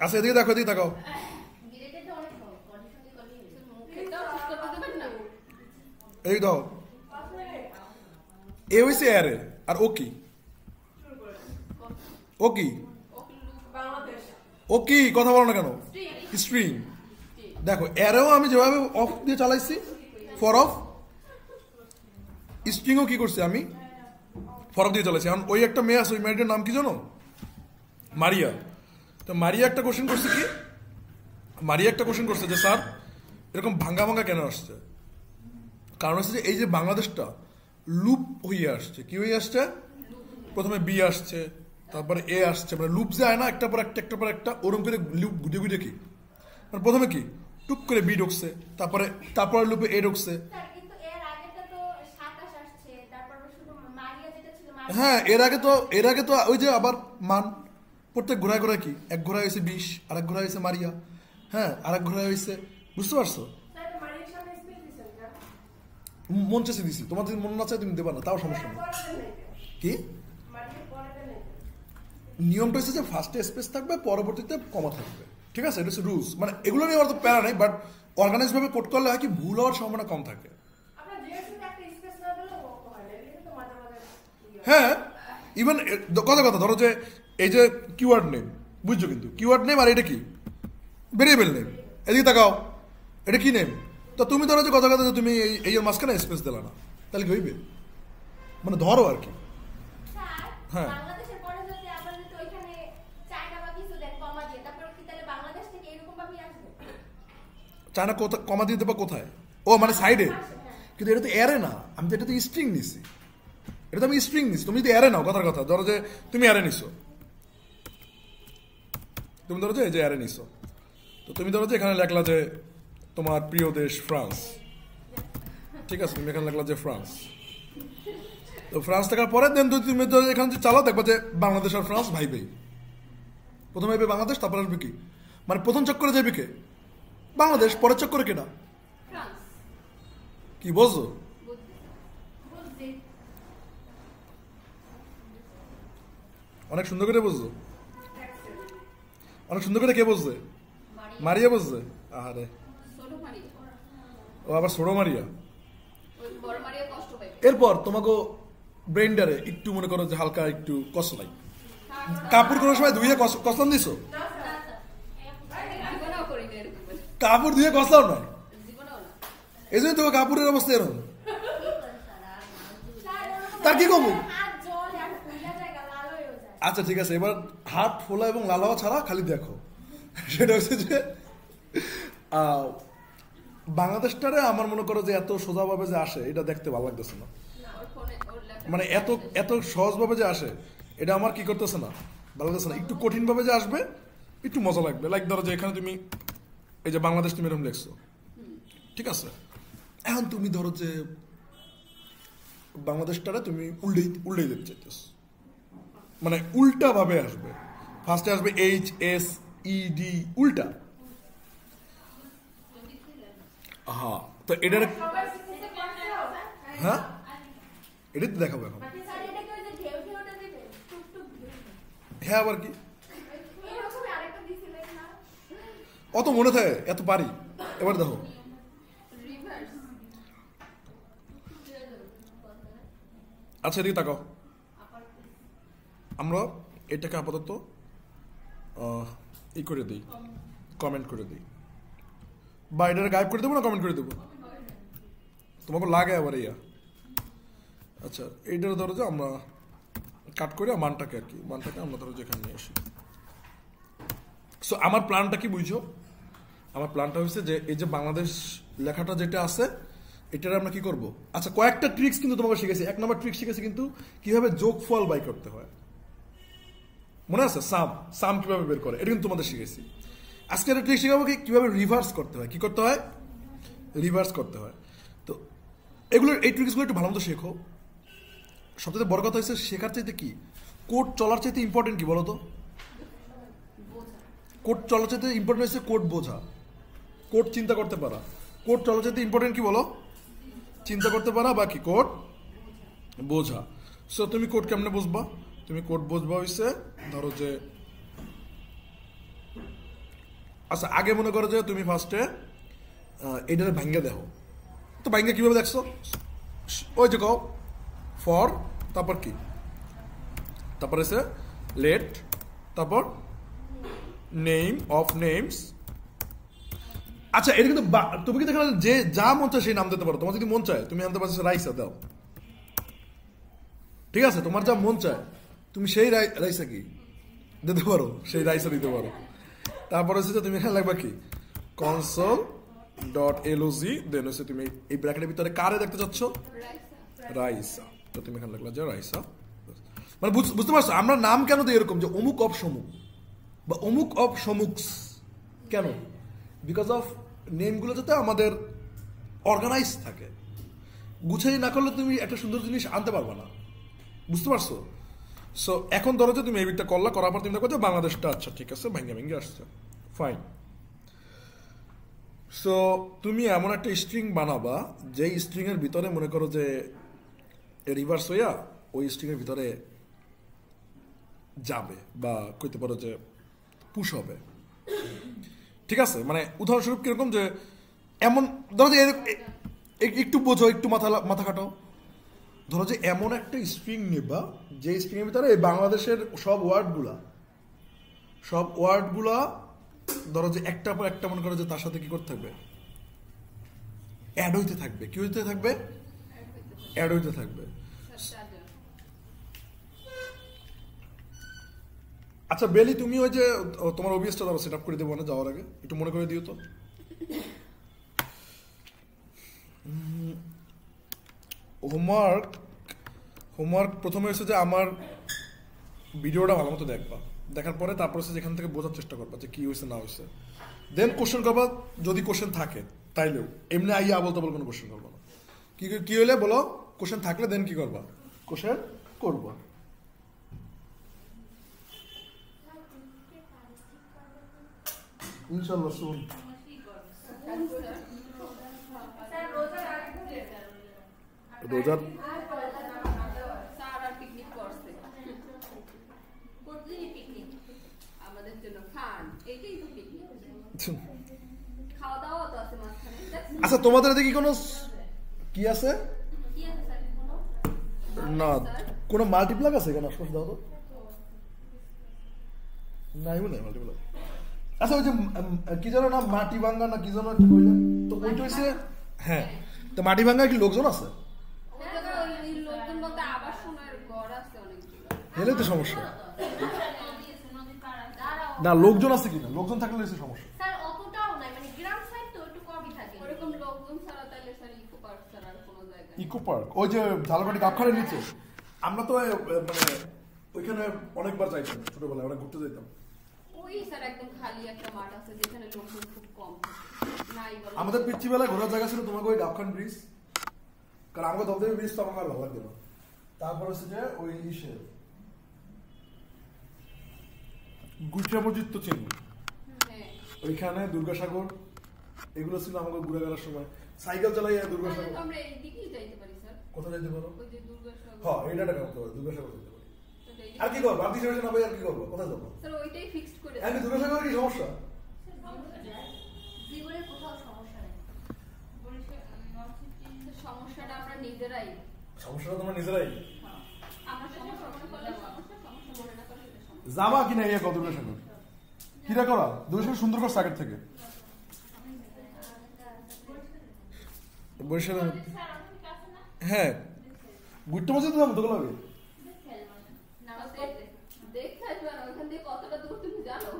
আচ্ছা এদিকে দেখো, এদিকে তাকাও। এই দাও, এ হয়েছে এরে আর ও কি? ও কি? ও কি কথা বলো না কেন? স্ট্রিং। দেখো এরেও আমি যেভাবে অফ দিয়ে চালাইছি ফর অফ, স্ট্রিংও কি করছি আমি ফর অফ দিয়ে চালাইছি। এখন ওই একটা মেয়ে আছে, ওই মেয়েটার নাম কি জানো? মারিয়া। তো মারিয়া একটা কোশ্চেন করছে কি, মারিয়া একটা কোশ্চেন করছে যে স্যার এরকম ভাঙ্গা ভাঙ্গা কেন আসছে? কারণ হচ্ছে যে এই যে বাংলাদেশটা লুপ হয়ে আসছে। কি হয়ে আসছে? প্রথমে বি আসছে, তারপরে এ আসছে, মানে লুপ যায় না একটা পর একটা একটা পর একটা, ওরকম করে লুপ ঘুটে ঘুটে কি মানে প্রথমে কি টুক করে বি ঢুকছে, তারপরে লুপে এ ঢুকছে। হ্যাঁ এর আগে তো ওই যে আবার মান প্রত্যেক ঘোরায় ঘোরায় কি, এক ঘোরায় হয়েছে 20, আর এক ঘোরায় হয়েছে মারিয়া, হ্যাঁ আর এক ঘোরায় হয়েছে, বুঝতে পারছো? মন চেষে দিছি, তোমার যদি মন না চাই তুমি দেবা না, তাও সমস্যা নেই। কি নিয়মটা হচ্ছে যে ফার্স্টে স্পেস থাকবে, পরবর্তীতে কমা থাকবে, ঠিক আছে? এটা হচ্ছে রুলস, মানে এগুলো নিয়ে আমার তো প্যারা নেই, বাট অর্গানাইজ ভাবে কোড করলে হয় কি ভুল হওয়ার সম্ভাবনা কম থাকে। হ্যাঁ ইভেন কথা ধরো যে এই যে কিওয়ার্ড নেম, বুঝছো? কিন্তু কিওয়ার্ড নেম আর এটা কি ভেরিয়েবল নেম, এদিকে তাকাও, এটা কি নেম? তো তুমি ধরো যে কথা যে তুমি এই মাঝখানে স্পেস দিলা না, তাহলে কি হইবে? মানে ধরো আর কি। হ্যাঁ চায়না কমা দিয়ে দেবা কোথায়? ও মানে সাইডে, কিন্তু এটা তো এরে না, আমি তো এটা তো স্ট্রিং নিছি, এটা তো আমি স্ট্রিং নিছি। তুমি যদি এরে নাও, কথার কথা ধরো যে তুমি এরে নিছো, তুমি ধরো যে এই যে এরে নিছো, তো তুমি ধরো যে এখানে লেখলা যে তোমার প্রিয় দেশ ফ্রান্স, ঠিক আছে? তুমি এখানে লেখলা যে ফ্রান্স, তো ফ্রান্স থাকার পরে দেন তুমি এখানে যে চালাও দেখবা যে বাংলাদেশ আর ফ্রান্স ভাই ভাই, প্রথমে আসবে বাংলাদেশ, তারপরে আসবে কি, মানে প্রথম চক্করে যাবে কে? বাংলাদেশ, পরের চক্করে কেটা? কি বুঝছো? অনেক সুন্দর করে বুঝছো, অনেক সুন্দর করে কে বুঝছে? মারিয়া বুঝছে। আরে ও আবার ছোট মারিয়া। এরপর তোমাকে ব্রেন্ডারে একটু মনে করো যে হালকা একটু কষ্ট লাগে, কাপড় কোনো সময় ধুয়ে কসলাম দিছো? কাপড় ধুয়ে কসলাও না, এই জন্য তোমার কাপড়ের অবস্থা এরকম। তার কি কমু? আচ্ছা ঠিক আছে, এবার হাত ফোলা এবং লাল হওয়া ছাড়া খালি দেখো, সেটা হচ্ছে যে বাংলাদেশটারে আমার মনে করো যে এত সোজাভাবে যে আসে, এটা দেখতে ভালো লাগতেছে না। মানে এত এত সহজভাবে যে আসে এটা আমার কি করতেছে না, ভালো লাগতেছে না। একটু কঠিনভাবে যে আসবে একটু মজা লাগবে। লাইক ধরো যে এখানে তুমি এই যে বাংলাদেশ তুমি এরকম লিখছো, ঠিক আছে, এখন তুমি ধরো যে বাংলাদেশটারে তুমি উল্টে দিতে চাইতেছ, মানে উল্টা ভাবে আসবে। ফার্স্টে আসবে HSED, উল্টা। হ্যাঁ, তো এটার হ্যাঁ এটাই তো দেখাবো এখন। স্যার এটাকে ওই যে ঢেউ ঢেউটা দিবে, টুক টুক ঢেউ। হ্যাঁ আবার কি এরকমই আরেকটা দিছিলেন না? অত মনে থাকে, এত পারি। এবার দেখো রিভার্স। আচ্ছা এদিকে তাকাও, আমরা এটাকে আপাতত ই করে দিই, কমেন্ট করে দিই, বা এটাকে গায়েব করে দেবো না কমেন্ট করে দেবো, তোমাকে লাগে আবার ইয়া। আচ্ছা এইটার ধরো যে আমরা কাট করে মানটাকে আর কি, মানটাকে আমরা ধরো যেখানে নিয়ে আসি। সো আমার প্ল্যানটা কি বুঝছো? আমার প্ল্যানটা হচ্ছে যে এই যে বাংলাদেশ লেখাটা যেটা আছে এটার আমরা কি করব। আচ্ছা কয়েকটা ট্রিক্স কিন্তু তোমাকে শিখেছি। এক নম্বর ট্রিক শিখেছি কিন্তু কিভাবে যোগফল বাই করতে হয়, মনে আছে? সাম কিভাবে বের করে, এটা কিন্তু তোমাদের শিখেছি। আজকে একটা ট্রিক শিখাবো কিভাবে রিভার্স করতে হয়। কি করতে হয়? রিভার্স করতে হয়। তো এগুলো এই ট্রিক্সগুলো একটু ভালো মতো শেখো। সবচেয়ে বড় কথা হচ্ছে শেখার চাইতে কি কোড চলার চাইতে ইম্পর্টেন্ট কি বলো তো? কোড চলার চাইতে ইম্পর্টেন্ট হচ্ছে কোড বোঝা, কোড চিন্তা করতে পারা। কোড চলার চাইতে ইম্পর্টেন্ট কি বলো? চিন্তা করতে পারা বা কি কোড বোঝা। সো তুমি কোড কেমনে বুঝবা? তুমি কোড বুঝবা হইছে ধরো যে আচ্ছা আগে মনে করো যে তুমি ফার্স্টে এটারে ভাঙ্গে দেখো। তো ভাঙ্গে কিভাবে দেখছো? ওই যে কও ফর, তারপর কি, তারপর এসে লেট, তারপর নেম অফ নেমস। আচ্ছা এটা কিন্তু তুমি কি দেখো যে যা মন চায় সেই নাম দিতে পারো। তোমার যদি মন চায় তুমি আনতে পারছো রাইসা দাও, ঠিক আছে? তোমার যা মন চায় তুমি সেই রাইসা কি দিতে পারো, সেই রাইসা দিতে পারো। তারপরে হচ্ছে তুমি এখানে লাগবে কি console.log, দেন হচ্ছে তুমি এই ব্র্যাকেটের ভিতরে কারে দেখতে চাচ্ছ? রাইসা। তো তুমি এখানে লাগলা যে রাইসা। মানে বুঝতে পারছো আমরা নাম কেন দিই এরকম যে অমুক অফ সমুক বা অমুক অফ সমুকস, কেন? বিকজ অফ নেমগুলো যাতে আমাদের অর্গানাইজ থাকে। গুছাই না করলে তুমি একটা সুন্দর জিনিস আনতে পারবে না, বুঝতে পারছো? সো এখন ধরো যে তুমি এই বিটটা করলা, করার পর তুমি দেখো যে বাংলাদেশটা আচ্ছা ঠিক আছে ভেঙে ভেঙে আসছে, ফাইন। সো তুমি এমন একটা স্ট্রিং বানাবা যেই স্ট্রিং এর ভিতরে মনে করো যে রিভার্স হইয়া ওই স্ট্রিং এর ভিতরে যাবে বা কইতে পারো যে পুশ হবে, ঠিক আছে? মানে উদাহরণস্বরূপ কিরকম যে এমন ধরো যে একটু বোঝো, একটু মাথা কাটাও। ধরো যে এমন একটা স্ট্রিং নেবা যে স্ট্রিং এর ভিতরে বাংলাদেশের সব ওয়ার্ডগুলা ধরো যে একটা পর একটা মনে করো যে তার সাথে কি করতে থাকবে, অ্যাড হইতে থাকবে। কি হইতে থাকবে? অ্যাড হইতে থাকবে। আচ্ছা বেলি তুমি ওই যে তোমার ওবিএসটা ধরো সেট আপ করে দেবো না যাওয়ার আগে, একটু মনে করে দিও তো। হোমওয়ার্ক প্রথমে হচ্ছে যে আমার ভিডিওটা ভালো মতো দেখবা, দেখার পরে তারপর হচ্ছে যেখান থেকে বোঝার চেষ্টা করবা যে কি হয়েছে না হয়েছে। দেন কোশ্চেন করবা, যদি কোশ্চেন থাকে তাইলেও, এমনি আইয়া আবল তাবল কোনো কোশ্চেন করবা না। কি হইলে বলো, কোশ্চেন থাকলে দেন কি করবা, কোশ্চেন করবা। ইনশাল্লাহ শুন রোজার পিকনিক করছে প্রতিদিনই পিকনিক আমাদের জন্য ফান, এটাই তো পিকনিক। খাওয়া দাওয়া তো আছে মাঝখানে। আচ্ছা তোমাদের এদিকে কোনো কি আছে না, কোনো মাল্টিপ্লাগ আছে কেন? আশপাশে দাও তো। নাই মনে হয় মাল্টিপ্লাগ। আচ্ছা ওই যে কি যেন না মাটি ভাঙ্গা না কি যেন একটা কইলেন, তো ওইটা হইছে হ্যাঁ। তো মাটি ভাঙ্গার কি লোকজন আছে? এলে তো সমস্যা না, লোকজন আছে কিনা, লোকজন থাকলে হচ্ছে সমস্যা। স্যার অতটাও নাই, মানে গ্রাম সাইড তো একটু কমই থাকে। ওরকম লোকজন ছাড়া তাহলে স্যার ইকো পার্ক ছাড়া আর কোনো জায়গা ইকো পার্ক ওই যে ঝালকাঠি গাবখানের নিচে আমরা তো মানে ওইখানে অনেকবার যাইতাম ছোটবেলায়, আমরা ঘুরতে যেতাম। ওই স্যার একদম খালি একটা মাঠ আছে যেখানে লোকজন খুব কম থাকে। নাই বলে আমাদের পিচ্চিবেলায় ঘোরার জায়গা ছিল তোমাকে ওই ডাবখান ব্রিজ, কারণ আমাকে দমদমি ব্রিজ তো আমার আর ভালো লাগতো না। তারপর হচ্ছে যে ওই ইসে গুইঠা মসজিদ তো চিনি, হ্যাঁ ওইখানে দুর্গাসাগর, এগুলো ছিল আমাকে ঘুরে গেলার সময়। সাইকেল চালাইয়া তাহলে দুর্গাসাগর। তো আমরা এইদিকেই যাইতে পারি স্যার। কোথায় যেতে পারো? ওই যে দুর্গাসাগর। হ্যাঁ এটা একটা কাজ করো, দুর্গাসাগর যেতে পারি। তাহলে এইদিকে- আর কি করবো? আর দিশে না ভাই আর কি করবো? কোথায় যাবো? স্যার ওইটাই ফিক্সড করে আমি দুর্গাসাগর কি সমস্যা? জীবনের কোথাও সমস্যা নেই। সমস্যাটা আমরা নিজেরাই। সমস্যাটা তোমরা নিজেরাই। আমরা সমস্যা মনে করলে সমস্যা, সমস্যা মনে না করলে এটা সমস্যা। যাবা কি না ইয়ে কত দুর্গাসাগর? কিরা করা? দুর্গাসাগর সুন্দর করছে আগের থেকে। বরিশালে হ্যাঁ গুইঠা মসজিদ যাবো তো লাগে। দেখতে আসবে না, ওইখান থেকে কতটা দূর তুমি জানো?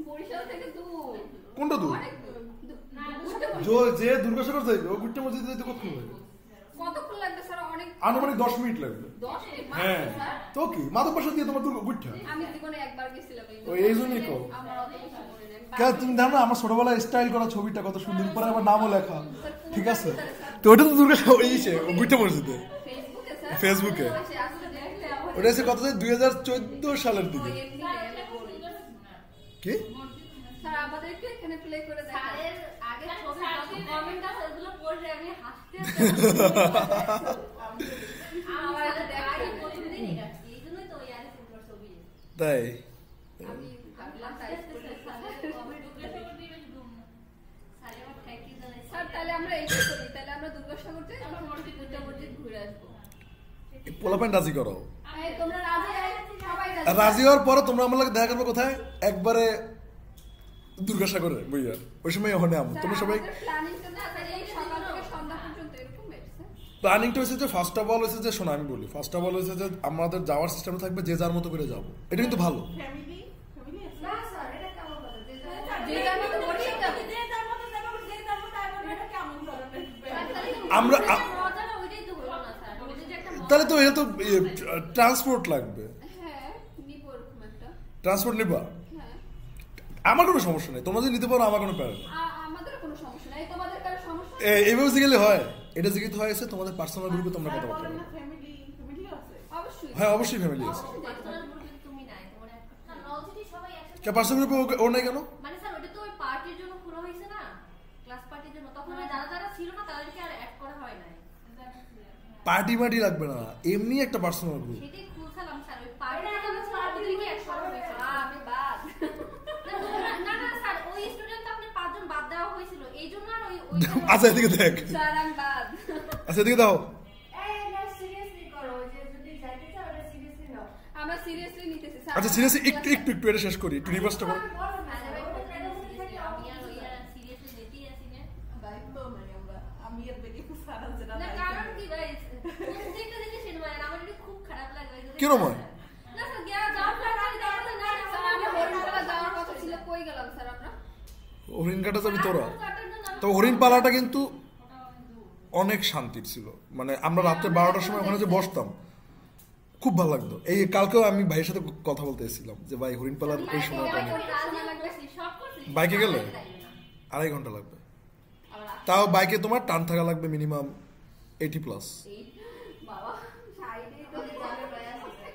বরিশাল থেকে দূর। কোনটা দূর? অনেক দূর। যে দুর্গাসাগর যাইবে ও গুইঠা মসজিদ যাইতে কতক্ষণ লাগবে? কতক্ষণ লাগবে স্যার? অনেক আনুমানিক 10 মিনিট লাগবে। 10 মিনিট হ্যাঁ মাত্র স্যার। তো কি মাধব পাশা দিয়ে তোমার দুর্গা গুইঠা। আমি জীবনে একবার গেছিলাম এই জন্যই তো। আমার অত কিছু মনে নেই। কেন তুমি জানো না আমার ছোটবেলায় স্টাইল করা ছবিটা কত সুন্দর, উপরে আমার নামও লেখা, ঠিক আছে? তো ওটা তো দুর্গাসাগর ইসে গুইঠা মসজিদে, ফেসবুকে স্যার। ফেসবুকে। সে আসলে দেখলে আমার ওটা এসে কত 2014 সালের দিকে। এমনি লেভেলে বলি। কি স্যার আমাদেরকে এখানে প্লে করে দেখান। স্যারের আগে ছবি যত কমেন্ট আছে ওগুলো পড়ে আমি হাসতে আমার এটা দেখাই প্রথম দিনই কাটছি, এই জন্যই তো ওই আগে সুন্দর ছবি। তাই? আমি ভাবলাম তাই করে স্যার তাহলে আমরা এইটা করি, তাহলে আমরা দুর্গাসাগর যাই, আমরা মসজিদ ঘুরে আসবো। পোলাপান রাজি করো। এই তোমরা রাজি? সবাই রাজি হওয়ার পরে তোমরা আমার লাগে দেখা করবে কোথায়? একবারে দুর্গাসাগরে বইয়া ওই সময় ওখানে আমি তোমরা সবাই প্ল্যানিংটা না তাহলে এই সকাল থেকে সন্ধ্যা পর্যন্ত এরকম হয়েছে। প্ল্যানিংটা হয়েছে যে ফার্স্ট অফ অল হয়েছে যে শোনা আমি বলি, ফার্স্ট অফ অল হয়েছে যে আমাদের যাওয়ার সিস্টেম থাকবে যে যার মতো করে যাবো, এটা কিন্তু ভালো। না স্যার এটা কেমন কথা? যে যার মতো বসে যাবে। আমরা মজাটা ওইটাই তো হলো না স্যার, ওই যে একটা তাহলে তো এটা তো ট্রান্সপোর্ট লাগবে, হ্যাঁ নিবো এরকম একটা। ট্রান্সপোর্ট নিবা, হ্যাঁ আমার কোনো সমস্যা নেই, তোমরা যদি নিতে পারো আমার কোনো প্যারা নেই। আমাদের কোনো সমস্যা নাই, তোমাদের কারো সমস্যা? এইভাবে জিগেলে হয়, এটা জিজ্ঞেস হয়েছে তোমাদের পার্সোনাল গ্রুপে তোমরা কথা বলতে পারো। অবশ্যই। হ্যাঁ অবশ্যই ফ্যামিলি আছে। পার্সোনাল গ্রুপে তুমি নাই, তোমার একটা নলসিটি সবাই একসাথে। কে পার্সোনাল গ্রুপে ওর নাই কেন? মানে স্যার ওটা তো ওই পার্টির জন্য খোলা হয়েছে না, ক্লাস পার্টির জন্য, তখন ওই যারা যারা ছিল না তাদেরকে আর অ্যাড করা হয় নাই। পার্টি মার্টি লাগবে না, এমনি একটা পার্সোনাল গ্রুপ। সেটাই খুলছিলাম স্যার, ওই পার্টিটা যখন ছিল ওদেরকে অ্যাড করা হয়েছে। আমি বাদ। না না স্যার, ওই স্টুডেন্ট তো আপনি 5 জন বাদ দেওয়া হয়েছিল, এই জন্য আর ওই আচ্ছা এদিকে দেখ, স্যার আমি বাদ। আচ্ছা এদিকে দাও। আমরা সিরিয়াসলি নিতেছি স্যার। আচ্ছা সিরিয়াসলি একটু একটু একটু এটা শেষ করি, একটু রিভার্সটা করো। আমি আর ওইরা সিরিয়াসলি নিতেই আসি না। না কারণ কি ভাই, প্রত্যেকটা জিনিস মানে আমার এটা খুব খারাপ লাগে ভাই। কেন ময়? না স্যার যাওয়ার পর না স্যার আমরা হরিণপালা যাওয়ার কথা ছিল, কই গেলাম স্যার আমরা? হরিণ কাটা যাবি তোরা? তো হরিণ পালাটা কিন্তু অনেক শান্তির ছিল, মানে আমরা রাত্রে 12টার সময় ওখানে যে বসতাম খুব ভালো লাগতো। এই কালকেও আমি ভাইয়ের সাথে কথা বলতে এসেছিলাম যে ভাই হরিণ পালার এই সময়টা অনেক। বাইকে গেলে 2.5 ঘন্টা লাগবে, তাও বাইকে তোমার টান থাকা লাগবে মিনিমাম 80+। এই বাবা সাইডে তো যাবে ভাই আছে।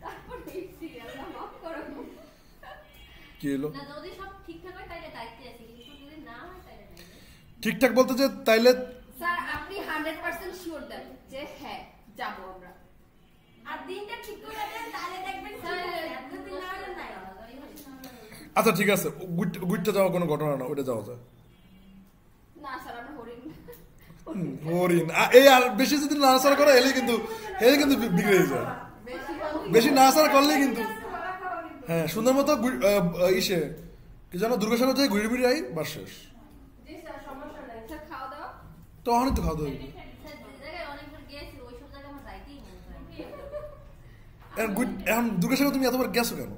তারপর এই সিরিয়াল মাফ করো। কি হলো? না যদি সব ঠিকঠাক হয় তাইলে দায়িত্বে আছি, কিন্তু যদি না হয় তাইলে নাই। ঠিকঠাক বলতে যে তাইলে স্যার আপনি 100% শিওর দেন যে হ্যাঁ যাব আমরা? আর দিনটা ঠিক করে দেন তাহলে দেখবেন স্যার একদিন না হলে নাই। আচ্ছা ঠিক আছে, গুইটটা যাওয়া কোনো ঘটনা না, ওইটা যাওয়া যায়। না স্যার আমরা হরিণ হরিণ এই আর বেশি যদি নাড়াচাড়া করে এলে কিন্তু বিগড়ে যায়। বেশি নাড়াচাড়া করলে কিন্তু হ্যাঁ সুন্দর মতো ইসে কি জানো দুর্গাসাগর যাই ঘুরে ঘুরে আই বাস শেষ। জি স্যার সমস্যা নাই। স্যার খাওয়া দাওয়া? তো অনেক তো খাওয়া দাওয়া হইবে। স্যার যে জায়গায় অনেকবার গেছি ওই সব জায়গায় আমার যাইতেই মন চায়। এখন দুর্গাসাগর তুমি এতবার গেছো কেন?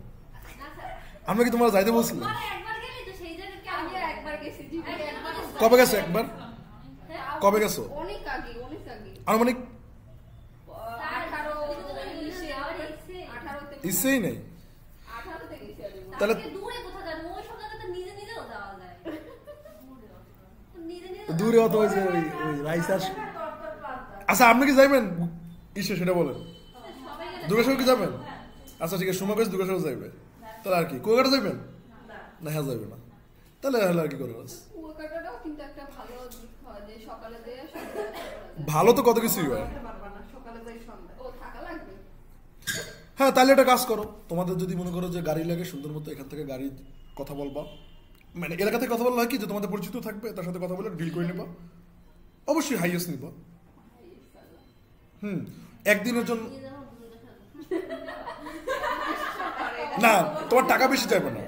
না স্যার আমরা কি তোমার যাইতে বলছিলাম? মানে একবার গেলে তো সেই জায়গায় কি আমি একবার গেছি জীবনে। কবে গেছো একবার? কবে গেছো? অনেক আগে অনেক আগে। আনুমানিক ইচ্ছেই নেই 18 থেকে গেছি আমি। তাহলে তাহলে দূরে কোথাও যাবে ওই সব জায়গাতে নিজে নিজেও যাওয়া যায় নিজে নিজে দূরে অত হয়েছে ওই রাইসার আচ্ছা আপনি কি যাইবেন ইসে সেটা বলেন সবাই গেলে দুর্গাসাগর কি যাবেন আচ্ছা ঠিক আছে সময় পেয়েছে দুর্গাসাগর যাইবে তাহলে আর কি কুয়াকাটা যাইবেন না হ্যাঁ যাইবে না তাহলে হলে আর কি করবে কুয়াকাটাটাও কিন্তু একটা ভালো দিক হয় যে সকালে যেয়ে সন্ধ্যায় আসা করা যায়। ভালো তো কত কিছুই হয় সকালে যাই সন্ধ্যা ও থাকা লাগবে। হ্যাঁ তাহলে একটা কাজ করো তোমাদের যদি মনে করো যে গাড়ি লাগে সুন্দর মতো এখান থেকে গাড়ি কথা বলবা মানে এলাকা থেকে কথা বললে হয় কি যে তোমাদের পরিচিত থাকবে তার সাথে কথা বলে ডিল করে নেবা অবশ্যই হাইয়েস্ট নিবা একদিনের জন্য নিয়ে যাবো দূরে যাবো। না তোমার টাকা বেশি চাইবে না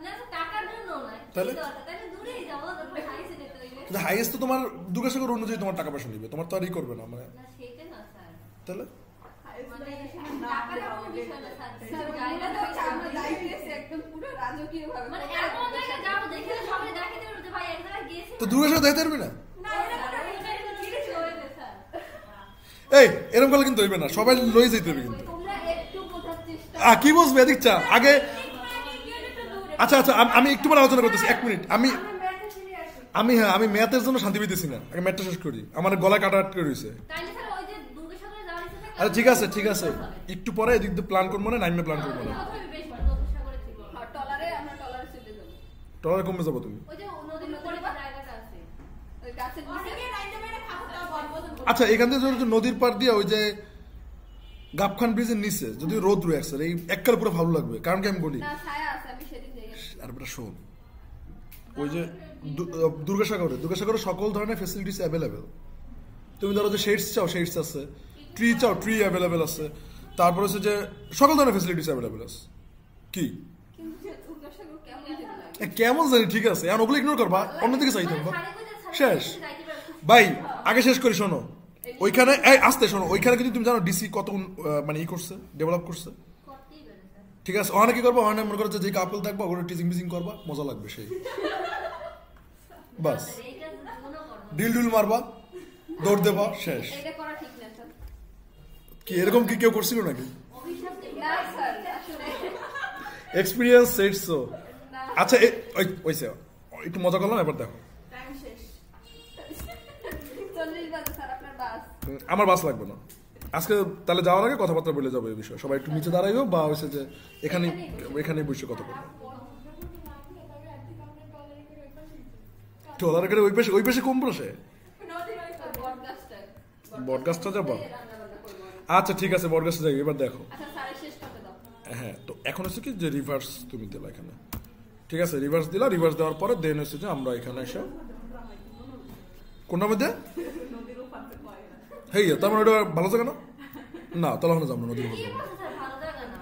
না তো টাকার জন্য না তাহলে? তাহলে দূরেই যাবো তারপর হাইসে যেতে হইবে কিন্তু হাইয়েস্ট তো তোমার দুর্গাসাগর অনুযায়ী তোমার টাকা পয়সা নিবে তোমার তো আর ই করবে না মানে না সেটা না স্যার তাহলে মানে টাকার কোনো বিষয় না স্যার স্যার, জায়গা ওইটা হচ্ছে আমরা যাইতেছি একদম পুরো রাজকীয়ভাবে। মানে এমন জায়গায় যাবো দেখে সবাই দেখাতে পারবে যে ভাই এক জায়গায় গেছি তো দুর্গাসাগর দেখতে পারবি না না এটা ঠিক হইবে স্যার এই এরকম করলে কিন্তু হইবে না সবাই লই যেতে হবে কিন্তু তোমরা একটু বোঝার চেষ্টা কি বুঝবে এদিক চা আগে আচ্ছা আচ্ছা আমি একটু পরে আলোচনা করতেছি 1 মিনিট আমি ম্যাথের জন্য শান্তি পেতেছি না আগে ম্যাথটা শেষ করি আমার গলায় কাটা আটকে রয়েছে তাইলে স্যার ওই যে দুর্গাসাগরে যাওয়ার ইচ্ছা থাকে আরে ঠিক আছে একটু পরে এদিক দিয়ে প্ল্যান করবো না নাইমে প্ল্যান করবো না প্রথমে বেশ দুর্গাসাগরে ছিল আর টলারে আমরা টলারে চলে যাবো। টলারে কমে যাবো তুমি ওই যে নদীর উপরে যে জায়গাটা আছে ওই গাছের নিচে অনেকে নাইতে মেরে খাবো তাও বলবো আচ্ছা এখান থেকে যদি নদীর পার দিয়ে ওই যে গাবখান ব্রিজের নিচে যদি রোদ রয়ে আছে এই এককাল পুরো ভালো লাগবে কারণ কি আমি বলি না ছায়া আছে আমি সেদিন যাই আসছি। আর বেটা শোন ওই যে দুর্গাসাগরে সকল ধরনের ফেসিলিটিস অ্যাভেলেবেল তুমি ধরো যে শেডস চাও শেডস আছে ট্রি চাও ট্রি অ্যাভেলেবেল আছে তারপর হচ্ছে যে সকল ধরনের ফেসিলিটিস অ্যাভেলেবেল আছে কি কিন্তু দুর্গাসাগর কেমন যেন লাগে। কেমন জানি ঠিক আছে আর ওগুলো ইগনোর করবা অন্যদিকে চাইতে হবে সাড়ে কইতে শেষ যাইতে পারবে ভাই আগে শেষ করি শোনো ওইখানে আসতে শোনো ওইখানে কিন্তু তুমি জানো ডিসি কত মানে ই করছে ডেভেলপ করছে করতেই পারে স্যার ঠিক আছে ওখানে কি করবো ওখানে মনে করো যে কাপল থাকবো ওগুলো টিচিং বিচিং করবা মজা লাগবে সেই বাস এই কাজ মনে করো ডিল মারবা দৌড় দেবা শেষ এটা করা ঠিক না স্যার। কি এরকম কি কেউ করছিল নাকি অভিশাপ দেবে না স্যার আসলে এক্সপিরিয়েন্স সেটস তো না। আচ্ছা ওইসে একটু মজা করলাম এবার দেখো টাইম শেষ 40 বাজে স্যার আপনার বাস। আমার বাস লাগবে না আজকে তাহলে যাওয়ার আগে কথাবার্তা বলে যাবো এই বিষয়ে সবাই একটু নিচে দাঁড়াইও বা হয়েছে যে এখানেই বসে কথা বলবো ট্রলারে করে ওই পাশে কম বসে বটগাছটায় বটগাছটা যাবো রান্না বান্না করবো। আচ্ছা ঠিক আছে বটগাছটা যাই এবার দেখো আচ্ছা স্যারের শেষ করতে দাও। হ্যাঁ তো এখন হচ্ছে কি যে রিভার্স তুমি দিলা এখানে ঠিক আছে রিভার্স দিলা রিভার্স দেওয়ার পরে দেন হচ্ছে যে আমরা এখানে এসে কোনটার মধ্যে হেই তার মানে ওটা ভালো জায়গা না না তাহলে ওখানে যাবো না নদীর উপর কি যাবো। বলছে স্যার ভালো জায়গা না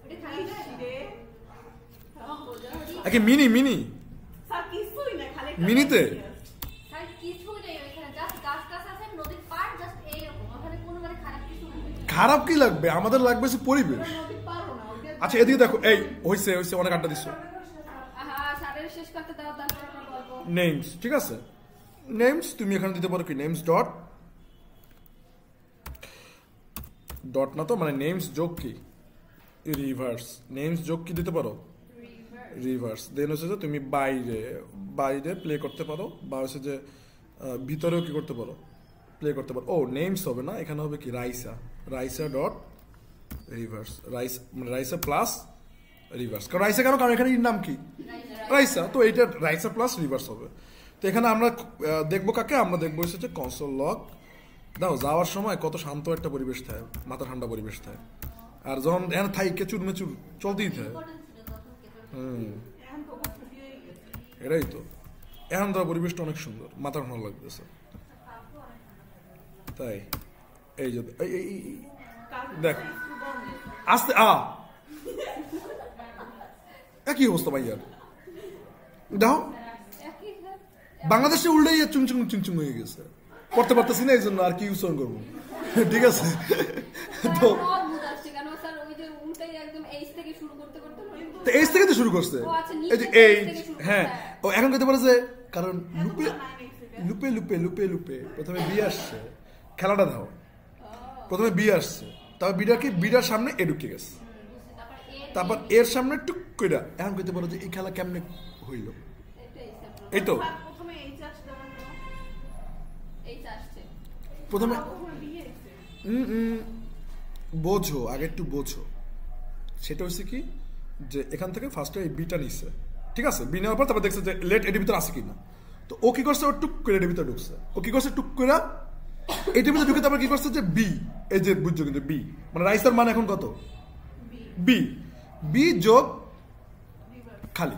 এটা খালি একে মিনি মিনিতে স্যার কিছুই নেই ওখানে জাস্ট গাছ গাছ আছে নদীর পাড় জাস্ট এইরকম ওখানে কোনো মানে খারাপ কিছু নেই খারাপ কি লাগবে আমাদের লাগবে হচ্ছে পরিবেশ আচ্ছা এদিকে দেখো এই হইছে অনেক আড্ডা দিচ্ছ আহা স্যারের শেষ করতে দাও তারপর আমরা বলবো। নেমস ঠিক আছে নেমস তুমি এখানে দিতে পারো কি নেমস ডট না তো মানে নেমস যোগ কি রিভার্স নেমস যোগ কি দিতে পারো রিভার্স দেন হচ্ছে যে তুমি বাইরে প্লে করতে পারো বা হচ্ছে যে ভিতরেও কি করতে পারো প্লে করতে পারো ও নেমস হবে না এখানে হবে কি Raisa dot reverse Raisa plus reverse কারণ রাইসা কারণ এখানে এর নাম কি রাইসা তো এইটা রাইসা প্লাস রিভার্স হবে তো এখানে আমরা দেখবো কাকে আমরা দেখবো হচ্ছে যে কনসোল লগ দাও যাওয়ার সময় কত শান্ত একটা পরিবেশ থাকে মাথা ঠান্ডা পরিবেশ থাকে আর যখন এখানে থাই কেচুর মেচুর চলতেই থাকে এটাই তো এখন তো পরিবেশটা অনেক সুন্দর মাথা ঠান্ডা লাগতেছে তাই এই যে দেখ আস্তে একই অবস্থা ভাইয়ার দেখো একই স্যার বাংলাদেশে উল্টাই চুংচুং হয়ে গেছে করতে পারতেছি না এই জন্য আর কি উচ্চারণ করবো ঠিক আছে তো অদ্ভুত আসছে কেন স্যার ওই যে উল্টাই একদম এইচ থেকে শুরু করতে তো এইচ থেকে তো শুরু করছে ও আচ্ছা, নিচে এই যে থেকে এইচ থেকে শুরু হ্যাঁ করছে। ও এখন কইতে পারে যে কারণ লুপে প্রথমে বি আসছে খেলাটা দাও প্রথমে বি আসছে তবে বিটা কি বিটার সামনে এ ঢুকে গেছে তারপর এর সামনে টুক কইরা এখন কইতে পারো যে এই খেলা কেমনে হইল, এই তো প্রথমে এইচ আসছে এই আসছে প্রথমে প্রথমে বিয়ে এসেছে বোঝো, আগে একটু বোঝো। সেটা হচ্ছে কি যে এখান থেকে ফার্স্টে এই বিটা নিচ্ছে, ঠিক আছে, বি নেওয়ার পর তারপর দেখছে যে লেট এটির ভিতরে আছে কিনা। তো ও কি করছে, ও টুক করে এটির ভিতরে ঢুকছে, ও কি করছে টুক করে এটির ভিতরে ঢুকে তারপর কি করছে যে বি, এই যে বুঝছো কিন্তু বি মানে রাইসের মান এখন কত, বি, বি যোগ খালি,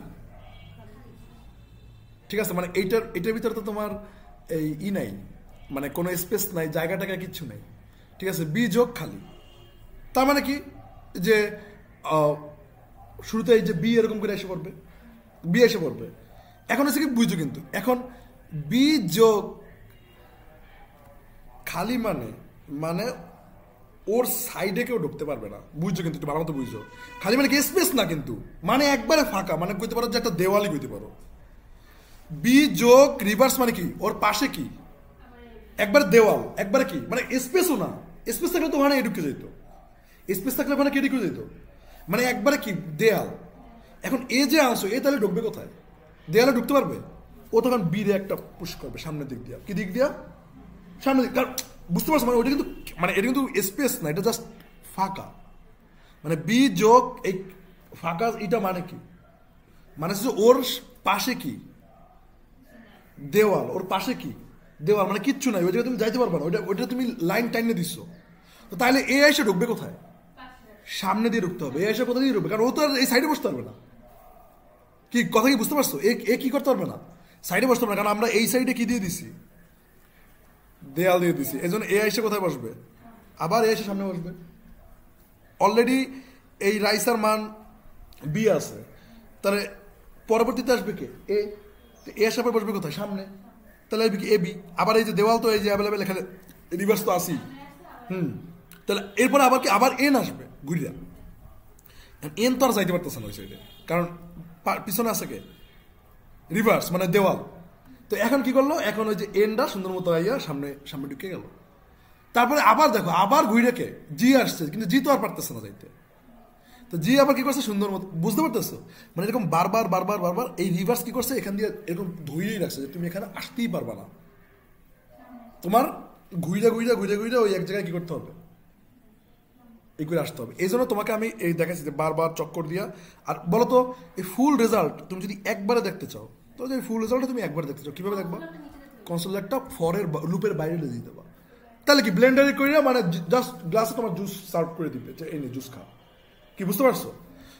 ঠিক আছে, মানে এটার ভিতরে তো তোমার এই ই নাই, মানে কোনো স্পেস নাই, জায়গাটাকে কিচ্ছু নাই, ঠিক আছে, বি যোগ খালি। তার মানে কি যে শুরুতে এই যে বি এরকম করে এসে পড়বে, বি এসে পড়বে। এখন হচ্ছে কি বুঝছো কিন্তু এখন বি যোগ খালি মানে ওর সাইডে কেউ ঢুকতে পারবে না, বুঝছো কিন্তু একটু ভালো মতো বুঝছো। খালি মানে কি স্পেস না কিন্তু, মানে একবারে ফাঁকা, মানে কইতে পারো যে একটা দেওয়ালই কইতে পারো। বি যোগ রিভার্স মানে কি, ওর পাশে কি একবার দেওয়াল, একবারে কি মানে স্পেসও না, স্পেস থাকলে তো ওখানে ঢুকে যেত, স্পেস থাকলে ওখানে কে ঢুকে যেত, মানে একবারে কি দেয়াল। এখন এ যে আনছো এ তাহলে ঢুকবে কোথায়, দেয়ালে ঢুকতে পারবে, ও তখন বি রে একটা পুশ করবে সামনের দিক দিয়া, কি দিক দিয়া, সামনের দিক, কারণ বুঝতে পারছো মানে ওটা কিন্তু মানে এটা কিন্তু স্পেস না, এটা জাস্ট ফাঁকা, মানে বি যোগ এই ফাঁকা এটা মানে কি, মানে হচ্ছে ওর পাশে কি দেওয়াল, ওর পাশে কি দেওয়াল, মানে কিচ্ছু নাই, ওই জায়গায় তুমি যাইতে পারবে না, ওইটা তুমি লাইন টাইনে দিচ্ছ। তো তাহলে এ এসে ঢুকবে কোথায়, সামনে দিয়ে ঢুকতে হবে, এ এসে কোথায় দিয়ে ঢুকবে, কারণ ও তো আর এই সাইডে বসতে পারবে না, কি কথা কি বুঝতে পারছো, এ কি করতে পারবে না, সাইডে বসতে পারবে না, কারণ আমরা এই সাইডে কি দিয়ে দিছি, দেয়াল দিয়ে দিছি, এই জন্য এ এসে কোথায় বসবে, আবার এ এসে সামনে বসবে। অলরেডি এই রাইসার মান বি আছে, তাহলে পরবর্তীতে আসবে কে, এ এসে পর বসবে কোথায়, সামনে, তাহলে আসবে কি এ বি, আবার এই যে দেওয়াল তো এই যে অ্যাভেলেবেল এখানে রিভার্স তো আসি, তাহলে এরপরে আবার কি আবার এন আসবে ঘুরিয়া, এন তো আর যাইতে পারতেছে না ওই সাইডে, কারণ পিছনে আছে কে রিভার্স মানে দেওয়াল। তো এখন কি করলো, এখন ওই যে এনটা সুন্দর মতো আইয়া সামনে ঢুকে গেল। তারপরে আবার দেখো আবার ঘুরে কে জি আসছে, কিন্তু জি তো আর পারতেছে না যাইতে, তো জি আবার কি করছে সুন্দর মতো, বুঝতে পারতেছো, মানে এরকম বারবার এই রিভার্স কি করছে এখান দিয়ে এরকম ধুইয়েই রাখছে যে তুমি এখানে আসতেই পারবা না, তোমার ঘুরে ওই এক জায়গায় কি করতে হবে, এই করে আসতে হবে। এই জন্য তোমাকে আমি এই দেখাচ্ছি যে বারবার চক্কর দিয়া। আর বলো তো এই ফুল রেজাল্ট তুমি যদি একবারে দেখতে চাও, তো যে ফুল রেজাল্টটা তুমি একবারে দেখতে চাও কিভাবে দেখবা, কনসোল একটা ফরের লুপের বাইরে দিয়ে দেবা, তাহলে কি ব্লেন্ডারে করে মানে জাস্ট গ্লাসে তোমার জুস সার্ভ করে দিবে যে এই নে জুস খাও, কি বুঝতে পারছো,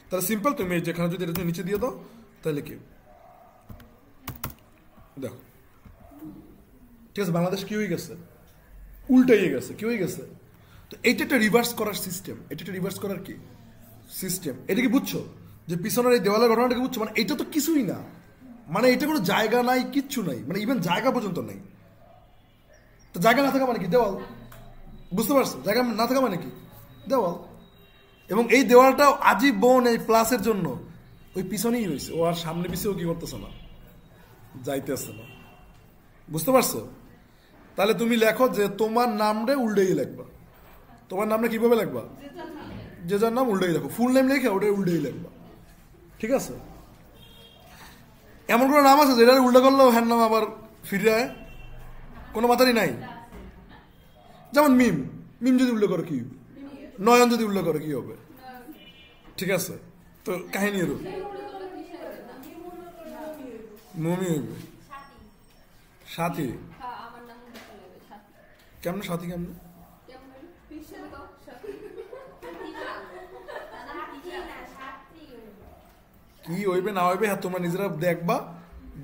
তাহলে সিম্পল তুমি যেখানে যদি এটা নিচে দিয়ে দাও তাহলে কি দেখো, ঠিক আছে, বাংলাদেশ কি হয়ে গেছে, উল্টাইয়ে গেছে, কি হয়ে গেছে। তো এইটা একটা রিভার্স করার সিস্টেম, এটা একটা রিভার্স করার কি সিস্টেম, এটা কি বুঝছো যে পিছনের এই দেওয়ালের ঘটনাটাকে বুঝছো, মানে এটা তো কিছুই না, মানে এটা কোনো জায়গা নাই, কিচ্ছু নাই, মানে ইভেন জায়গা পর্যন্ত নেই। তো জায়গা না থাকা মানে কি দেওয়াল, বুঝতে পারছো, জায়গা না থাকা মানে কি দেওয়াল। এবং এই দেওয়ালটাও আজীবন এই প্লাসের জন্য ওই পিছনেই রয়েছে, ও আর সামনে পিছেও কি করতেছে না, যাইতেছে না, বুঝতে পারছো। তাহলে তুমি লেখো যে তোমার নামটা উল্টেই লিখবা, তোমার নামটা কিভাবে লিখবা, যে যার নাম উল্টেই লেখো, ফুল নেম লিখে ওটাই উল্টেই লিখবা, ঠিক আছে। এমন কোনো নাম আছে যেটা উল্টো করলেও হ্যার নাম আবার ফিরে আয়, কোনো মাতারই নাই, যেমন মিম যদি উল্লেখ করো কি, নয়ন যদি উল্লেখ করো কি হবে, ঠিক আছে। তো কাহিনী এরকম, মমি হইবে, সাথী কেমন, সাথী কেমন, কি হইবে না হইবে হ্যাঁ তোমরা নিজেরা দেখবা,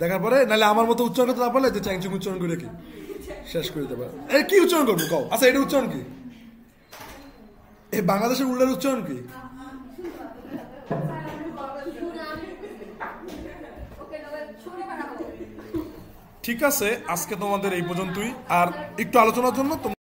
দেখার পরে নাহলে আমার মতো উচ্চারণ করতে না পারলে যে চ্যাংচুং উচ্চারণ করে কি শেষ করে দেবে। এই কি উচ্চারণ করবো কও, আচ্ছা এটা উচ্চারণ কি, এই বাংলাদেশের উল্লের উচ্চারণ কি, ঠিক আছে। আজকে তোমাদের এই পর্যন্তই, আর একটু আলোচনার জন্য